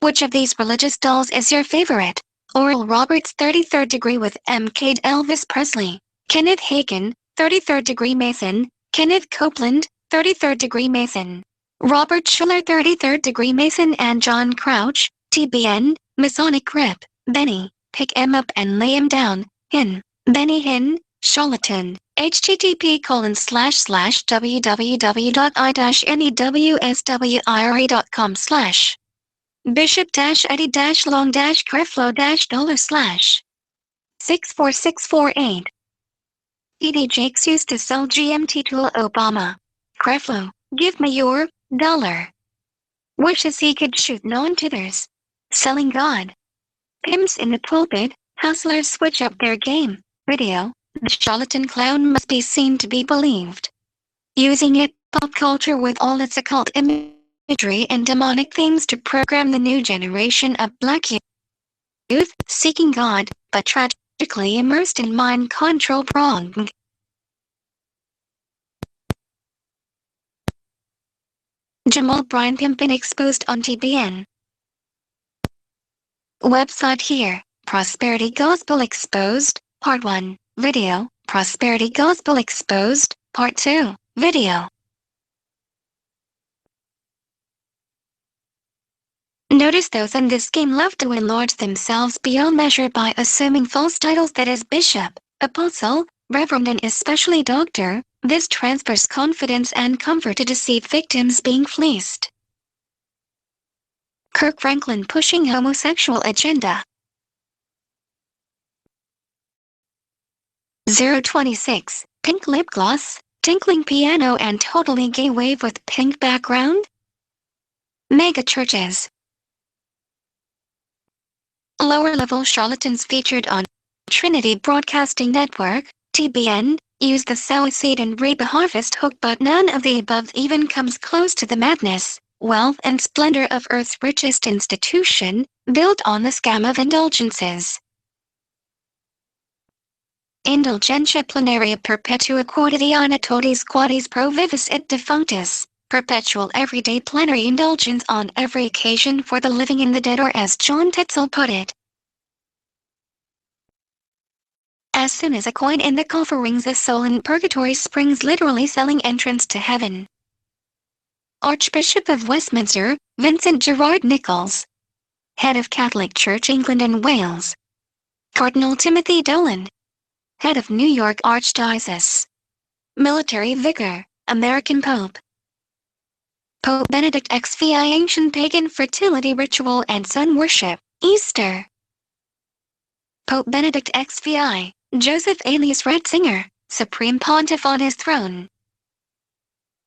Which of these religious dolls is your favorite? Oral Roberts 33rd Degree with MK Elvis Presley. Kenneth Hagin, 33rd Degree Mason. Kenneth Copeland, 33rd Degree Mason. Robert Schuller 33rd Degree Mason and John Crouch, TBN, Masonic Grip. Benny, pick him up and lay him down. Hinn, Benny Hinn, Charlatan. http://www.i-newswire.com/ Bishop-Eddie-Long-Creflo- $64648. TD Jakes used to sell GMT to Obama. Creflo, give me your dollar. Wishes he could shoot non-tithers. Selling God. Pimps in the pulpit, hustlers switch up their game. Video, the charlatan clown must be seen to be believed. Using it, pop culture with all its occult imagery and demonic themes to program the new generation of black youth seeking God, but tragically immersed in mind control prong. Jamal Bryant Pimpin exposed on TBN. Website here, Prosperity Gospel Exposed, Part 1, Video, Prosperity Gospel Exposed, Part 2, Video. Notice those in this game love to enlarge themselves beyond measure by assuming false titles that is bishop, apostle, reverend and especially doctor. This transfers confidence and comfort to deceive victims being fleeced. Kirk Franklin pushing homosexual agenda. 026, pink lip gloss, tinkling piano and totally gay wave with pink background? Mega churches. Lower level charlatans featured on Trinity Broadcasting Network, TBN, use the sow seed and reap a harvest hook, but none of the above even comes close to the madness, wealth and splendor of Earth's richest institution, built on the scam of indulgences. Indulgentia plenaria perpetua quotidiana totis quatis pro vivis et defunctis, perpetual everyday plenary indulgence on every occasion for the living and the dead, or as John Tetzel put it. As soon as a coin in the coffer rings, a soul in purgatory springs, literally selling entrance to heaven. Archbishop of Westminster, Vincent Gerard Nichols. Head of Catholic Church England and Wales. Cardinal Timothy Dolan. Head of New York Archdiocese. Military Vicar, American Pope. Pope Benedict XVI. Ancient pagan fertility ritual and sun worship, Easter. Pope Benedict XVI, Joseph alias Ratzinger, Supreme Pontiff on his throne.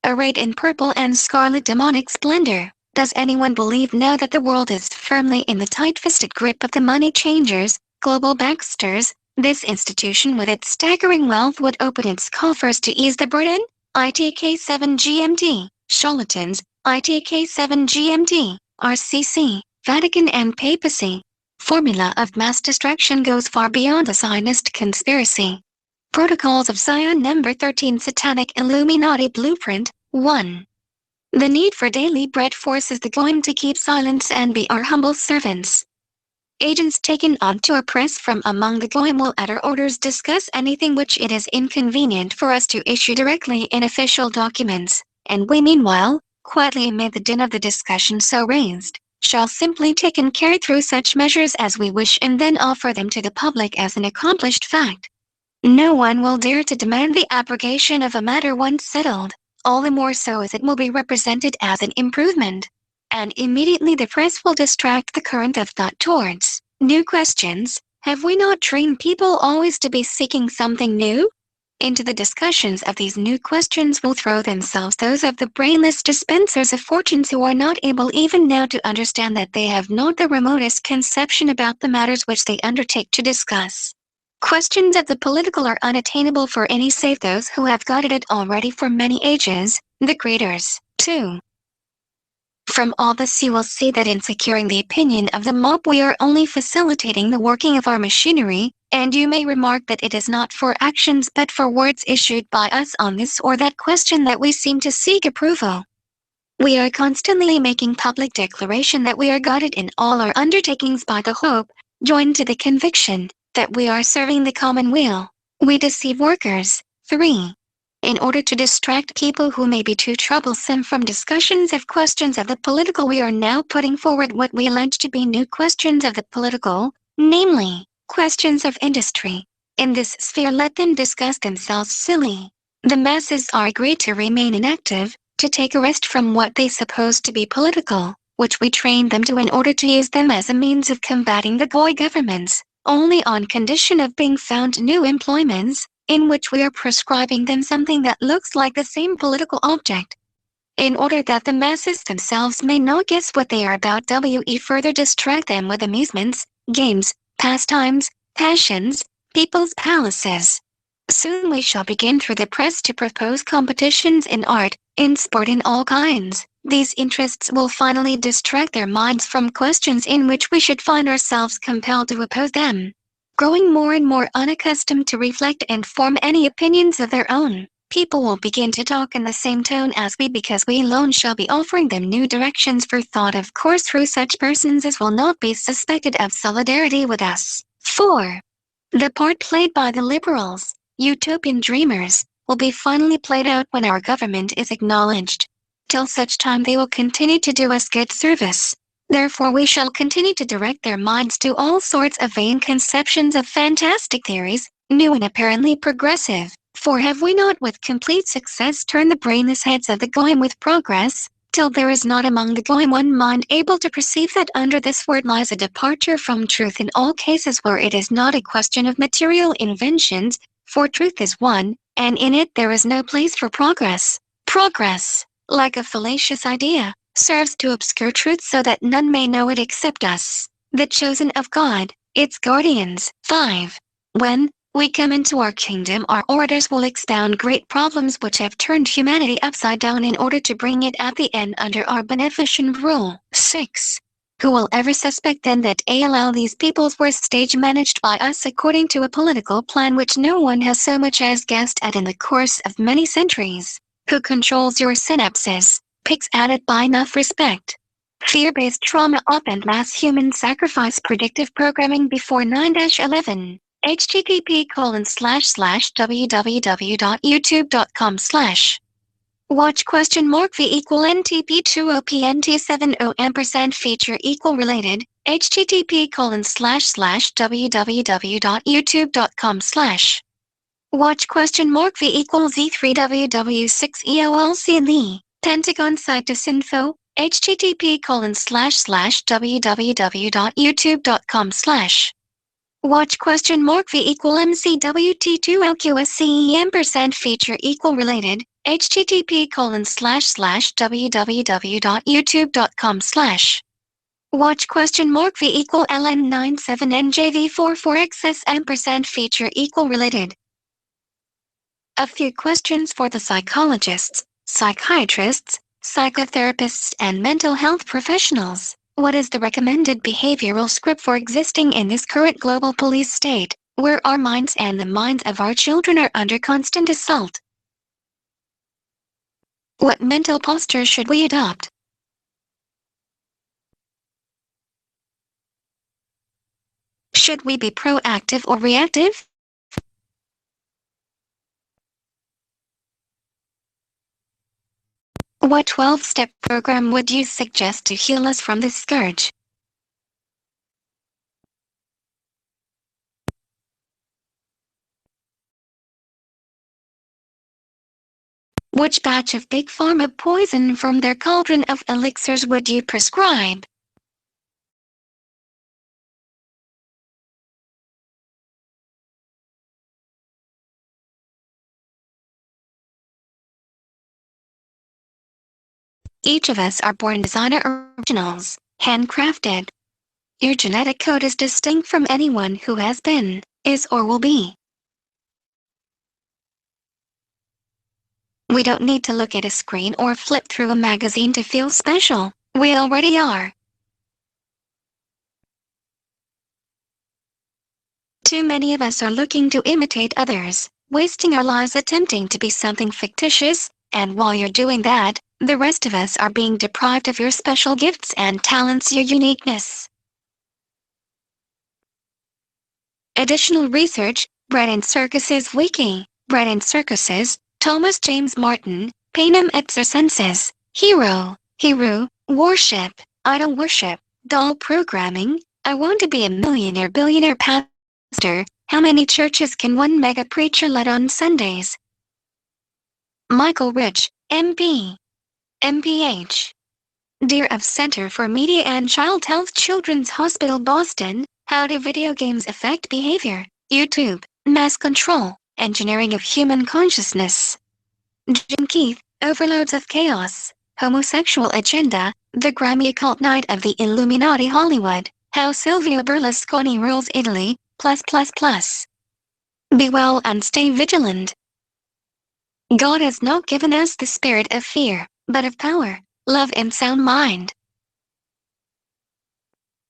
Arrayed in purple and scarlet demonic splendor, does anyone believe now that the world is firmly in the tight-fisted grip of the money changers, global banksters? This institution with its staggering wealth would open its coffers to ease the burden? ITK7 GMT, charlatans, ITK7 GMT, RCC, Vatican and Papacy. Formula of mass distraction goes far beyond the Zionist conspiracy. Protocols of Zion number 13 Satanic Illuminati Blueprint 1. The need for daily bread forces the Goyim to keep silence and be our humble servants. Agents taken on to oppress from among the Goyim will at our orders discuss anything which it is inconvenient for us to issue directly in official documents, and we meanwhile, quietly amid the din of the discussion so raised, shall simply take and carry through such measures as we wish and then offer them to the public as an accomplished fact. No one will dare to demand the abrogation of a matter once settled, all the more so as it will be represented as an improvement. And immediately the press will distract the current of thought towards new questions. Have we not trained people always to be seeking something new? Into the discussions of these new questions will throw themselves those of the brainless dispensers of fortunes who are not able even now to understand that they have not the remotest conception about the matters which they undertake to discuss. Questions of the political are unattainable for any save those who have got it already for many ages, the creators, too. From all this you will see that in securing the opinion of the mob we are only facilitating the working of our machinery, and you may remark that it is not for actions but for words issued by us on this or that question that we seem to seek approval. We are constantly making public declaration that we are guided in all our undertakings by the hope, joined to the conviction, that we are serving the common weal. We deceive workers. 3. In order to distract people who may be too troublesome from discussions of questions of the political, we are now putting forward what we allege to be new questions of the political, namely, questions of industry. In this sphere let them discuss themselves silly. The masses are agreed to remain inactive, to take a rest from what they suppose to be political, which we train them to in order to use them as a means of combating the Goy governments, only on condition of being found new employments, in which we are prescribing them something that looks like the same political object, in order that the masses themselves may not guess what they are about. We further distract them with amusements, games, pastimes, passions, people's palaces. Soon we shall begin through the press to propose competitions in art, in sport, in all kinds. These interests will finally distract their minds from questions in which we should find ourselves compelled to oppose them. Growing more and more unaccustomed to reflect and form any opinions of their own, people will begin to talk in the same tone as we, because we alone shall be offering them new directions for thought, of course through such persons as will not be suspected of solidarity with us. 4. The part played by the liberals, utopian dreamers, will be finally played out when our government is acknowledged. Till such time they will continue to do us good service. Therefore we shall continue to direct their minds to all sorts of vain conceptions of fantastic theories, new and apparently progressive. For have we not with complete success turned the brainless heads of the Goyim with progress, till there is not among the Goyim one mind able to perceive that under this word lies a departure from truth in all cases where it is not a question of material inventions, for truth is one, and in it there is no place for progress. Progress, like a fallacious idea, serves to obscure truth so that none may know it except us, the chosen of God, its guardians. 5. When we come into our kingdom, our orators will expound great problems which have turned humanity upside down in order to bring it at the end under our beneficent rule. 6. Who will ever suspect then that all these peoples were stage managed by us according to a political plan which no one has so much as guessed at in the course of many centuries? Who controls your synapses, picks at it by enough respect? Fear-based trauma op and mass human sacrifice predictive programming before 9-11. http://www.youtube.com/ watch v equal ntp20pnt70 ampersand feature equal related http://www.youtube.com/ watch v equal z3ww6eolc Pentagon site disinfo http://www.youtube.com/ watch v equal mcwt2lqsce ampersand feature equal related http://www.youtube.com/ watch v equal ln97njv44xs ampersand feature equal related. A few questions for the psychologists, psychiatrists, psychotherapists and mental health professionals. What is the recommended behavioral script for existing in this current global police state, where our minds and the minds of our children are under constant assault? What mental posture should we adopt? Should we be proactive or reactive? What 12-step program would you suggest to heal us from this scourge? Which batch of Big Pharma poison from their cauldron of elixirs would you prescribe? Each of us are born designer originals, handcrafted. Your genetic code is distinct from anyone who has been, is or will be. We don't need to look at a screen or flip through a magazine to feel special. We already are. Too many of us are looking to imitate others, wasting our lives attempting to be something fictitious, and while you're doing that, the rest of us are being deprived of your special gifts and talents, your uniqueness. Additional research, Bread and Circuses Wiki, Bread and Circuses, Thomas James Martin, Panem et Circenses, Hero, Worship, Idol Worship, Doll Programming, I Want to Be a Millionaire Billionaire Pastor, How Many Churches Can One Mega Preacher Lead on Sundays? Michael Rich, MP, MPH. Dear of Center for Media and Child Health, Children's Hospital Boston, How Do Video Games Affect Behavior? YouTube, Mass Control, Engineering of Human Consciousness. Jim Keith, Overloads of Chaos, Homosexual Agenda, The Grammy Occult Night of the Illuminati Hollywood, How Silvio Berlusconi Rules Italy, +++. Be well and stay vigilant. God has not given us the spirit of fear, but of power, love and sound mind.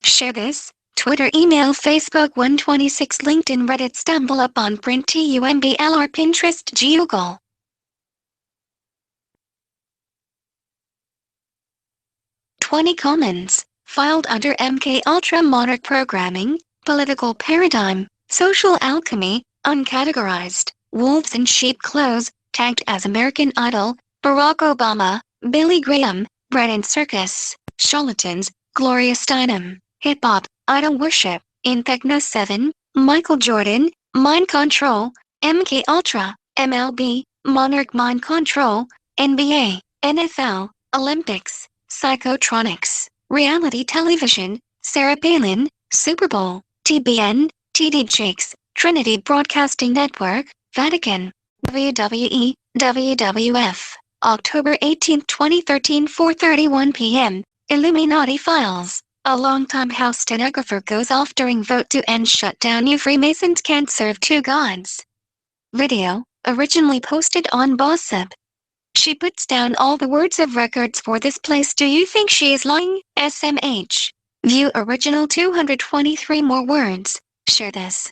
Share this, Twitter, email, Facebook, 126, LinkedIn, Reddit, StumbleUpon, Print, TUMBLR, Pinterest, Google. "20 comments, filed under MK Ultra Monarch Programming, Political Paradigm, Social Alchemy, Uncategorized, Wolves in Sheep Clothes, Tagged as American Idol, Barack Obama, Billy Graham, Bread and Circus, Charlatans, Gloria Steinem, Hip Hop, Idol Worship, In Techno 7, Michael Jordan, Mind Control, MK Ultra, MLB, Monarch Mind Control, NBA, NFL, Olympics, Psychotronics, Reality Television, Sarah Palin, Super Bowl, TBN, TD Jakes, Trinity Broadcasting Network, Vatican, WWE, WWF, October 18, 2013, 4:31 p.m., Illuminati Files, A longtime House stenographer goes off during vote to end shutdown. You Freemasons can't serve two gods. Video, originally posted on Bossip. She puts down all the words of records for this place. Do you think she is lying? SMH. View original 223 more words. Share this.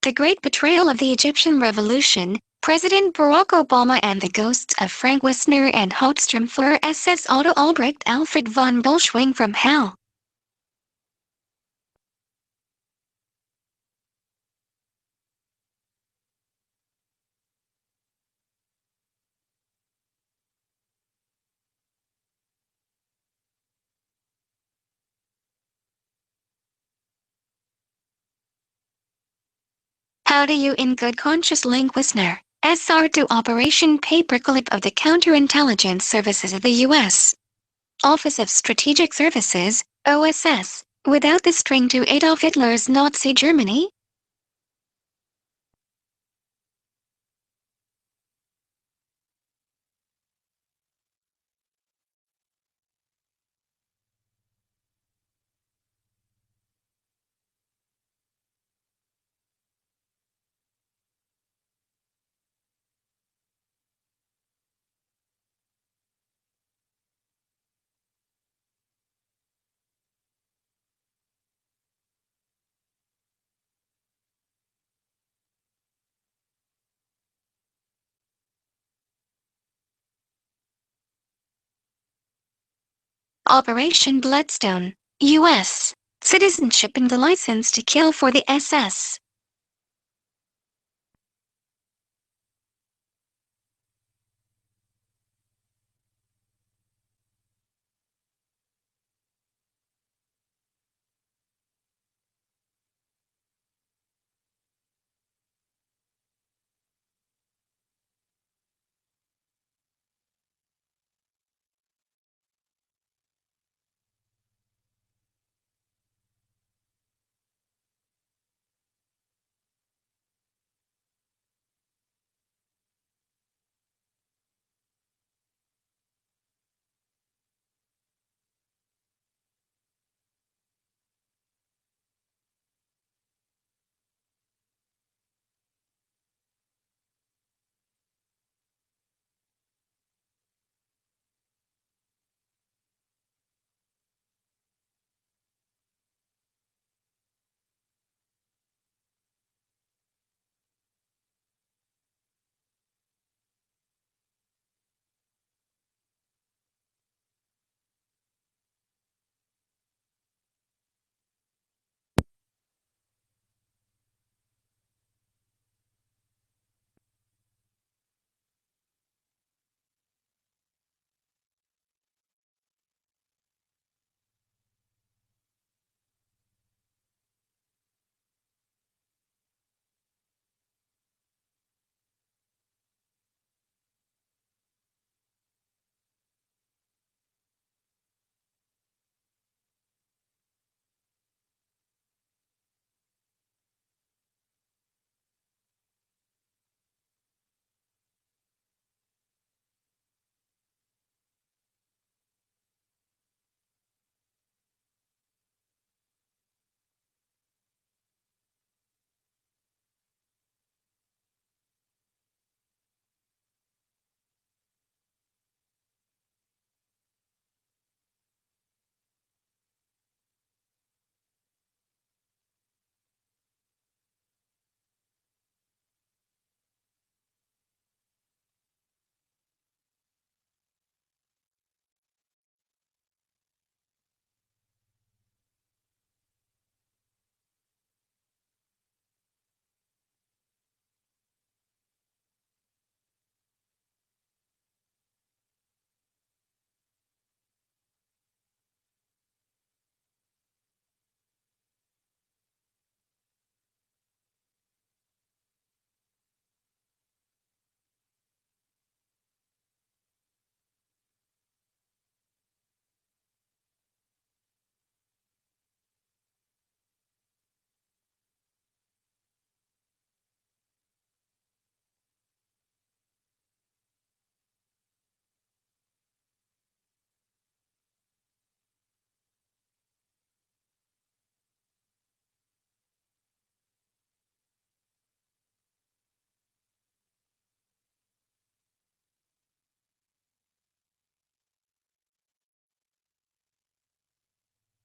The Great Betrayal of the Egyptian Revolution, President Barack Obama and the Ghosts of Frank Wisner and Hotstrom Fleur SS Otto Albrecht Alfred von Bolschwing from Hell. How do you in good conscience link Wisner, SR to Operation Paperclip of the Counterintelligence Services of the U.S. Office of Strategic Services, OSS, without the string to Adolf Hitler's Nazi Germany? Operation Bloodstone, U.S. Citizenship and the license to kill for the SS.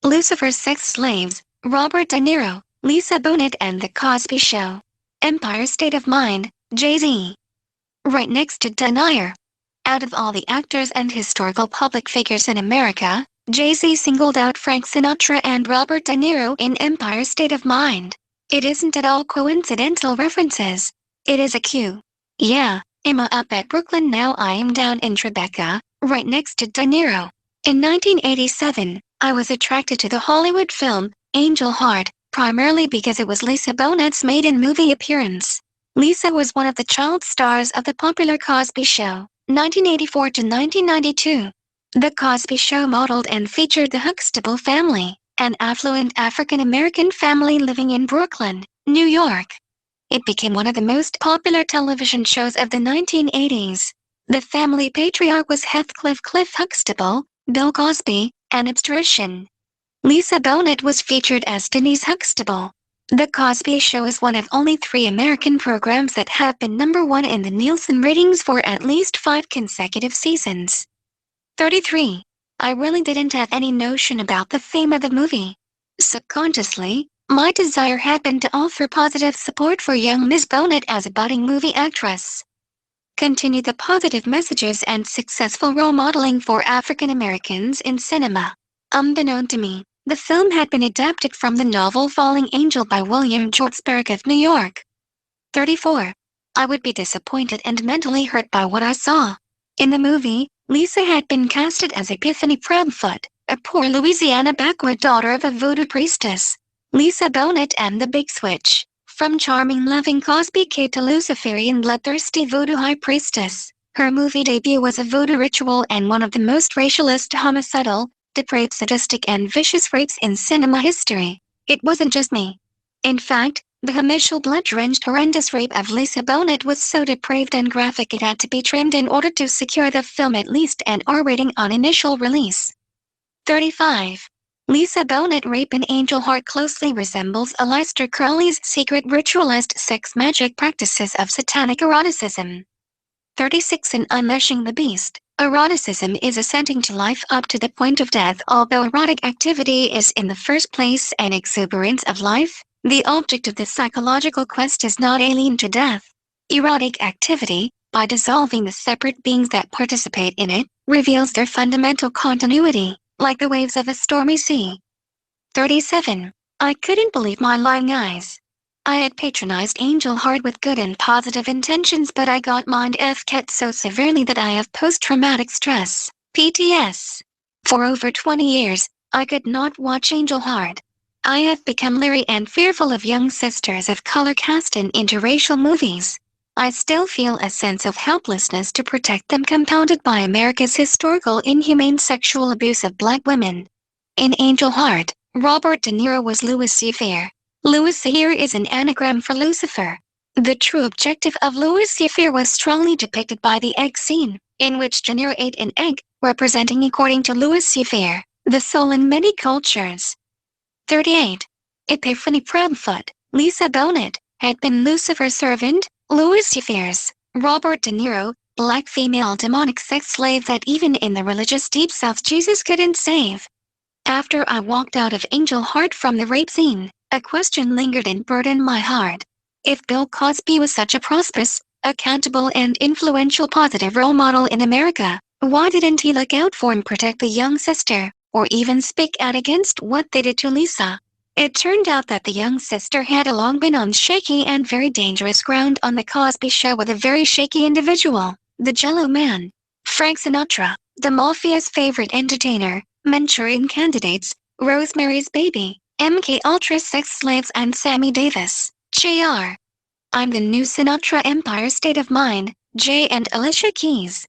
Lucifer's Sex Slaves, Robert De Niro, Lisa Bonet and The Cosby Show. Empire State of Mind, Jay-Z. Right next to Denier. Out of all the actors and historical public figures in America, Jay-Z singled out Frank Sinatra and Robert De Niro in Empire State of Mind. It isn't at all coincidental references. It is a cue. Yeah, I'm up at Brooklyn now. I am down in Tribeca, right next to De Niro. In 1987, I was attracted to the Hollywood film, Angel Heart, primarily because it was Lisa Bonet's maiden movie appearance. Lisa was one of the child stars of the popular Cosby Show, 1984 to 1992. The Cosby Show modeled and featured the Huxtable family, an affluent African-American family living in Brooklyn, New York. It became one of the most popular television shows of the 1980s. The family patriarch was Heathcliff Cliff Huxtable, Bill Cosby, an obstetrician. Lisa Bonet was featured as Denise Huxtable. The Cosby Show is one of only 3 American programs that have been #1 in the Nielsen ratings for at least 5 consecutive seasons. 33. I really didn't have any notion about the theme of the movie. Subconsciously, my desire had been to offer positive support for young Miss Bonet as a budding movie actress. Continue the positive messages and successful role modeling for African Americans in cinema. Unbeknown to me, the film had been adapted from the novel Falling Angel by William Schwartzberg of New York. 34. I would be disappointed and mentally hurt by what I saw. In the movie, Lisa had been casted as Epiphany Proudfoot, a poor Louisiana backwood daughter of a voodoo priestess. Lisa Bonet and the Big Switch, from charming loving Cosby kid to Luciferian bloodthirsty voodoo high priestess. Her movie debut was a voodoo ritual and one of the most racialist, homicidal, depraved, sadistic and vicious rapes in cinema history. It wasn't just me. In fact, the homicial blood-drenched horrendous rape of Lisa Bonet was so depraved and graphic it had to be trimmed in order to secure the film at least an R rating on initial release. 35. Lisa Bonet rape in Angel Heart closely resembles Aleister Crowley's secret ritualized sex magic practices of satanic eroticism. 36. In Unleashing the Beast, eroticism is ascending to life up to the point of death. Although erotic activity is in the first place an exuberance of life, the object of this psychological quest is not alien to death. Erotic activity, by dissolving the separate beings that participate in it, reveals their fundamental continuity, like the waves of a stormy sea. 37. I couldn't believe my lying eyes. I had patronized Angel Heart with good and positive intentions, but I got mind f***ed so severely that I have post-traumatic stress, PTS. For over 20 years, I could not watch Angel Heart. I have become leery and fearful of young sisters of color cast in interracial movies. I still feel a sense of helplessness to protect them, compounded by America's historical inhumane sexual abuse of black women. In Angel Heart, Robert De Niro was Lucifer. Lucifer is an anagram for Lucifer. The true objective of Lucifer was strongly depicted by the egg scene, in which De Niro ate an egg, representing, according to Lucifer, the soul in many cultures. 38. Epiphany Proudfoot, Lisa Bonet, had been Lucifer's servant, Lucifer's, Robert De Niro, black female demonic sex slave that even in the religious Deep South Jesus couldn't save. After I walked out of Angel Heart from the rape scene, a question lingered and burdened my heart. If Bill Cosby was such a prosperous, accountable and influential positive role model in America, why didn't he look out for and protect the young sister, or even speak out against what they did to Lisa? It turned out that the young sister had long been on shaky and very dangerous ground on The Cosby Show with a very shaky individual, the Jello Man. Frank Sinatra, the mafia's favorite entertainer, Manchurian Candidates, Rosemary's Baby, MK Ultra sex slaves and Sammy Davis, Jr. I'm the new Sinatra Empire State of Mind, Jay and Alicia Keys.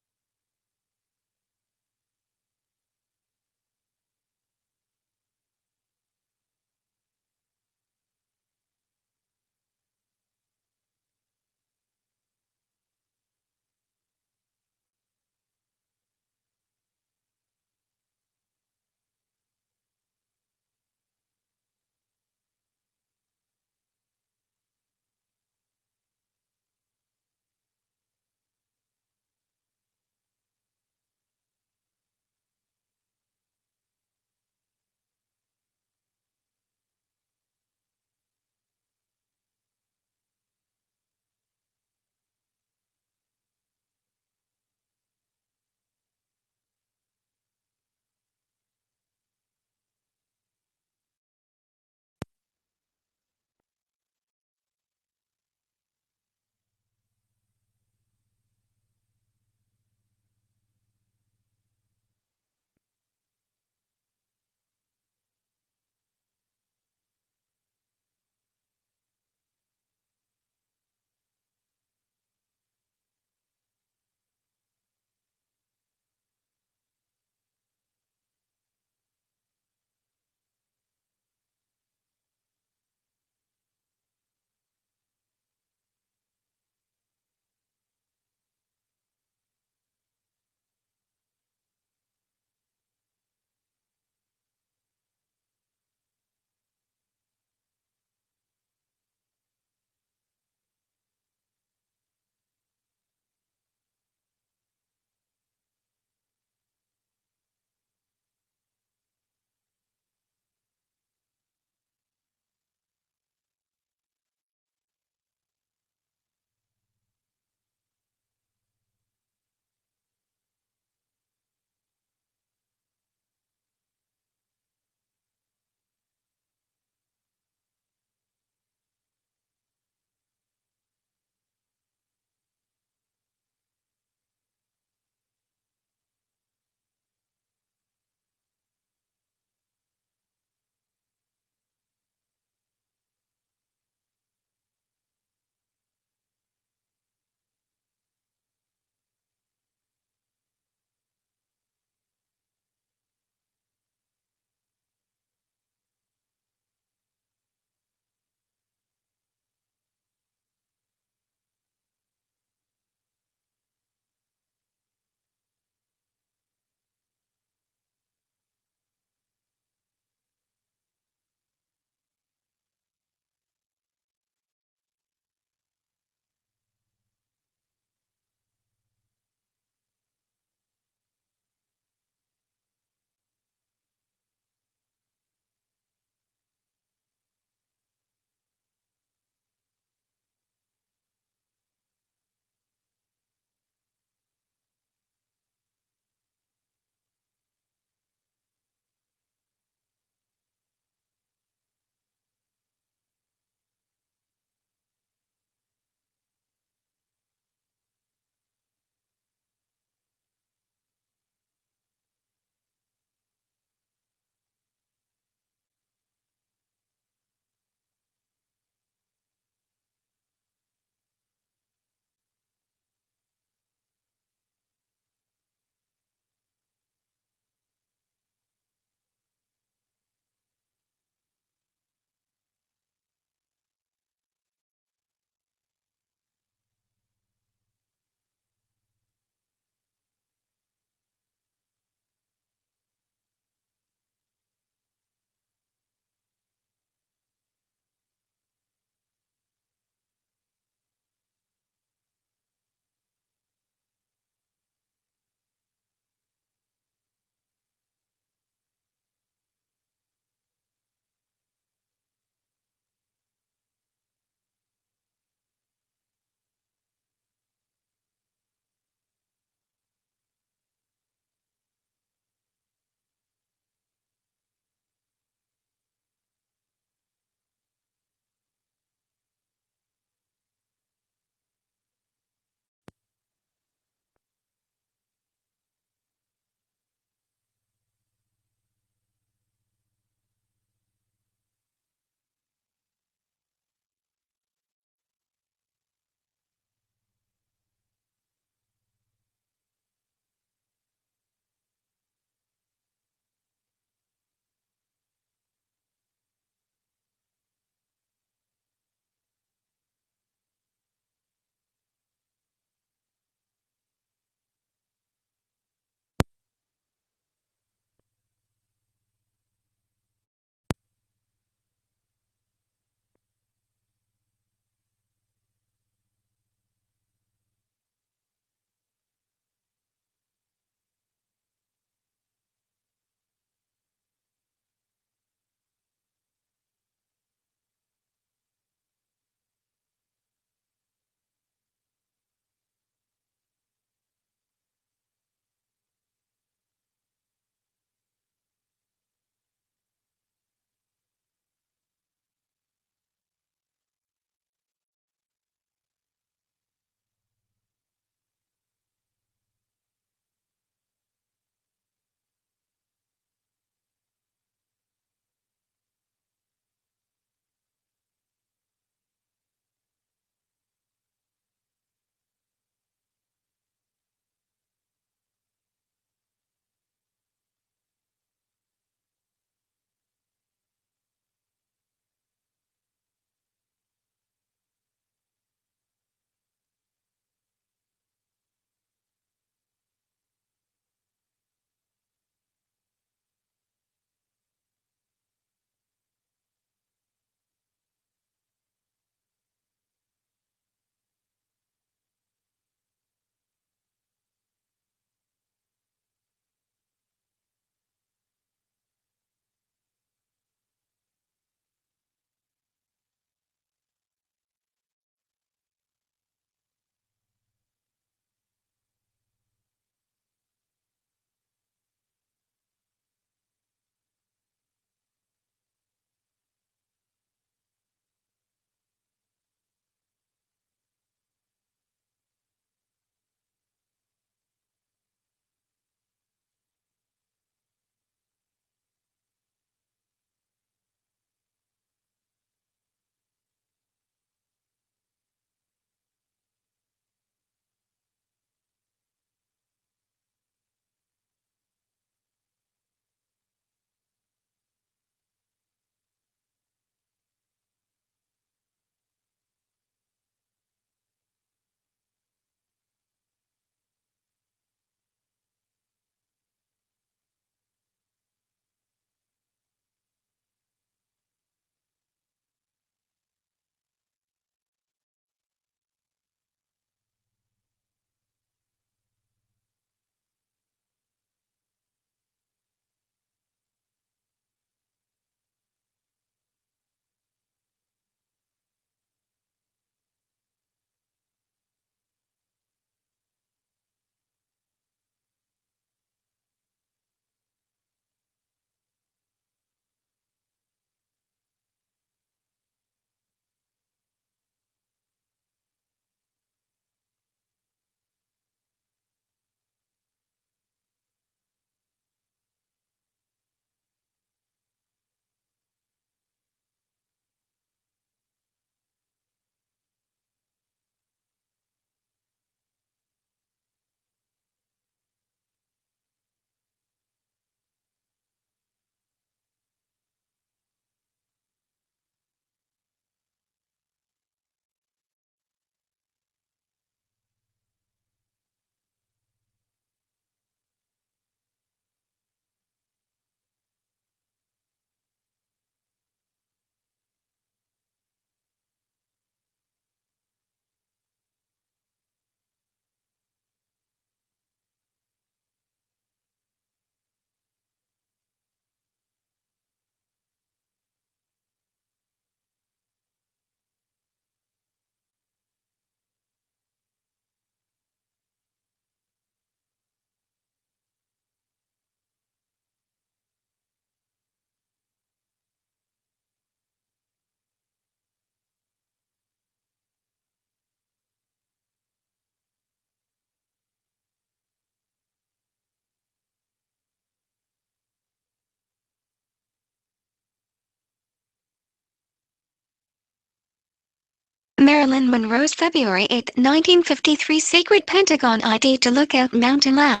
Marilyn Monroe's February 8, 1953 secret Pentagon ID to Lookout Mountain Lab.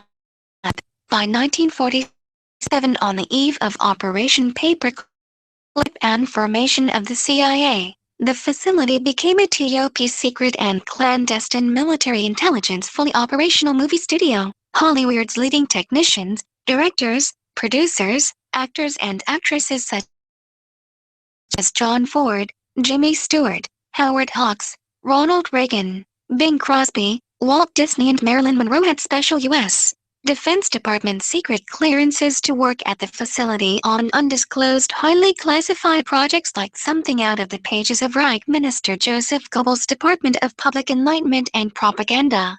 By 1947, on the eve of Operation Paperclip and formation of the CIA, the facility became a top secret and clandestine military intelligence fully operational movie studio. Hollywood's leading technicians, directors, producers, actors and actresses such as John Ford, Jimmy Stewart, Howard Hawks, Ronald Reagan, Bing Crosby, Walt Disney and Marilyn Monroe had special U.S. Defense Department secret clearances to work at the facility on undisclosed highly classified projects like Something Out of the Pages of Reich Minister Joseph Goebbels' Department of Public Enlightenment and Propaganda.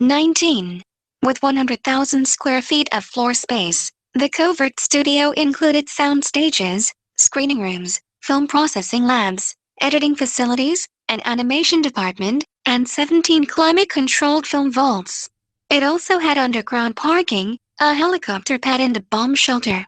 19. With 100,000 square feet of floor space, the covert studio included sound stages, screening rooms, film processing labs, editing facilities, an animation department, and 17 climate-controlled film vaults. It also had underground parking, a helicopter pad and a bomb shelter.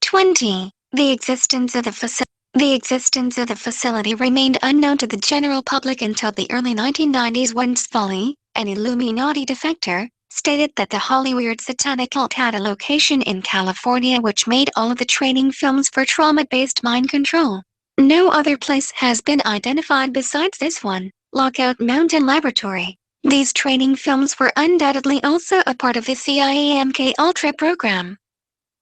20. The existence of the facility remained unknown to the general public until the early 1990s when Scully, an Illuminati defector, stated that the Hollywood satanic cult had a location in California which made all of the training films for trauma-based mind control. No other place has been identified besides this one, Lookout Mountain Laboratory. These training films were undoubtedly also a part of the CIA MK Ultra program.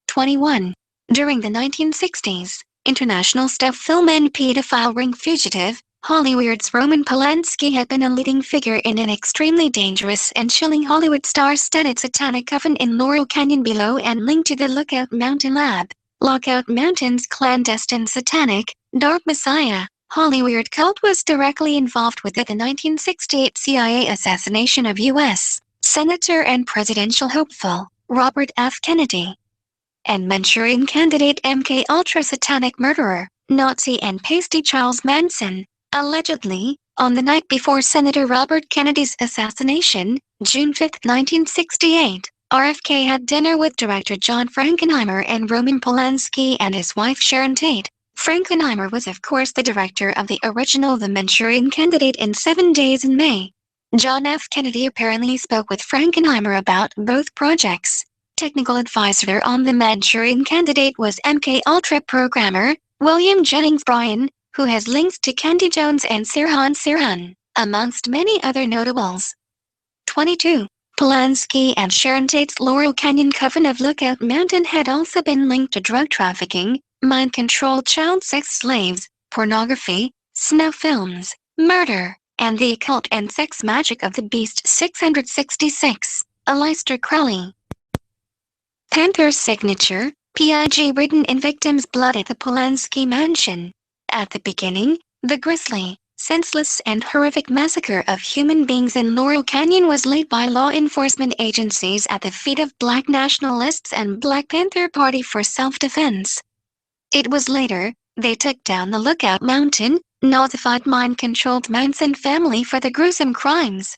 21. During the 1960s, international stuff film and pedophile ring fugitive, Hollywood's Roman Polanski had been a leading figure in an extremely dangerous and chilling Hollywood star-studded satanic coven in Laurel Canyon below and linked to the Lookout Mountain Lab. Lookout Mountain's clandestine satanic, dark messiah, Hollywood cult was directly involved with the 1968 CIA assassination of U.S. Senator and presidential hopeful, Robert F. Kennedy. And Manchurian candidate MK Ultra satanic murderer, Nazi and pasty Charles Manson. Allegedly, on the night before Senator Robert Kennedy's assassination, June 5, 1968, RFK had dinner with director John Frankenheimer and Roman Polanski and his wife Sharon Tate. Frankenheimer was of course the director of the original The Manchurian Candidate in 7 Days in May. John F. Kennedy apparently spoke with Frankenheimer about both projects. Technical advisor on The Manchurian Candidate was MK Ultra programmer, William Jennings Bryan, who has links to Candy Jones and Sirhan Sirhan, amongst many other notables. 22. Polanski and Sharon Tate's Laurel Canyon Coven of Lookout Mountain had also been linked to drug trafficking, mind-controlled child sex slaves, pornography, snuff films, murder, and the occult and sex magic of the Beast 666, Aleister Crowley. Panther's signature, PIG written in victim's blood at the Polanski mansion. At the beginning, the grisly, senseless and horrific massacre of human beings in Laurel Canyon was laid by law enforcement agencies at the feet of Black nationalists and Black Panther Party for self-defense. It was later, they took down the Lookout Mountain, Nazified mind-controlled Manson family for the gruesome crimes.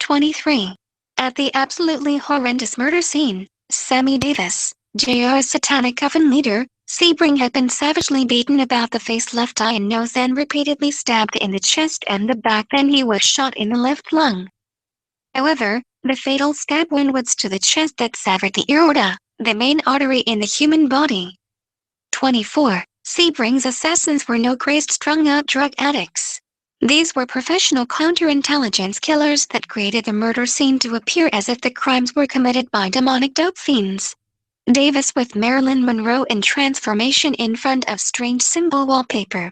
23. At the absolutely horrendous murder scene, Sammy Davis, JR's satanic coven leader, Sebring had been savagely beaten about the face, left eye and nose, and repeatedly stabbed in the chest and the back. Then he was shot in the left lung. However, the fatal stab wound was to the chest that severed the aorta, the main artery in the human body. 24. Sebring's assassins were no crazed, strung-out drug addicts. These were professional counterintelligence killers that created the murder scene to appear as if the crimes were committed by demonic dope fiends. Davis with Marilyn Monroe in transformation in front of strange symbol wallpaper.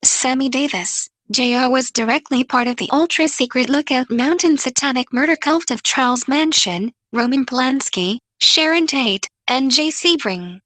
Sammy Davis, Jr. was directly part of the ultra-secret Lookout Mountain satanic murder cult of Charles Manson, Roman Polanski, Sharon Tate, and Jay Sebring.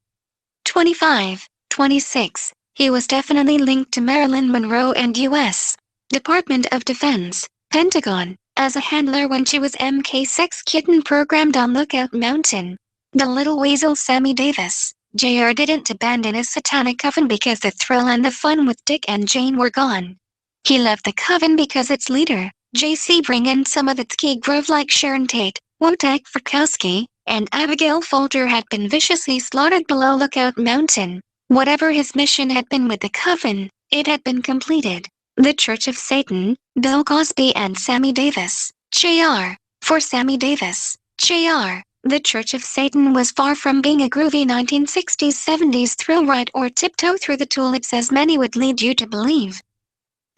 25. 26. He was definitely linked to Marilyn Monroe and U.S. Department of Defense, Pentagon, as a handler when she was MK sex kitten programmed on Lookout Mountain. The little weasel Sammy Davis, Jr. didn't abandon his satanic coven because the thrill and the fun with Dick and Jane were gone. He left the coven because its leader, Jay Sebring, and some of its key grove like Sharon Tate, Wojtek Frykowski, and Abigail Folger had been viciously slaughtered below Lookout Mountain. Whatever his mission had been with the coven, it had been completed. The Church of Satan, Bill Cosby and Sammy Davis, Jr. For Sammy Davis, Jr., The Church of Satan was far from being a groovy 1960s-70s thrill ride or tiptoe through the tulips as many would lead you to believe.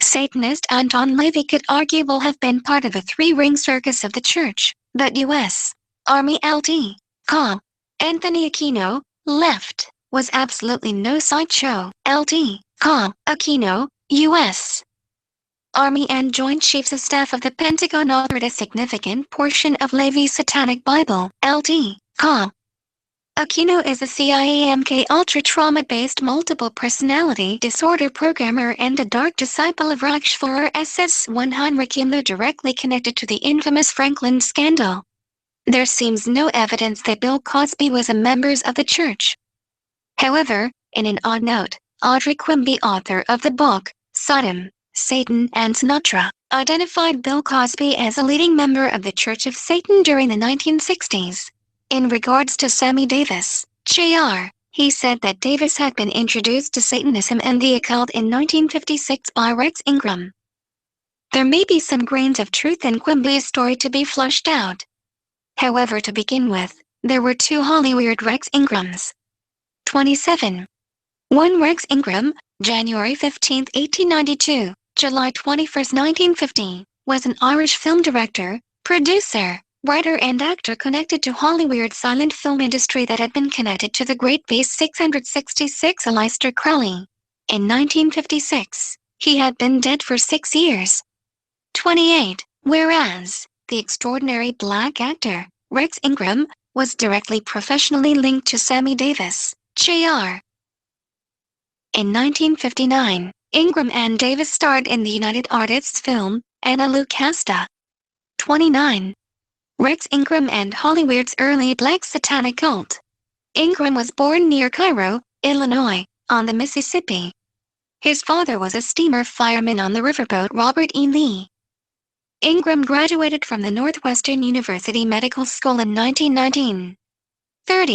Satanist Anton Levy could arguably have been part of a three-ring circus of the church, but U.S. Army Lt. Col. Anthony Aquino, left, was absolutely no sideshow. Lt. Col. Aquino, U.S. Army and Joint Chiefs of Staff of the Pentagon authored a significant portion of Levy's Satanic Bible. Lt. Col. Aquino is a CIA MK Ultra trauma-based multiple personality disorder programmer and a dark disciple of Reichsfuhrer SS-1 Heinrich Himmler directly connected to the infamous Franklin scandal. There seems no evidence that Bill Cosby was a member of the church. However, in an odd note, Audrey Quimby, author of the book, Sodom, Satan and Sinatra, identified Bill Cosby as a leading member of the Church of Satan during the 1960s. In regards to Sammy Davis, Jr., he said that Davis had been introduced to Satanism and the occult in 1956 by Rex Ingram. There may be some grains of truth in Quimby's story to be flushed out. However, to begin with, there were two Hollywood Rex Ingrams. 27. 1 Rex Ingram, January 15, 1892, July 21, 1950, was an Irish film director, producer, writer and actor connected to Hollywood silent film industry that had been connected to the Great Beast 666 Aleister Crowley. In 1956, he had been dead for 6 years. 28. Whereas, the extraordinary black actor, Rex Ingram, was directly professionally linked to Sammy Davis, Jr. In 1959, Ingram and Davis starred in the United Artists film, Ana Lucasta. 29. Rex Ingram and Hollywood's early black satanic cult. Ingram was born near Cairo, Illinois, on the Mississippi. His father was a steamer fireman on the riverboat Robert E. Lee. Ingram graduated from the Northwestern University Medical School in 1919. 30.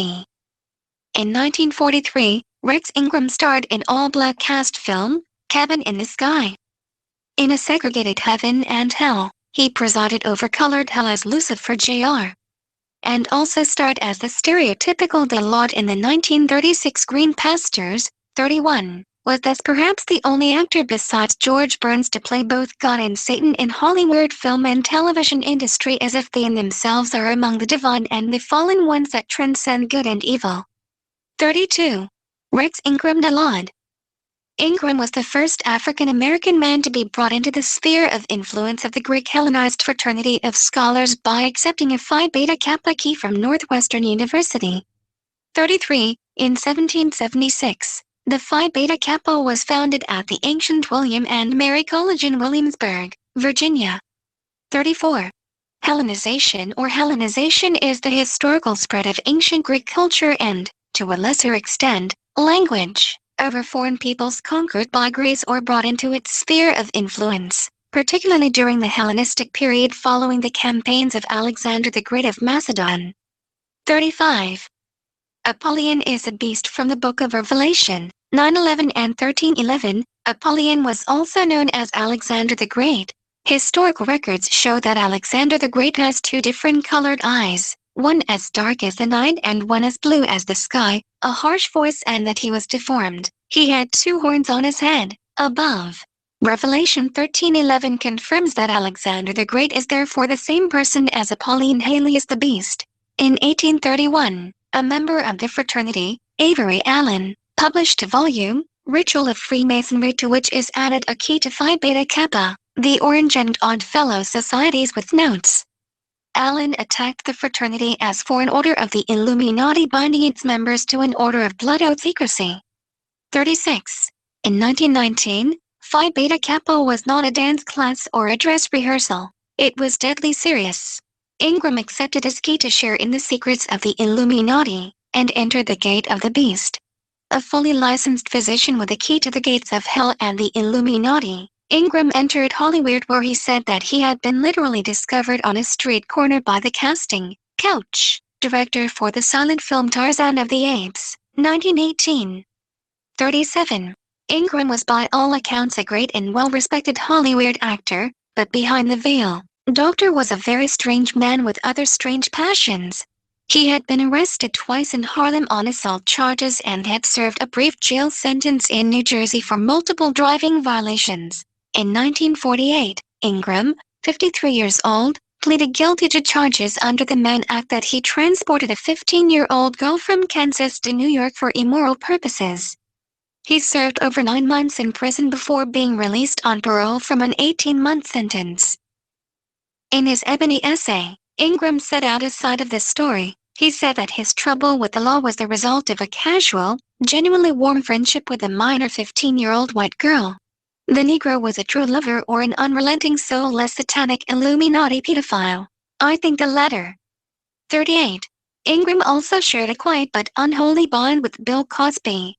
In 1943, Rex Ingram starred in all-black cast film, Cabin in the Sky. In a segregated heaven and hell, he presided over colored hell as Lucifer Jr. and also starred as the stereotypical The Lord in the 1936 Green Pastures. 31. Was thus perhaps the only actor besides George Burns to play both God and Satan in Hollywood film and television industry, as if they in themselves are among the divine and the fallen ones that transcend good and evil. 32. Rex Ingram Nalod. Ingram was the first African-American man to be brought into the sphere of influence of the Greek Hellenized fraternity of scholars by accepting a Phi Beta Kappa key from Northwestern University. 33. In 1776, the Phi Beta Kappa was founded at the ancient William and Mary College in Williamsburg, Virginia. 34. Hellenization or Hellenization is the historical spread of ancient Greek culture and, to a lesser extent, language over foreign peoples conquered by Greece or brought into its sphere of influence, particularly during the Hellenistic period following the campaigns of Alexander the Great of Macedon. 35. Apollyon is a beast from the Book of Revelation, 9:11 and 13:11. Apollyon was also known as Alexander the Great. Historical records show that Alexander the Great has two different colored eyes, one as dark as the night and one as blue as the sky, a harsh voice, and that he was deformed. He had 2 horns on his head, above. Revelation 13:11 confirms that Alexander the Great is therefore the same person as Apollyon Halius the Beast. In 1831, a member of the fraternity, Avery Allen, published a volume, Ritual of Freemasonry, to which is added a key to Phi Beta Kappa, the Orange and Odd Fellow societies, with notes. Allen attacked the fraternity as for an order of the Illuminati binding its members to an order of blood oath secrecy. 36. In 1919, Phi Beta Kappa was not a dance class or a dress rehearsal. It was deadly serious. Ingram accepted his key to share in the secrets of the Illuminati, and entered the Gate of the Beast. A fully licensed physician with a key to the gates of hell and the Illuminati, Ingram entered Hollywood, where he said that he had been literally discovered on a street corner by the casting couch director for the silent film Tarzan of the Apes, 1918. 37. Ingram was by all accounts a great and well-respected Hollywood actor, but behind the veil, Doctor was a very strange man with other strange passions. He had been arrested twice in Harlem on assault charges and had served a brief jail sentence in New Jersey for multiple driving violations. In 1948, Ingram, 53 years old, pleaded guilty to charges under the Mann Act that he transported a 15-year-old girl from Kansas to New York for immoral purposes. He served over 9 months in prison before being released on parole from an 18-month sentence. In his Ebony essay, Ingram set out his side of this story. He said that his trouble with the law was the result of a casual, genuinely warm friendship with a minor 15-year-old white girl. The Negro was a true lover or an unrelenting soulless satanic Illuminati pedophile. I think the latter. 38. Ingram also shared a quiet but unholy bond with Bill Cosby.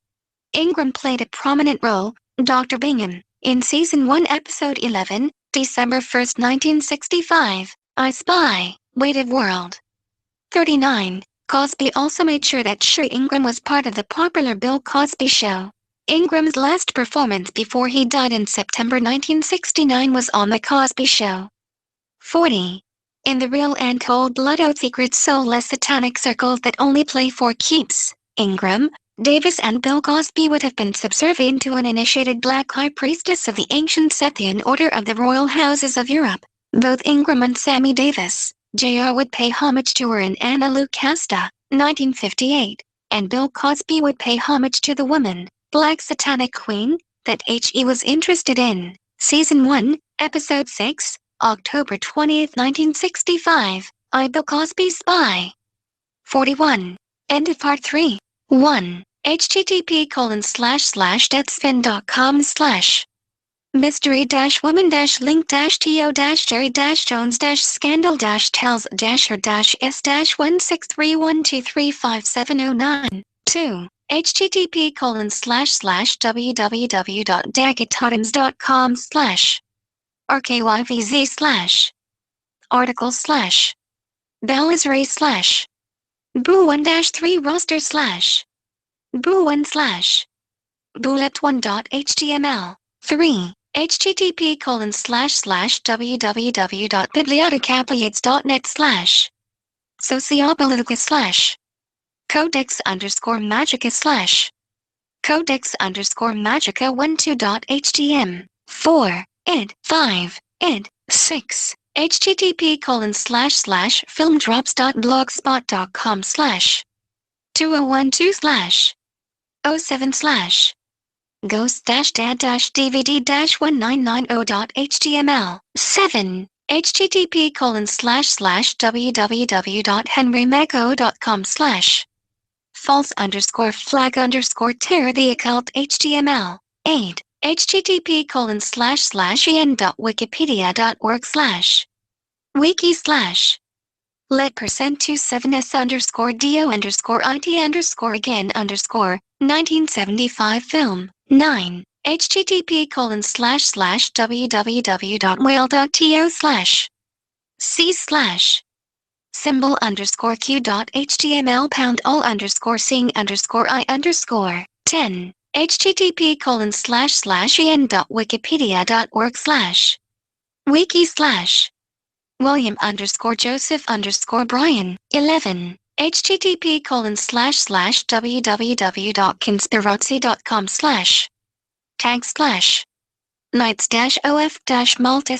Ingram played a prominent role, Dr. Bingham, in Season 1 Episode 11, December 1, 1965, I Spy, Weighted World. 39. Cosby also made sure that Sherry Ingram was part of the popular Bill Cosby Show. Ingram's last performance before he died in September 1969 was on The Cosby Show. 40. In the real and cold-blooded secret soulless satanic circles that only play for keeps, Ingram, Davis and Bill Cosby would have been subservient to an initiated black high priestess of the ancient Sethian order of the royal houses of Europe. Both Ingram and Sammy Davis, Jr. would pay homage to her in Anna Lucasta, 1958, and Bill Cosby would pay homage to the woman, Black Satanic Queen, that He was interested in. Season 1, Episode 6, October 20, 1965, I Bill Cosby Spy. 41. End of Part 3. 1. http://deathspin.com/ mystery-woman-link-teo-jerry-jones-scandal-tels-16312357009. 2. http://www.daggedtotems.com/ rkyvz/ article/ Bellizray/ Boo1-3 roster/ Boo1/ Bullet1.html. 3. http://www.bibliotecapliates.net/ Sociopolitica/ Codex_Magica/ Codex_Magica12.htm. 4. id. 5. id. 6. http://filmdrops.blogspot.com/ 2012/ 07/ ghost-dad-dvd-1990.html. 7. http://www.henrymego.com/ false_flag_terror the occult html. 8. http://en.wikipedia.org/ wiki/ let%27s_do_it_again_1975 film. 9. http://www.whale.to/ c/ symbol_q.html #all_seeing_i_. 10. http://en.wikipedia.org/ wiki/ William_Joseph_Brian. 11. http://www.conspiracy.com/ tag/ knights-of-malta/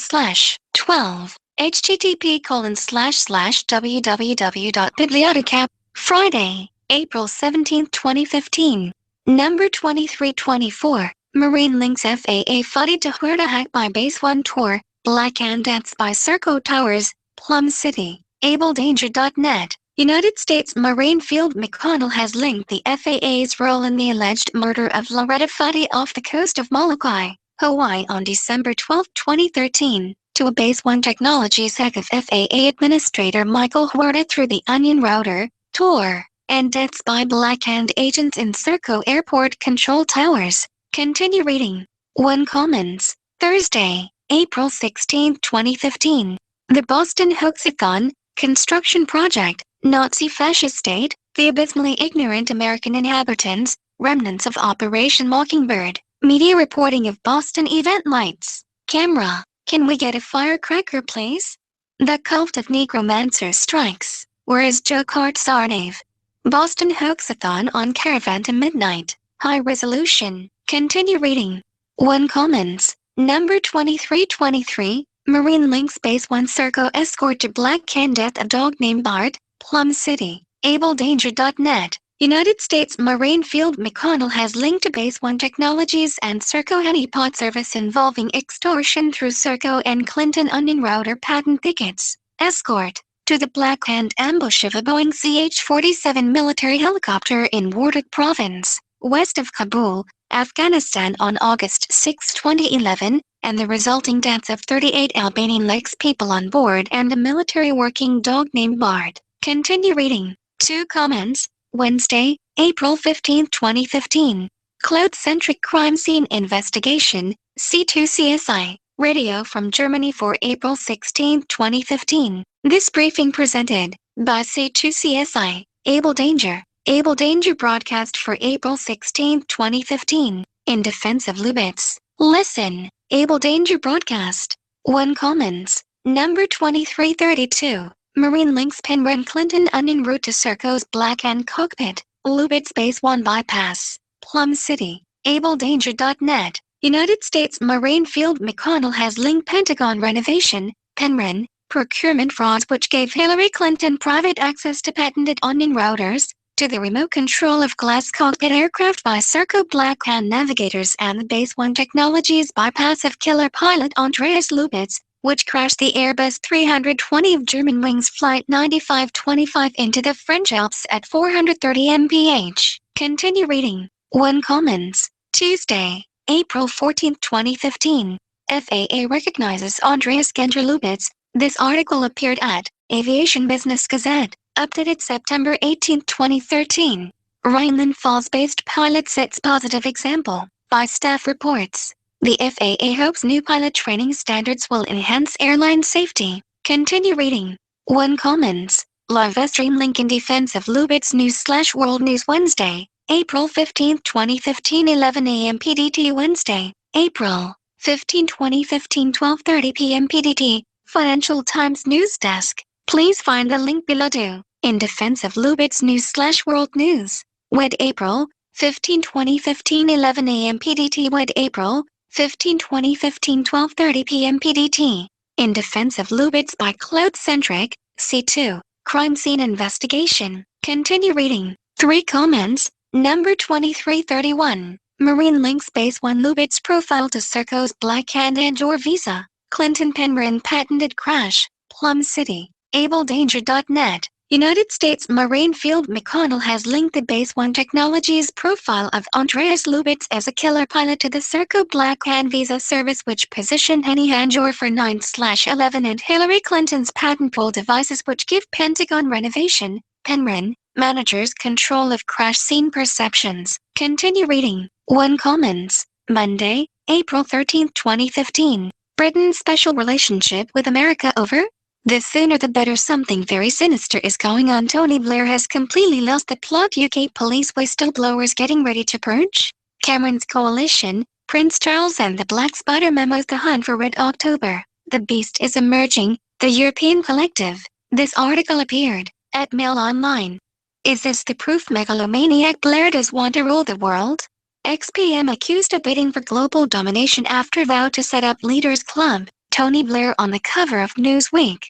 12. http://www.biblioteca. Friday, April 17, 2015. Number 2324. Marine Links FAA Fadi to Huerta Hack by Base 1 Tour. Black and Deaths by Serco Towers, Plum City. AbleDanger.net. United States Marine Field McConnell has linked the FAA's role in the alleged murder of Loretta Fadi off the coast of Molokai, Hawaii on December 12, 2013, to a Base 1 Technologies hack of FAA Administrator Michael Huerta through the Onion Router, Tor, and deaths by Black Hand agents in Serco Airport Control Towers. Continue reading. 1 Commons. Thursday, April 16, 2015. The Boston Hoaxathon, construction project, Nazi fascist state, the abysmally ignorant American inhabitants, remnants of Operation Mockingbird, Media reporting of Boston event lights. Camera, can we get a firecracker please? The cult of necromancer strikes. Where is Joe Sarnave? Boston Hoaxathon on Caravan to Midnight. High resolution. Continue reading. 1 comments. Number 2323, Marine Lynx Base 1 Serco escort to Black Can Death a dog named Bart, Plum City. AbleDanger.net. United States Marine Field McConnell has linked to Base 1 Technologies and Serco honeypot service involving extortion through Serco and Clinton Onion Router patent thickets. Escort to the Black Hand ambush of a Boeing CH-47 military helicopter in Wardak Province, west of Kabul, Afghanistan on August 6, 2011, and the resulting deaths of 38 Albanian Lex people on board and a military working dog named Bart. Continue reading. 2 comments. Wednesday, April 15, 2015. Cloud-centric crime scene investigation, C2CSI, radio from Germany for April 16, 2015. This briefing presented by C2CSI, Able Danger. Able Danger broadcast for April 16, 2015, in defense of Lubitz. Listen, Able Danger broadcast. 1 comments. Number 2332. Marine Lynx Penryn Clinton Onion route to Serco's Black Hand cockpit, Lubitz Base 1 bypass, Plum City. AbleDanger.net. United States Marine Field McConnell has linked Pentagon renovation, Penryn, procurement frauds which gave Hillary Clinton private access to patented onion routers, to the remote control of glass cockpit aircraft by Serco Black Hand navigators and the Base 1 Technologies bypass of killer pilot Andreas Lubitz, which crashed the Airbus 320 of Germanwings Flight 9525 into the French Alps at 430 mph. Continue reading. 1 comments. Tuesday, April 14, 2015. FAA recognizes Andreas Gender Lubitz. This article appeared at Aviation Business Gazette, updated September 18, 2013. Rhineland Falls-based pilot sets positive example, by staff reports. The FAA hopes new pilot training standards will enhance airline safety. Continue reading. 1 comments. Live stream link in defense of Lubitz News/World News Wednesday, April 15, 2015 11 a.m. PDT Wednesday, April 15, 2015 12:30 p.m. PDT, Financial Times News Desk. Please find the link below to In Defense of Lubitz News/World News. Wed April 15, 2015 11 a.m. PDT Wed April 15, 2015 12:30 p.m. PDT. In Defense of Lubitz by Cloud-Centric, C2, Crime Scene Investigation. Continue reading. 3 comments. Number 2331. Marine Lynx Base 1 Lubitz profile to Serco's Black Hand and/or Visa. Clinton Penryn patented crash, Plum City. AbleDanger.net. United States Marine Field McConnell has linked the Base 1 Technologies profile of Andreas Lubitz as a killer pilot to the Serco Black Hand Visa service which positioned Henny Hanjor for 9/11 and Hillary Clinton's patent pool devices which give Pentagon renovation, Penryn, managers control of crash scene perceptions. Continue reading. 1 comments. Monday, April 13, 2015. Britain's special relationship with America over? The sooner the better. Something very sinister is going on. Tony Blair has completely lost the plot. UK police whistleblowers getting ready to purge? Cameron's coalition, Prince Charles and the Black Spider memos. The hunt for Red October. The beast is emerging. The European Collective. This article appeared at Mail Online. Is this the proof megalomaniac Blair does want to rule the world? XPM accused of bidding for global domination after vow to set up Leaders Club. Tony Blair on the cover of Newsweek.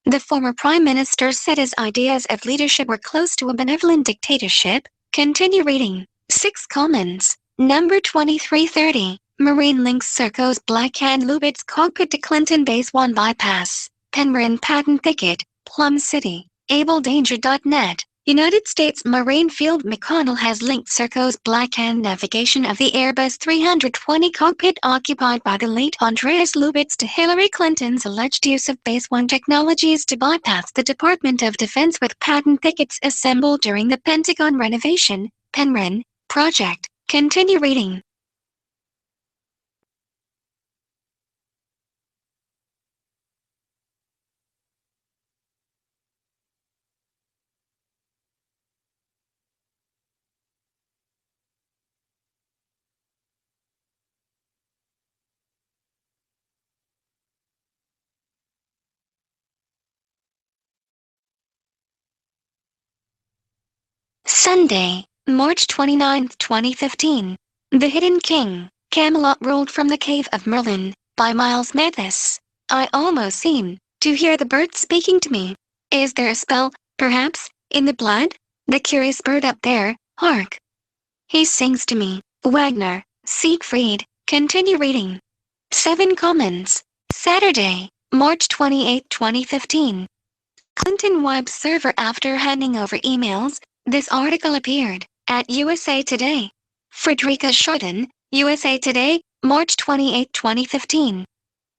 The former prime minister said his ideas of leadership were close to a benevolent dictatorship. Continue reading. 6 comments. Number 2330. Marine Lynx Serco's Black Hand Lubitz cockpit to Clinton Base 1 bypass. Penryn patent thicket, Plum City. AbleDanger.net. United States Marine Field McConnell has linked Serco's Black Hand navigation of the Airbus 320 cockpit occupied by the late Andreas Lubitz to Hillary Clinton's alleged use of Base 1 technologies to bypass the Department of Defense with patent thickets assembled during the Pentagon renovation, Penryn, project. Continue reading. Sunday, March 29, 2015. The Hidden King, Camelot Rolled from the Cave of Merlin, by Miles Mathis. I almost seem to hear the bird speaking to me. Is there a spell, perhaps, in the blood? The curious bird up there, hark. He sings to me. Wagner, Siegfried. Continue reading. 7 comments. Saturday, March 28, 2015. Clinton wipes server after handing over emails. This article appeared at USA Today. Frederica Shorten, USA Today, March 28, 2015.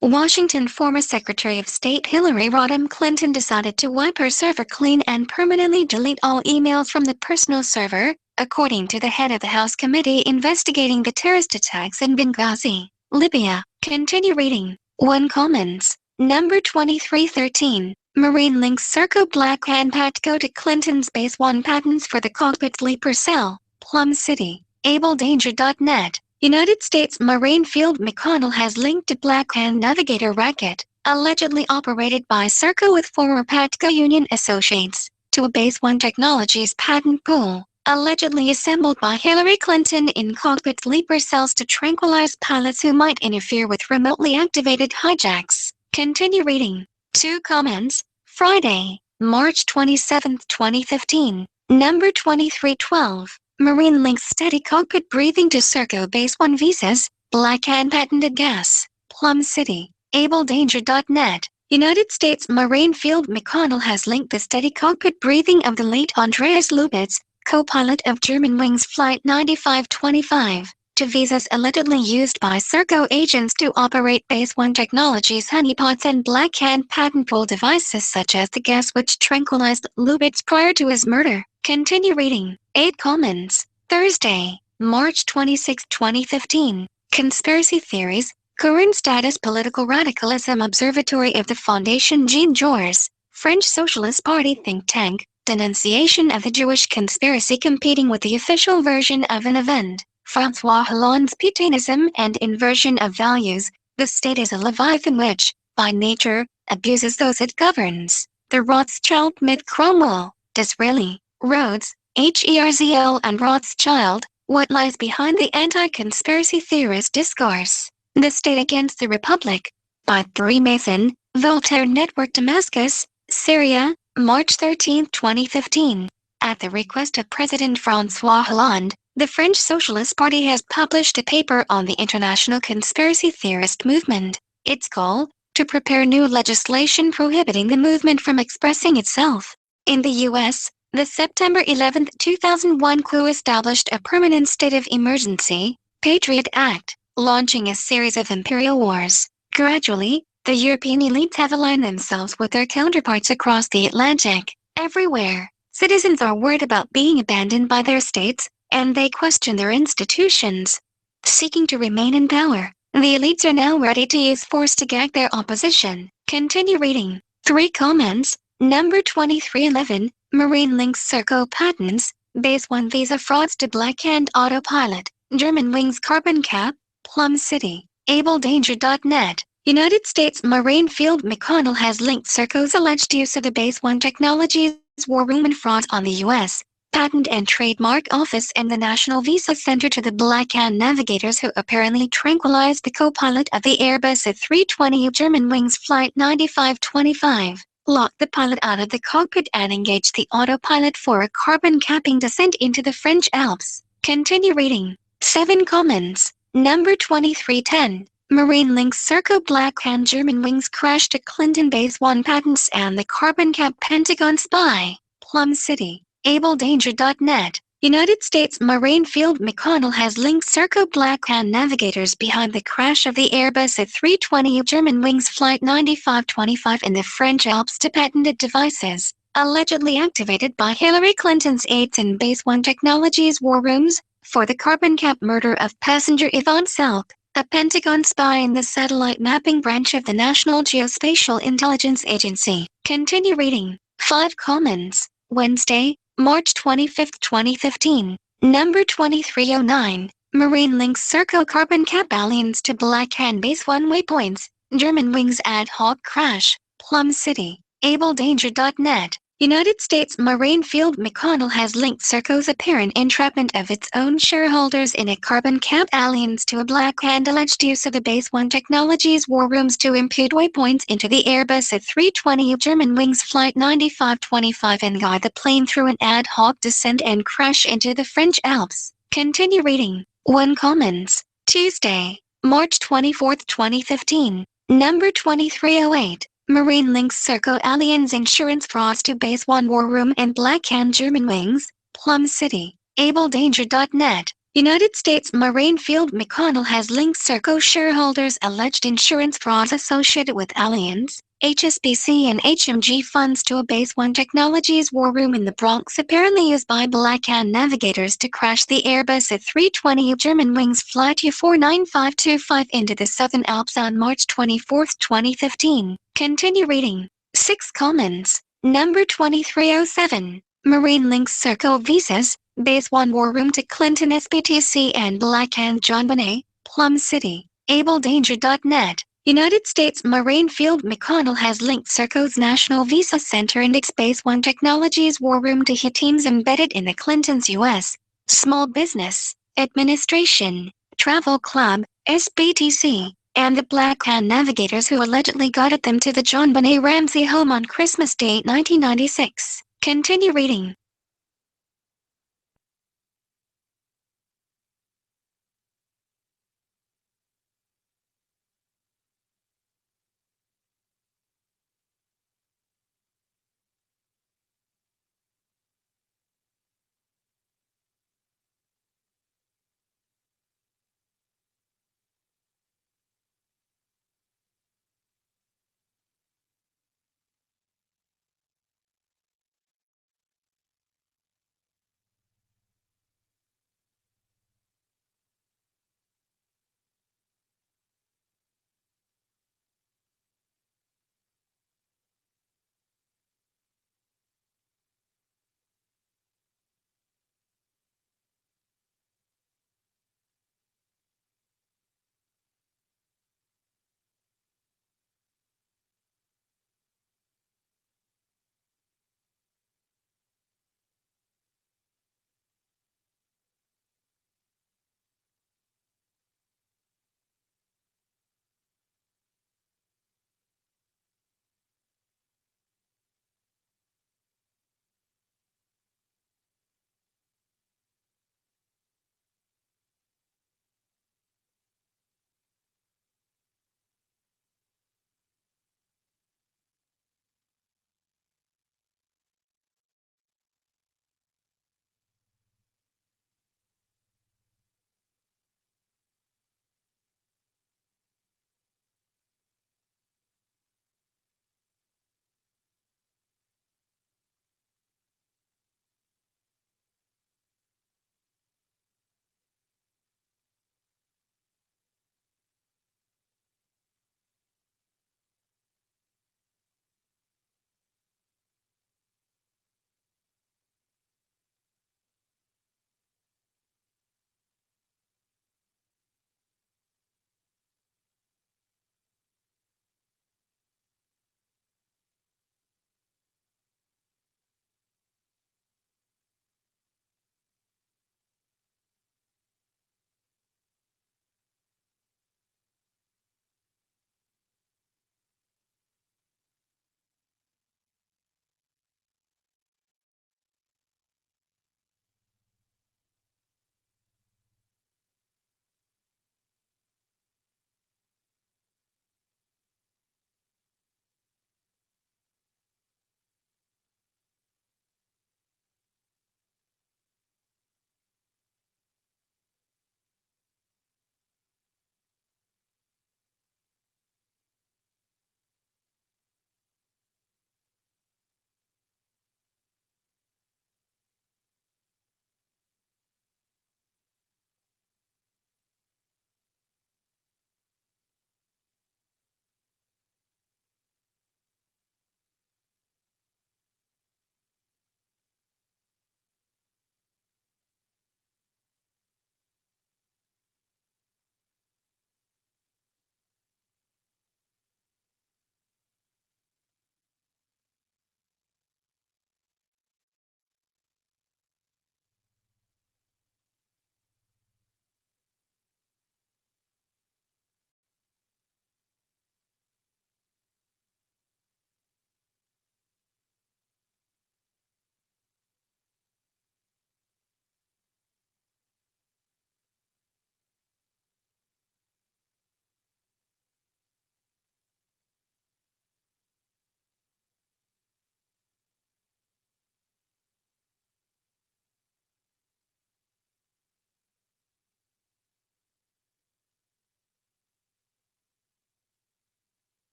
Washington. Former Secretary of State Hillary Rodham Clinton decided to wipe her server clean and permanently delete all emails from the personal server, according to the head of the House Committee investigating the terrorist attacks in Benghazi, Libya. Continue reading. 1 comments. Number 2313. Marine links Serco Black Hand Patco to Clinton's Base 1 patents for the cockpit sleeper cell, Plum City. AbleDanger.net. United States Marine Field McConnell has linked to Black Hand Navigator racket, allegedly operated by Serco with former Patco Union associates, to a Base 1 Technologies patent pool, allegedly assembled by Hillary Clinton in cockpit sleeper cells to tranquilize pilots who might interfere with remotely activated hijacks. Continue reading. 2 comments. Friday, March 27, 2015. Number 2312. Marine links steady cockpit breathing to Serco Base 1 visas, Black Hand patented gas, Plum City. AbleDanger.net. United States Marine Field McConnell has linked the steady cockpit breathing of the late Andreas Lubitz, co-pilot of Germanwings Flight 9525, to visas allegedly used by Serco agents to operate Base 1 Technologies honeypots and Black Hand patent pool devices such as the gas which tranquilized Lubitz prior to his murder. Continue reading. 8 comments. Thursday, March 26, 2015. Conspiracy theories. Current status. Political radicalism. Observatory of the Fondation Jean Jaurès, French Socialist Party think tank. Denunciation of the Jewish conspiracy competing with the official version of an event. François Hollande's Putainism and inversion of values. The state is a leviathan which, by nature, abuses those it governs. The Rothschild myth. Cromwell, Disraeli, Rhodes, Herzl and Rothschild. What lies behind the anti-conspiracy theorist discourse? The State Against the Republic, by 3 Mason, Voltaire Network. Damascus, Syria, March 13, 2015. At the request of President François Hollande, the French Socialist Party has published a paper on the international conspiracy theorist movement. Its goal? To prepare new legislation prohibiting the movement from expressing itself. In the U.S., the September 11, 2001 coup established a permanent state of emergency, Patriot Act, launching a series of imperial wars. Gradually, the European elites have aligned themselves with their counterparts across the Atlantic. Everywhere, citizens are worried about being abandoned by their states, and they question their institutions. Seeking to remain in power, the elites are now ready to use force to gag their opposition. Continue reading. 3 comments. Number 2311. Marine links Serco patents, Base 1 visa frauds to Black Hand autopilot, Germanwings carbon cap, Plum City. AbleDanger.net. United States Marine Field McConnell has linked Serco's alleged use of the Base 1 Technologies war room and frauds on the U.S. Patent and Trademark Office and the National Visa Center to the Black Hand navigators who apparently tranquilized the co-pilot of the Airbus A320 Germanwings Flight 9525. Locked the pilot out of the cockpit and engaged the autopilot for a carbon capping descent into the French Alps. Continue reading. 7 comments. Number 2310. Marine links Serco Black Hand Germanwings crash to Clinton Base 1 patents and the carbon cap Pentagon spy, Plum City. AbleDanger.net. United States Marine Field McConnell has linked Serco Black Hand navigators behind the crash of the Airbus A320 Germanwings Flight 9525 in the French Alps to patented devices, allegedly activated by Hillary Clinton's aides in Base 1 Technologies war rooms, for the carbon cap murder of passenger Yvonne Selk, a Pentagon spy in the satellite mapping branch of the National Geospatial Intelligence Agency. Continue reading. 5 comments. Wednesday, March 25, 2015. Number 2309. Marine links Serco carbon cap aliens to Black Hand Base 1 waypoints. Germanwings ad hoc crash. Plum City. AbleDanger.net. United States Marine Field McConnell has linked Serco's apparent entrapment of its own shareholders in a carbon cap alliance to a Black Hand alleged use of the Base 1 Technologies war rooms to impute waypoints into the Airbus A320 Germanwings Flight 9525 and guide the plane through an ad hoc descent and crash into the French Alps. Continue reading. 1 Comments. Tuesday, March 24, 2015. Number 2308. Marine links Serco Allianz insurance frauds to Base 1 War Room and Black Hand Germanwings, Plum City, AbleDanger.net. United States Marine Field McConnell has linked Serco shareholders' alleged insurance frauds associated with Allianz, HSBC and HMG funds to a Base 1 Technologies war room in the Bronx apparently used by Black Hand navigators to crash the Airbus A320 Germanwings Flight U49525 into the Southern Alps on March 24, 2015. Continue reading. 6 Comments. Number 2307. Marine links Serco visas, Base 1 war room to Clinton SBTC and Black Hand JonBenet, Plum City, AbleDanger.net. United States Marine Field McConnell has linked Serco's National Visa Center and its Base 1 Technologies war room to hit teams embedded in the Clinton's U.S. Small Business Administration, Travel Club, SBTC, and the Black Hand navigators who allegedly guided them to the JonBenet Ramsey home on Christmas Day 1996. Continue reading.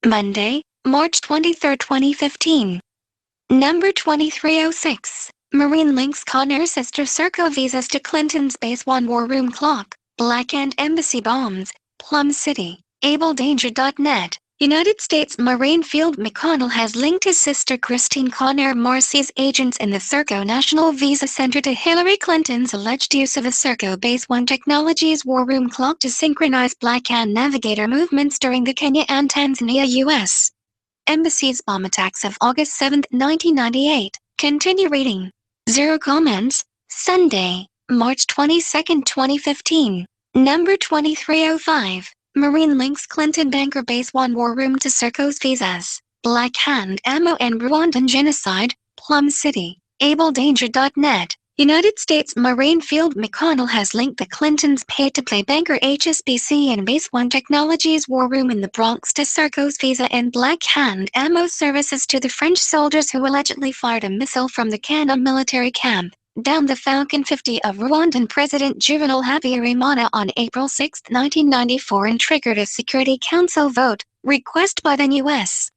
Monday, March 23, 2015. Number 2306. Marine links Con Air sister Serco visas to Clinton's Base 1 War Room Clock. Black and Embassy bombs. Plum City. AbleDanger.net. United States Marine Field McConnell has linked his sister Christine Con Air Marcy's agents in the Serco National Visa Center to Hillary Clinton's alleged use of a Serco Base 1 Technologies War Room Clock to synchronize Black Hand Navigator movements during the Kenya and Tanzania U.S. Embassy's bomb attacks of August 7, 1998. Continue reading. Zero comments. Sunday, March 22, 2015. Number 2305. Marine links Clinton Banker Base 1 War Room to Serco's visas. Black Hand Ammo and Rwandan Genocide. Plum City. AbleDanger.net. United States Marine Field McConnell has linked the Clintons' pay-to-play banker HSBC and Base 1 Technologies War Room in the Bronx to Serco's visa and Black Hand Ammo services to the French soldiers who allegedly fired a missile from the Kana military camp down the Falcon 50 of Rwandan President Juvenal Habyarimana on April 6, 1994 and triggered a Security Council vote, request by the U.S.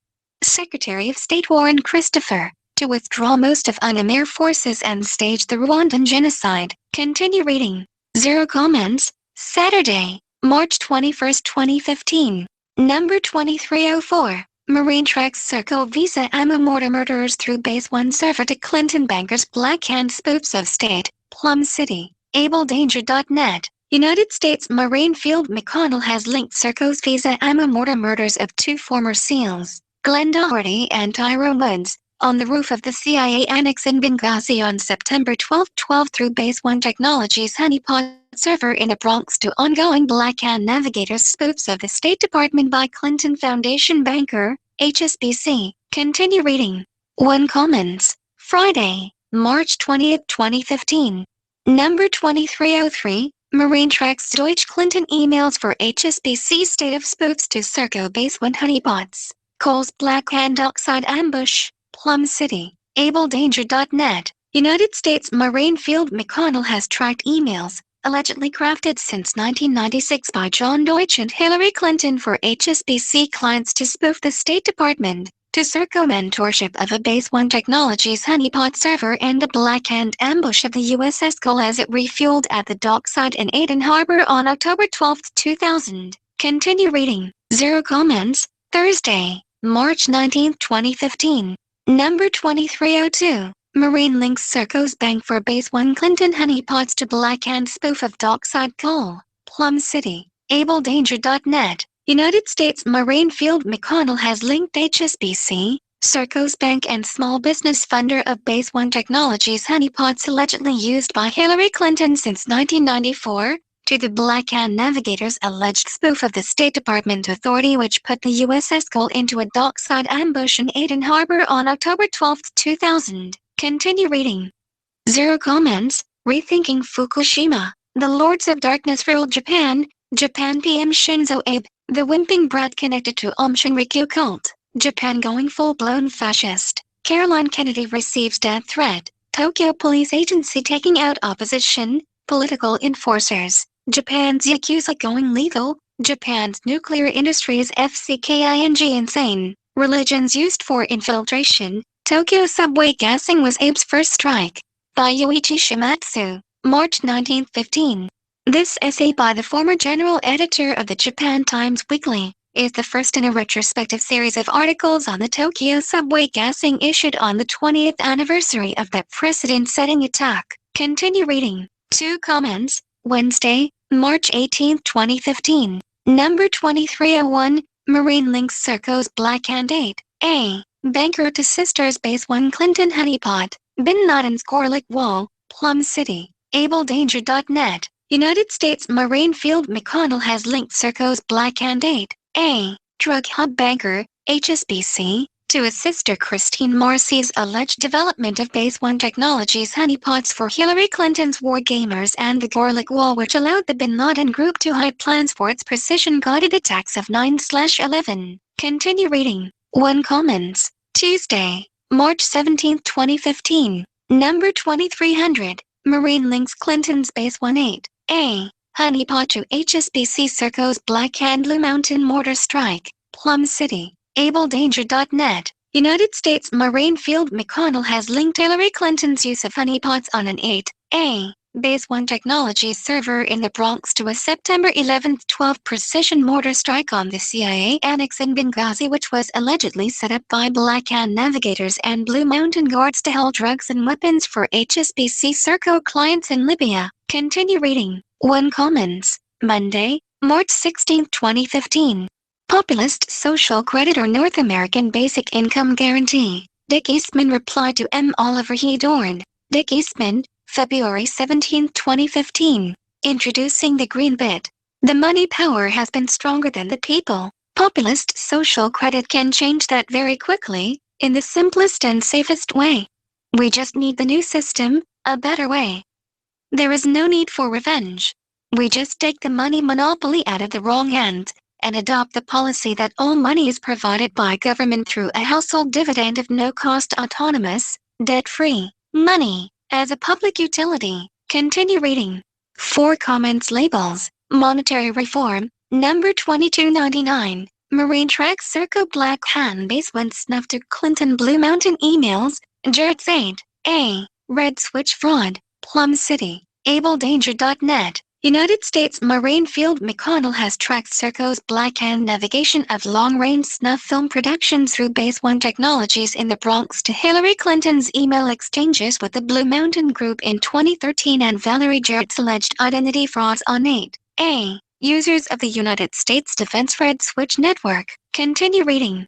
Secretary of State Warren Christopher, to withdraw most of UNAM air forces and stage the Rwandan genocide. Continue reading. Zero comments. Saturday, March 21, 2015. Number 2304. Marine tracks Serco Visa Ammo Mortar murderers through Base 1 server to Clinton bankers Black Hand spoofs of state. Plum City. AbleDanger.net. United States Marine Field McConnell has linked Serco's Visa Ammo Mortar murders of two former SEALs, Glenn Doherty and Tyrone Woods, on the roof of the CIA annex in Benghazi on September 12 through Base 1 Technologies honeypot server in the Bronx to ongoing Black Hand Navigators spoofs of the State Department by Clinton Foundation banker, HSBC. Continue reading. One comments. Friday, March 20, 2015. Number 2303. Marine tracks Deutsche Clinton emails for HSBC state of spoofs to Serco Base 1 honeypots. Calls Black Hand Oxide ambush. Plum City. AbleDanger.net. United States Marine Field McConnell has tracked emails, allegedly crafted since 1996 by John Deutsch and Hillary Clinton for HSBC clients to spoof the State Department, to Serco mentorship of a Base 1 Technologies honeypot server and the Black Hand ambush of the USS Cole as it refueled at the dockside in Aden Harbor on October 12, 2000. Continue reading. Zero comments. Thursday, March 19, 2015. Number 2302. Marine links Serco's bank for Base 1 Clinton honeypots to Black Hand spoof of dockside coal. Plum City. AbleDanger.net. United States Marine Field McConnell has linked HSBC, Serco's bank and small business funder of Base 1 Technologies honeypots allegedly used by Hillary Clinton since 1994, to the Black Hand Navigator's alleged spoof of the State Department authority which put the USS Cole into a dockside ambush in Aden Harbor on October 12, 2000. Continue reading. Zero comments. Rethinking Fukushima. The Lords of Darkness ruled Japan. Japan PM Shinzo Abe, the wimping brat connected to Aum Shinrikyo cult. Japan going full-blown fascist. Caroline Kennedy receives death threat. Tokyo Police Agency taking out opposition. Political enforcers. Japan's Yakuza going legal. Japan's nuclear industry's FCKING insane. Religions used for infiltration. Tokyo subway gassing was Abe's first strike. By Yuichi Shimatsu. March 1915. This essay by the former general editor of the Japan Times Weekly is the first in a retrospective series of articles on the Tokyo subway gassing issued on the 20th anniversary of that precedent-setting attack. Continue reading. Two comments. Wednesday, March 18, 2015. Number 2301. Marine links Serco's Black Hand 8A. Banker to Sisters Base 1 Clinton honeypot. Bin Laden's Gorlick Wall. Plum City. AbleDanger.net. United States Marine Field McConnell has linked Serco's Black Hand 8A. Drug hub banker, HSBC, to his sister Christine Marcy's alleged development of Base 1 Technologies honeypots for Hillary Clinton's war gamers and the Gorlick Wall which allowed the Bin Laden group to hide plans for its precision-guided attacks of 9/11. Continue reading. One comments. Tuesday, March 17, 2015. Number 2300. Marine links Clinton's Base 1-8A. honeypot to HSBC Serco's Black Hand Blue Mountain mortar strike. Plum City. AbleDanger.net. United States Marine Field McConnell has linked Hillary Clinton's use of honeypots on an 8A Base 1 Technologies server in the Bronx to a September 11, 12 precision mortar strike on the CIA annex in Benghazi, which was allegedly set up by Black Hand navigators and Blue Mountain Guards to haul drugs and weapons for HSBC Serco clients in Libya. Continue reading. 1 Comments. Monday, March 16, 2015. Populist Social Credit or North American Basic Income Guarantee. Dick Eastman replied to M. Oliver Hedorn. Dick Eastman, February 17, 2015. Introducing the Green Bit. The money power has been stronger than the people. Populist social credit can change that very quickly, in the simplest and safest way. We just need the new system, a better way. There is no need for revenge. We just take the money monopoly out of the wrong hands, and adopt the policy that all money is provided by government through a household dividend of no-cost autonomous, debt-free money, as a public utility. Continue reading. 4 Comments. Labels. Monetary reform. Number 2299. Marine tracks Serco Black Hand Base 1 snuff to Clinton Blue Mountain emails. Jared Said. A. Red Switch Fraud. Plum City. AbleDanger.net. United States Marine Field McConnell has tracked Serco's Black Hand navigation of long-range snuff film production through Base 1 Technologies in the Bronx to Hillary Clinton's email exchanges with the Blue Mountain Group in 2013 and Valerie Jarrett's alleged identity frauds on 8A users of the United States Defense Red Switch Network. Continue reading.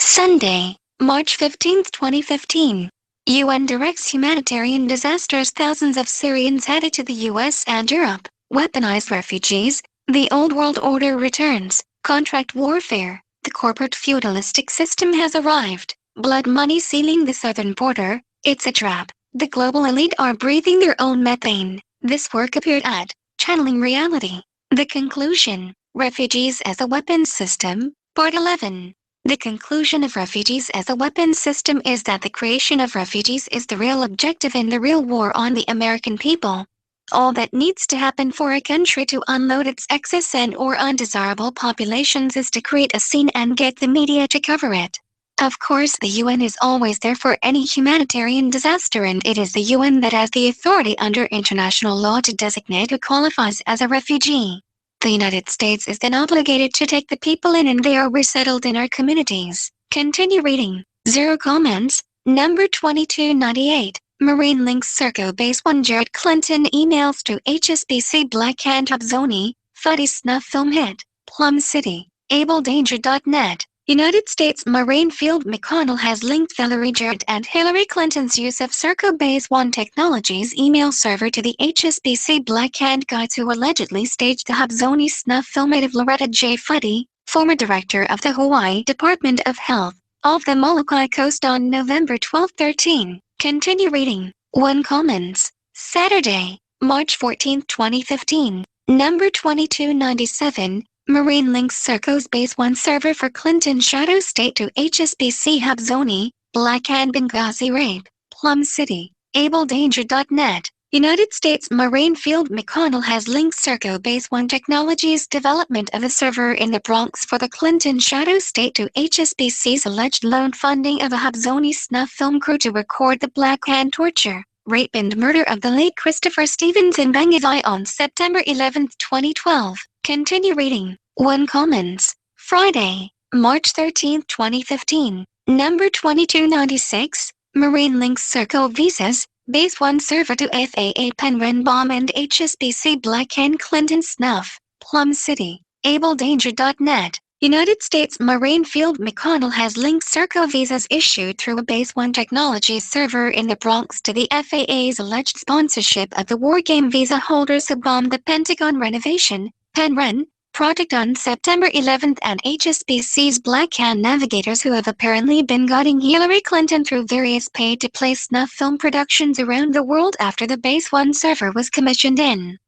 Sunday, March 15, 2015. UN directs humanitarian disasters. Thousands of Syrians headed to the US and Europe. Weaponized refugees. The old world order returns. Contract warfare. The corporate feudalistic system has arrived. Blood money sealing the southern border. It's a trap. The global elite are breathing their own methane. This work appeared at Channeling Reality. The conclusion. Refugees as a weapons system. Part 11. The conclusion of refugees as a weapons system is that the creation of refugees is the real objective in the real war on the American people. All that needs to happen for a country to unload its excess and or undesirable populations is to create a scene and get the media to cover it. Of course, the UN is always there for any humanitarian disaster, and it is the UN that has the authority under international law to designate who qualifies as a refugee. The United States is then obligated to take the people in and they are resettled in our communities. Continue reading. 0 Comments. Number 2298. Marine links Serco Base 1 Jared Clinton emails to HSBC Black Hand Habzoni, Fuddy snuff film hit. Plum City. AbleDanger.net. United States Marine Field McConnell has linked Valerie Jarrett and Hillary Clinton's use of Serco Base 1 Technologies email server to the HSBC Black Hand guides who allegedly staged the Habzoni snuff film of Loretta J. Fuddy, former director of the Hawaii Department of Health, off the Molokai coast on November 12, 13. Continue reading. 1 Comments. Saturday, March 14, 2015. Number 2297. Marine links Serco's Base 1 server for Clinton Shadow State to HSBC Habzoni, Black Hand Benghazi rape. Plum City. AbleDanger.net. United States Marine Field McConnell has linked Serco Base One Technologies' development of a server in the Bronx for the Clinton shadow state to HSBC's alleged loan funding of a Hubzoni snuff film crew to record the Black Hand torture, rape and murder of the late Christopher Stevens in Bangui on September 11, 2012. Continue reading. One Commons. Friday, March 13, 2015. Number 2296. Marine links Serco visas. Base One server to FAA Penryn Bomb and HSBC Black Hand Clinton Snuff, Plum City, AbleDanger.net. United States Marine Field McConnell has linked Serco visas issued through a Base One Technologies server in the Bronx to the FAA's alleged sponsorship of the wargame visa holders who bombed the Pentagon renovation, Penryn, project on September 11th and HSBC's Black Hand navigators who have apparently been guiding Hillary Clinton through various pay-to-play snuff film productions around the world after the Base One server was commissioned in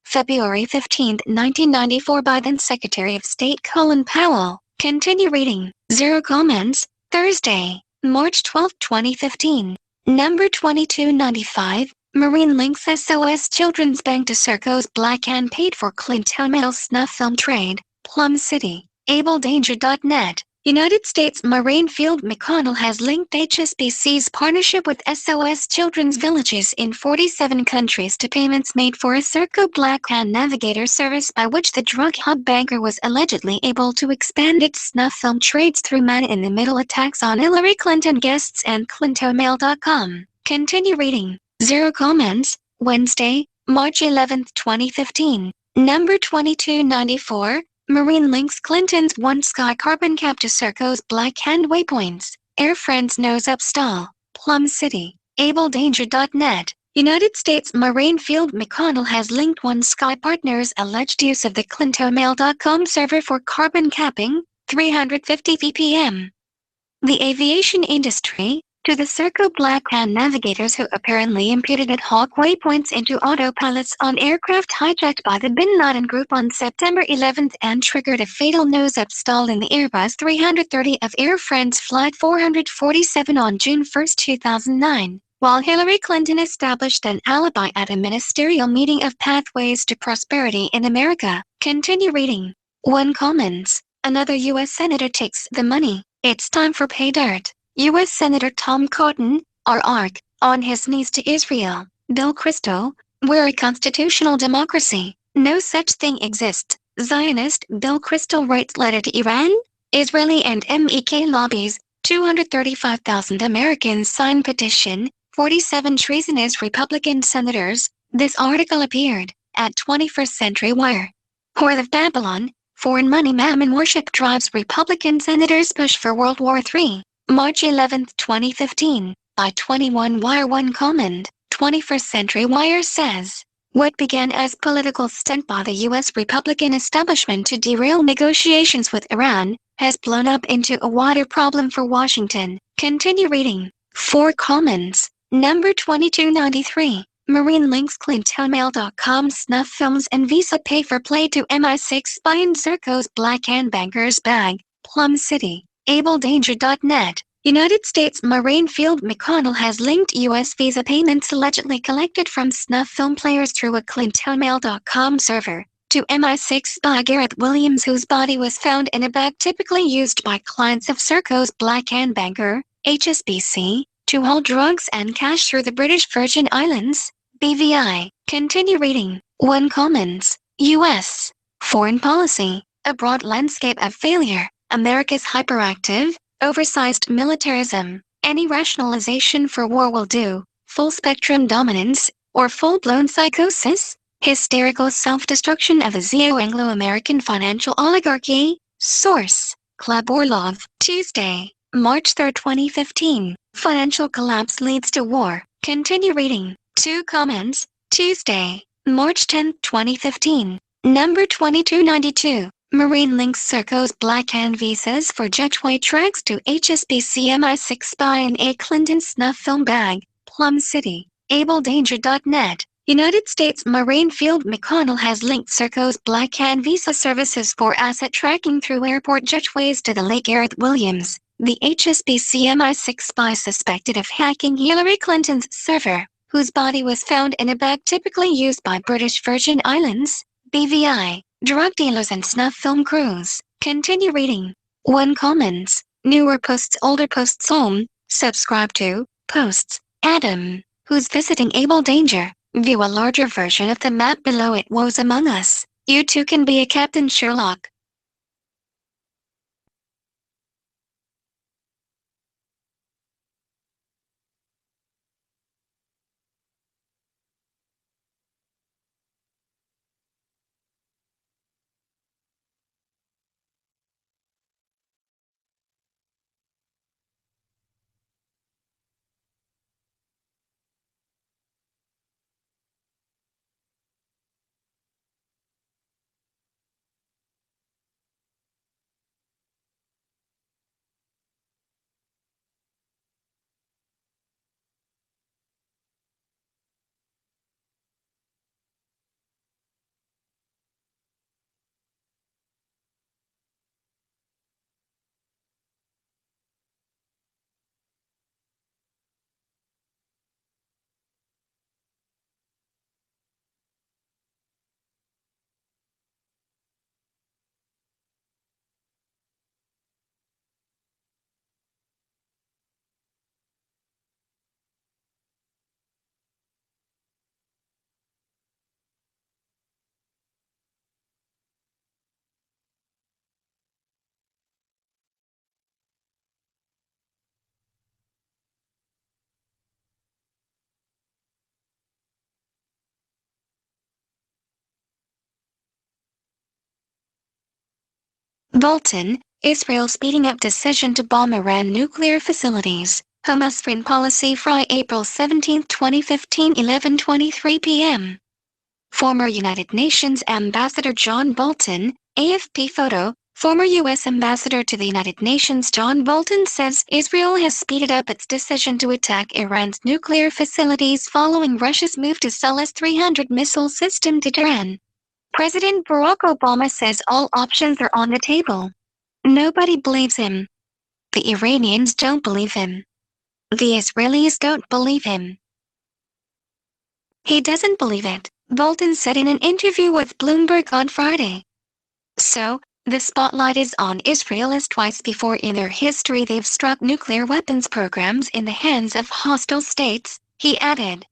February 15, 1994 by then Secretary of State Colin Powell. Continue reading. Zero Comments. Thursday, March 12, 2015. Number 2295. Marine links SOS Children's Bank to Serco's Black Hand paid for Clinton snuff film trade, Plum City, AbleDanger.net. United States Marine Field McConnell has linked HSBC's partnership with SOS Children's Villages in 47 countries to payments made for a Serco Black Hand navigator service by which the drug hub banker was allegedly able to expand its snuff film trades through man-in-the-middle attacks on Hillary Clinton guests and ClintonMail.com. Continue reading. Zero Comments. Wednesday, March 11, 2015. Number 2294. Marine links Clinton's One Sky carbon cap to Serco's Black Hand waypoints. Air France nose up stall. Plum City. AbleDanger.net. United States Marine Field McConnell has linked One Sky Partners' alleged use of the ClintonMail.com server for carbon capping, 350 ppm. The aviation industry, to the Serco Black Hand navigators who apparently imputed ad hoc waypoints into autopilots on aircraft hijacked by the Bin Laden group on September 11 and triggered a fatal nose-up stall in the Airbus 330 of Air France Flight 447 on June 1, 2009, while Hillary Clinton established an alibi at a ministerial meeting of Pathways to Prosperity in America. Continue reading. One Commons. Another U.S. Senator takes the money. It's time for pay dirt. U.S. Senator Tom Cotton, RR, on his knees to Israel. Bill Kristol, we're a constitutional democracy. No such thing exists. Zionist Bill Kristol writes letter to Iran, Israeli and MEK lobbies. 235,000 Americans sign petition. 47 treasonous Republican senators. This article appeared at 21st Century Wire. Whore of Babylon, foreign money mammon worship drives Republican senators push for World War III. March 11, 2015, by 21 Wire. One comment. 21st Century Wire says, what began as political stunt by the U.S. Republican establishment to derail negotiations with Iran, has blown up into a wider problem for Washington. Continue reading. 4 Comments. Number 2293. Marine links ClintonMail.com snuff films and Visa pay for play to MI6 spy in Serco's Black Hand banker's bag, Plum City. AbleDanger.net. United States Marine Field McConnell has linked U.S. Visa payments allegedly collected from snuff film players through a ClintonMail.com server to MI6 spy Gareth Williams, whose body was found in a bag typically used by clients of Serco's Black Hand banker, HSBC, to haul drugs and cash through the British Virgin Islands, BVI. Continue reading. One Commons. U.S. Foreign Policy. A broad landscape of failure. America's hyperactive, oversized militarism, any rationalization for war will do, full-spectrum dominance, or full-blown psychosis, hysterical self-destruction of the Zio-Anglo-American financial oligarchy. Source: Club Orlov. Tuesday, March 3, 2015. Financial collapse leads to war. Continue reading. 2 Comments. Tuesday, March 10, 2015. Number 2292. Marine links Serco's Black Hand visas for jetway tracks to HSBC MI6 spy in a Clinton snuff film bag, Plum City. AbleDanger.net. United States Marine Field McConnell has linked Serco's Black Hand visa services for asset tracking through airport jetways to the late Gareth Williams, the HSBC MI6 spy suspected of hacking Hillary Clinton's server, whose body was found in a bag typically used by British Virgin Islands, BVI, drug dealers and snuff film crews. Continue reading. One comments, newer posts, older posts, home, subscribe to, posts, Adam, who's visiting Able Danger. View a larger version of the map below it. Woes among us. You too can be a Captain Sherlock. Bolton, Israel speeding up decision to bomb Iran nuclear facilities. Hamas foreign policy Fry April 17, 2015 11:23 p.m. Former United Nations Ambassador John Bolton, AFP photo, former U.S. Ambassador to the United Nations John Bolton says Israel has speeded up its decision to attack Iran's nuclear facilities following Russia's move to sell S-300 missile system to Tehran. President Barack Obama says all options are on the table. Nobody believes him. The Iranians don't believe him. The Israelis don't believe him. He doesn't believe it, Bolton said in an interview with Bloomberg on Friday. So, the spotlight is on Israel as twice before in their history they've struck nuclear weapons programs in the hands of hostile states, he added.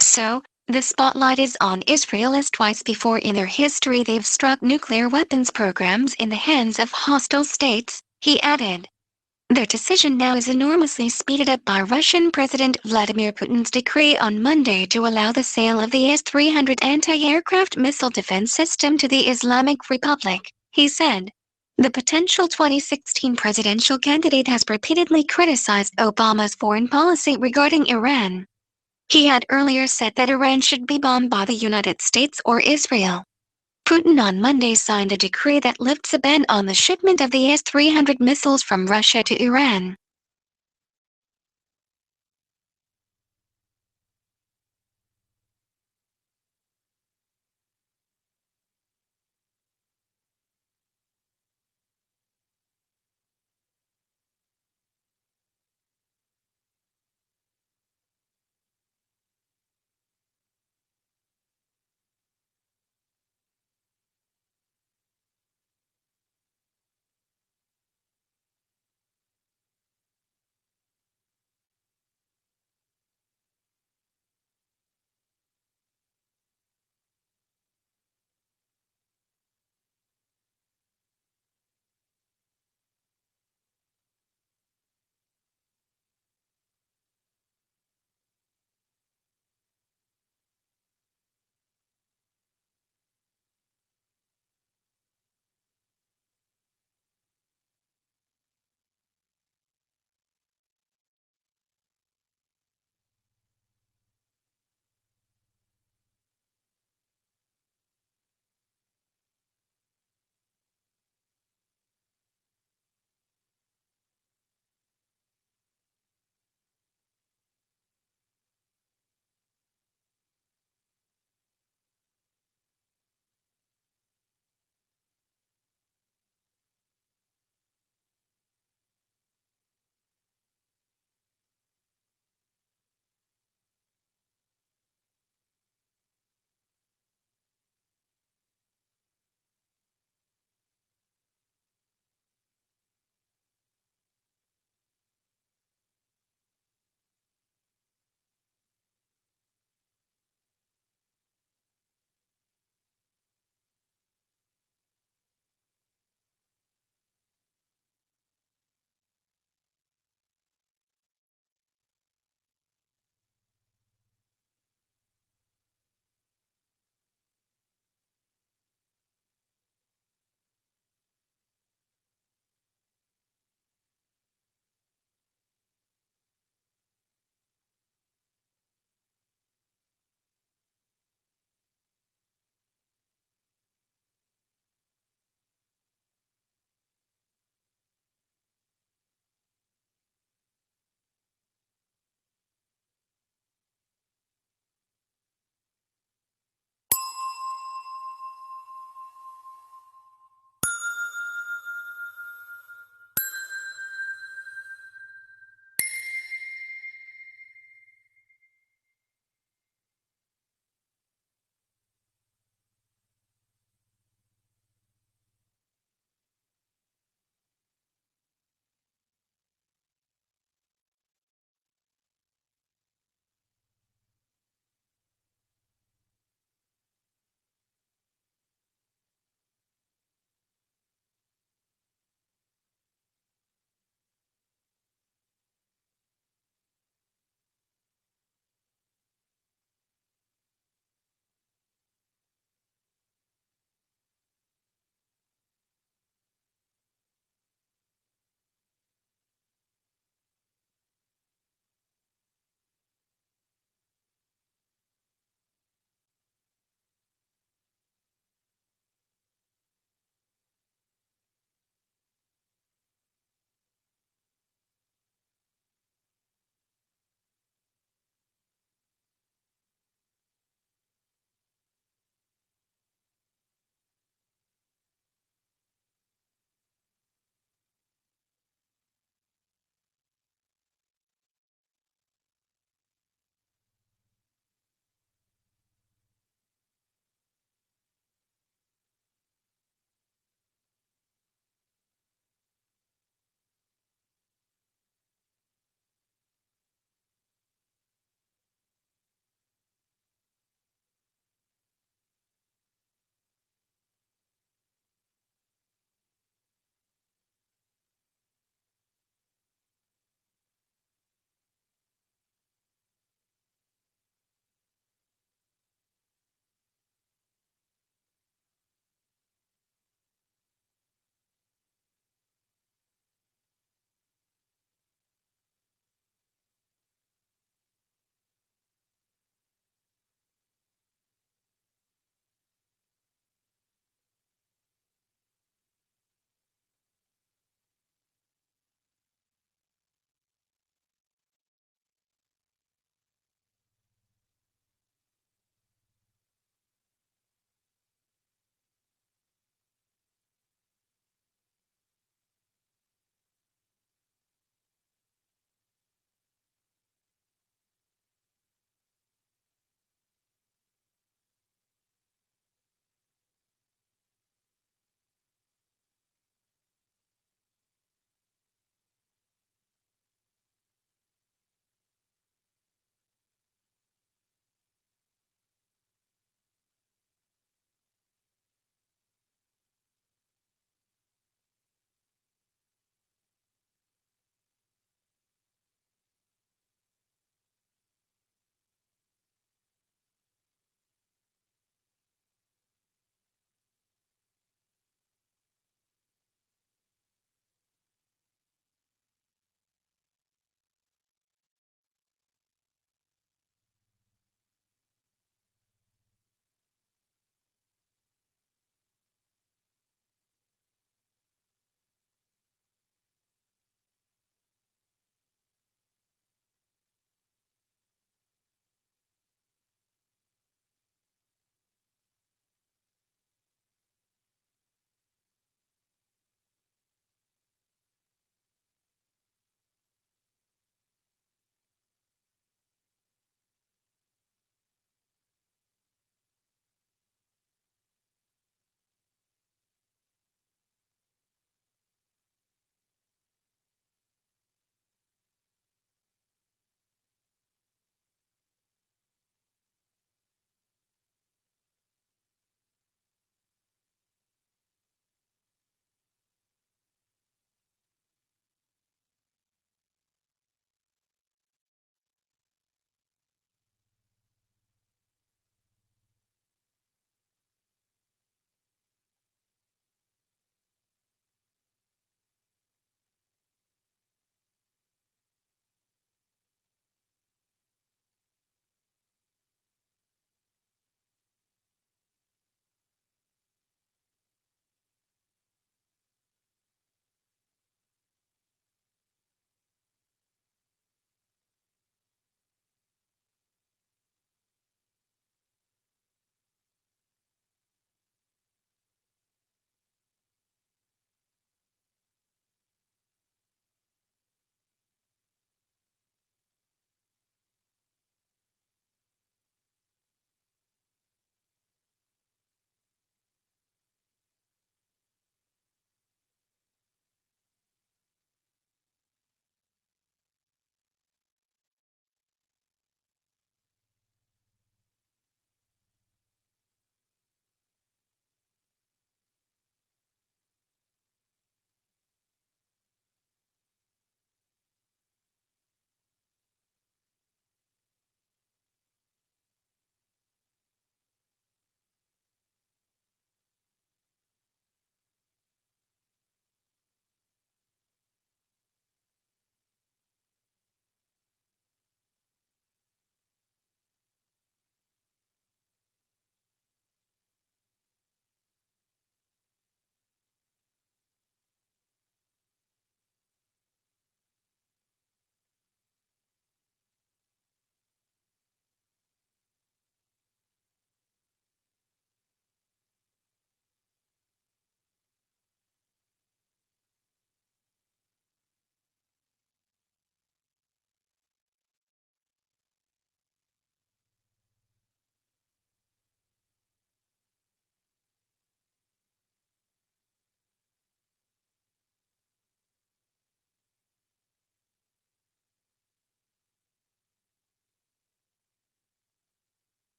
So, the spotlight is on Israel as twice before in their history they've struck nuclear weapons programs in the hands of hostile states, he added. Their decision now is enormously speeded up by Russian President Vladimir Putin's decree on Monday to allow the sale of the S-300 anti-aircraft missile defense system to the Islamic Republic, he said. The potential 2016 presidential candidate has repeatedly criticized Obama's foreign policy regarding Iran. He had earlier said that Iran should be bombed by the United States or Israel. Putin on Monday signed a decree that lifts a ban on the shipment of the S-300 missiles from Russia to Iran.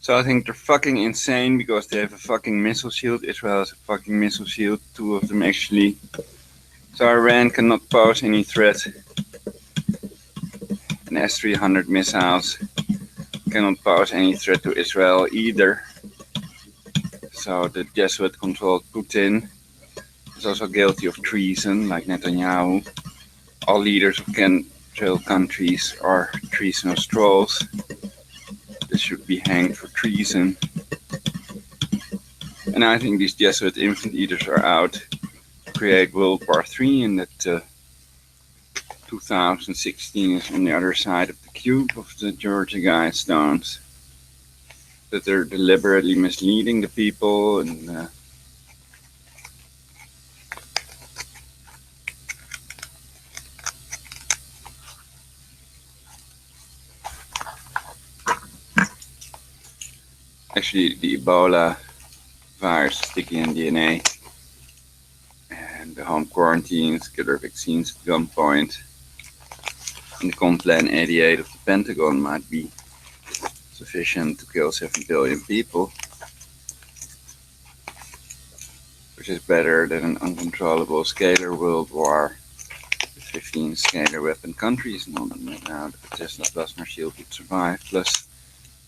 So I think they're fucking insane because they have a fucking missile shield. Israel has a fucking missile shield, 2 of them actually. So Iran cannot pose any threat. And S-300 missiles cannot pose any threat to Israel either. So the Jesuit-controlled Putin is also guilty of treason, like Netanyahu. All leaders of chemtrail countries are treasonous trolls. They should be hanged for treason. And I think these Jesuit infant eaters are out to create World War III, and that 2016 is on the other side of the cube of the Georgia Guidestones. That they're deliberately misleading the people and actually the Ebola virus, sticky in DNA, and the home quarantines, killer vaccines at gunpoint, and the Complan 88 of the Pentagon might be sufficient to kill 7 billion people, which is better than an uncontrollable scalar world war with 15 scalar weapon countries. No doubt the Tesla plasma shield would survive, plus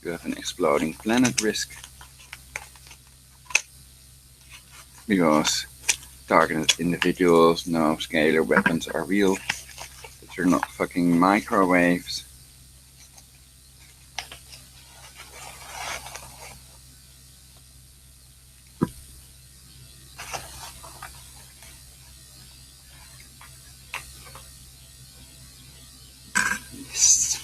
you have an exploding planet risk. Because targeted individuals know scalar weapons are real, but they're not fucking microwaves. Yes.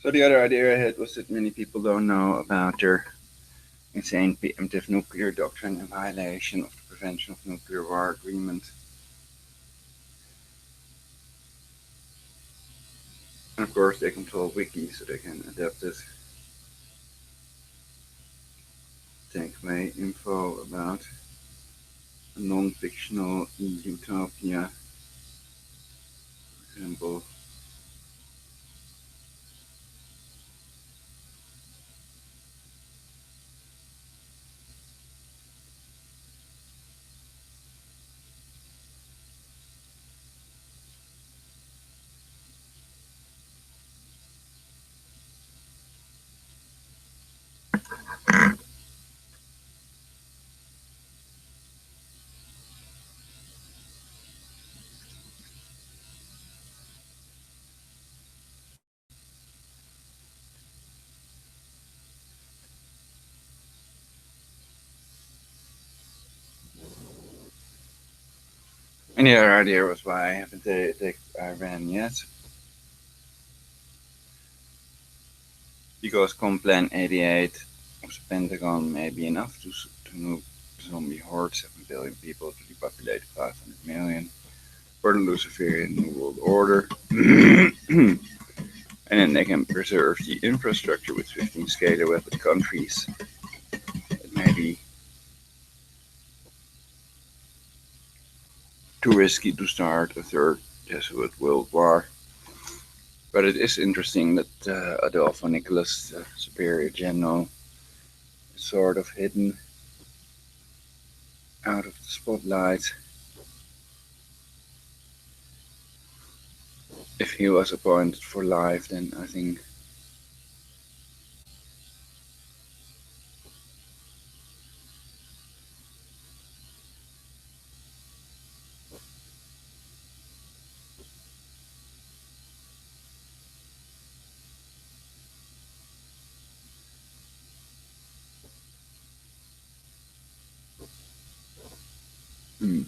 So the other idea I had was that many people don't know about their insane preemptive nuclear doctrine in violation of the Prevention of Nuclear War Agreement. And of course, they control Wiki, so they can adapt it. Take away info about a non-fictional utopia, for example. And the other idea was why I haven't attacked Iran yet. Because Complan 88 of the Pentagon may be enough to nuke zombie horde 7 billion people to depopulate 500 million for the Luciferian New World Order. And then they can preserve the infrastructure with 15 scalar weapon countries. It may be too risky to start a third Jesuit World War. But it is interesting that Adolfo Nicholas, Superior General, is sort of hidden out of the spotlight. If he was appointed for life, then I think hmm.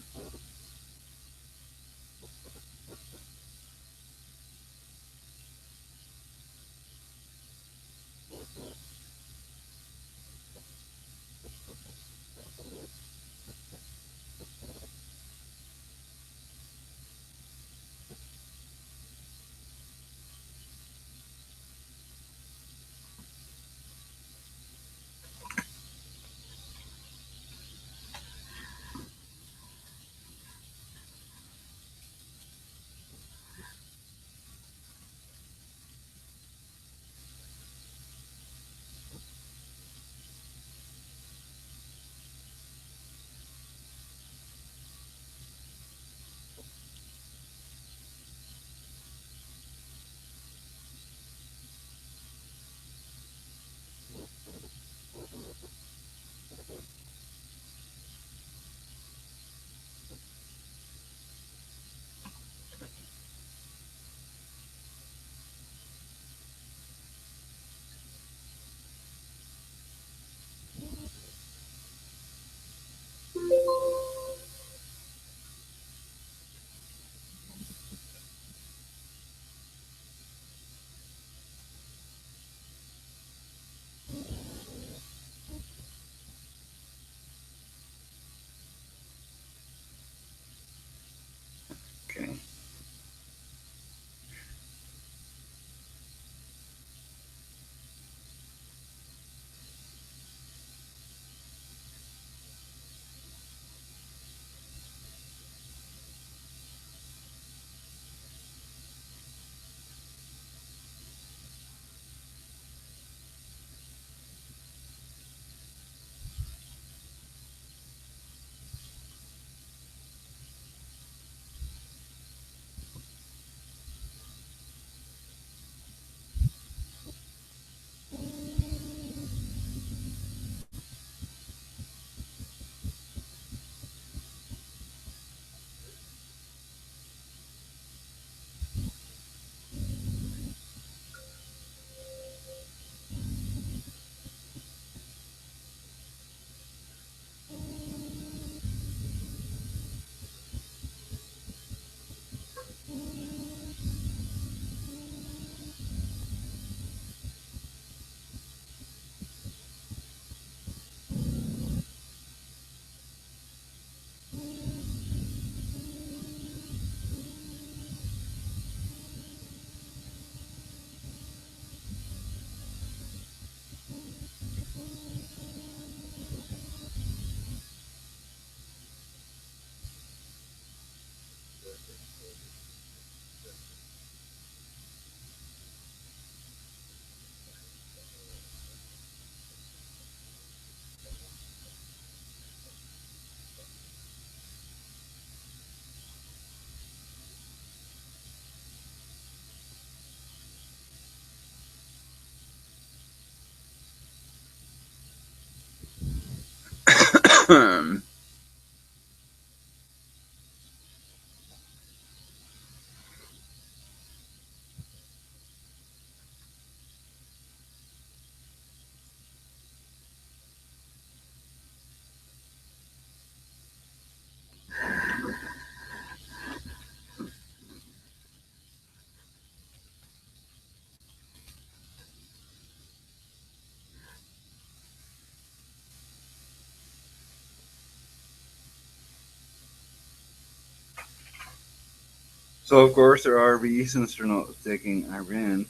So of course there are reasons for not taking Iran.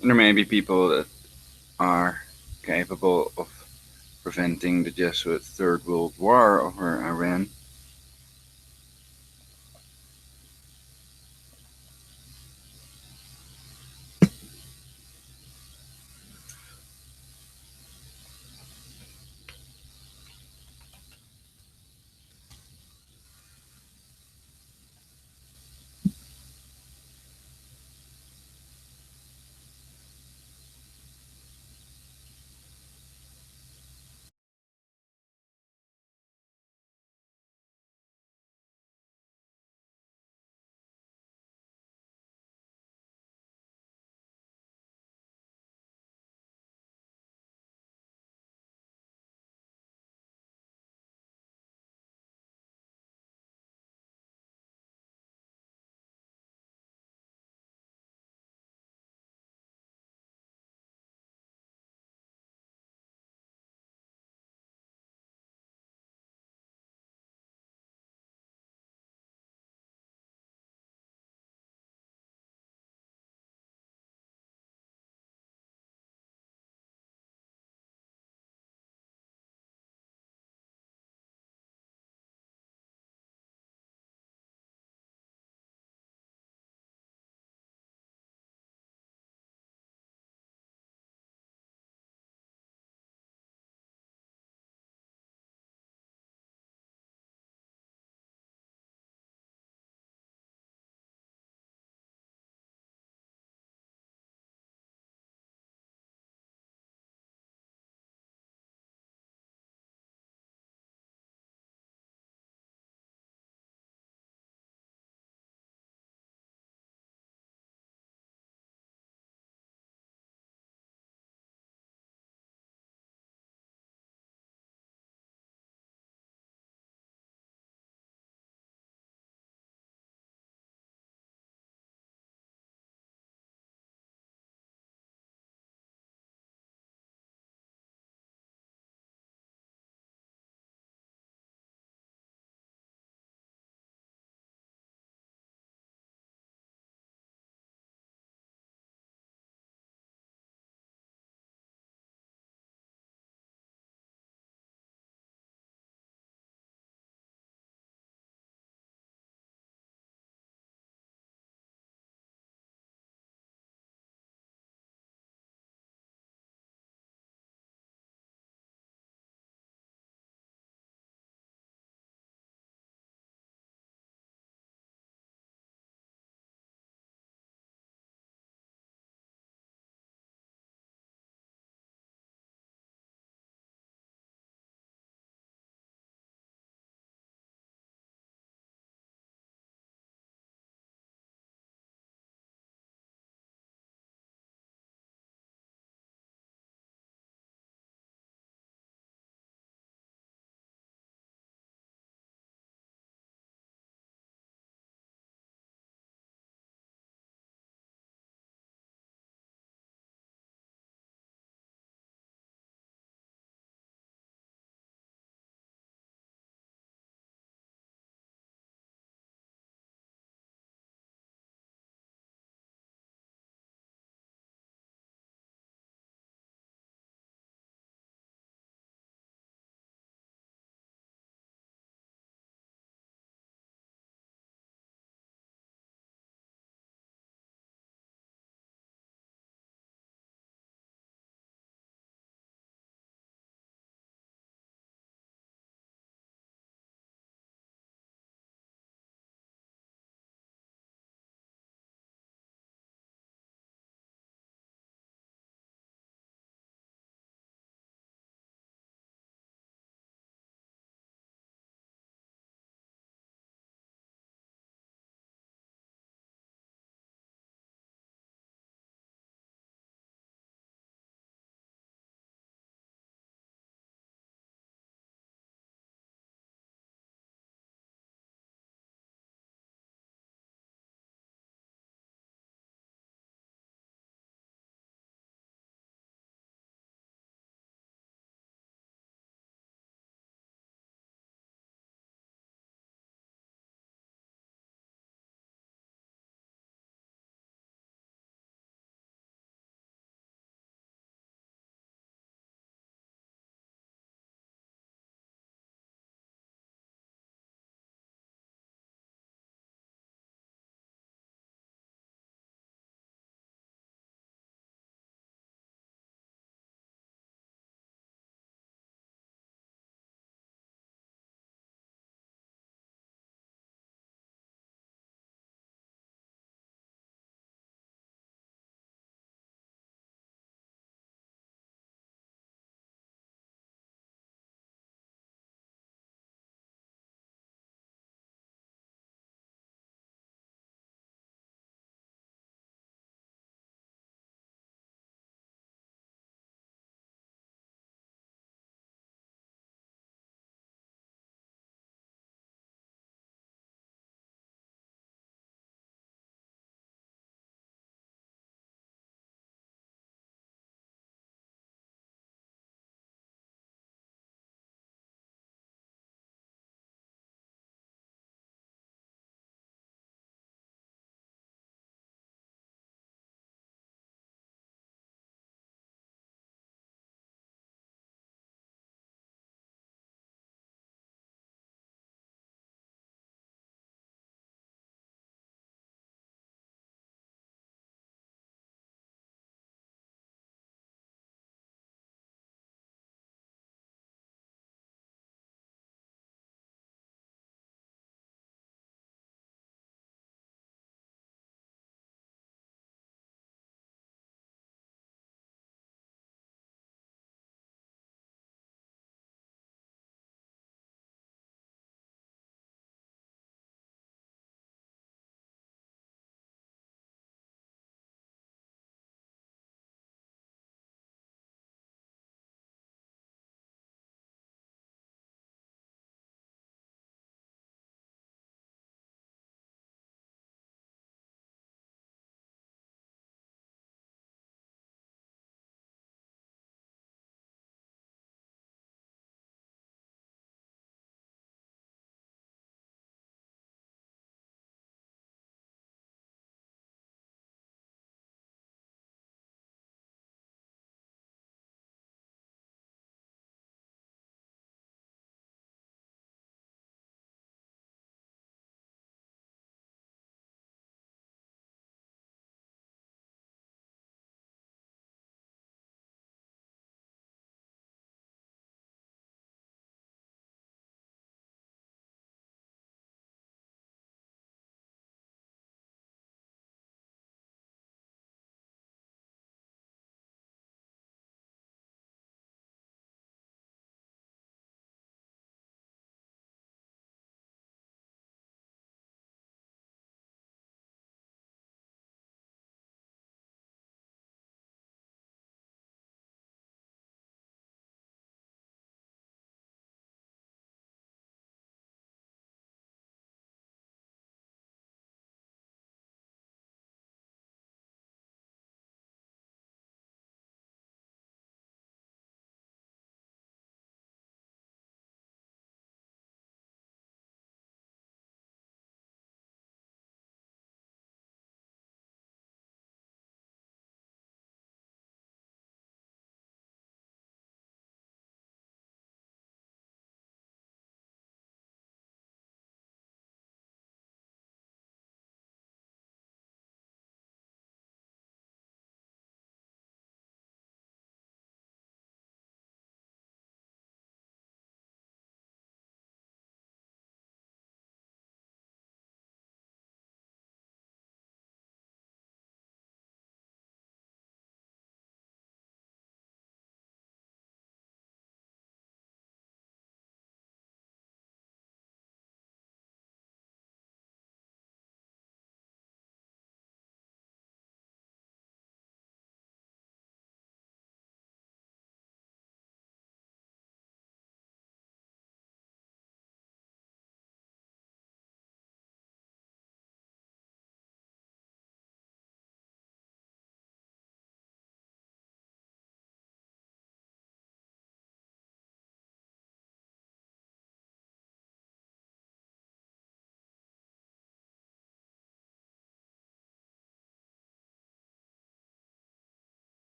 And there may be people that are capable of preventing the Jesuit Third World War, or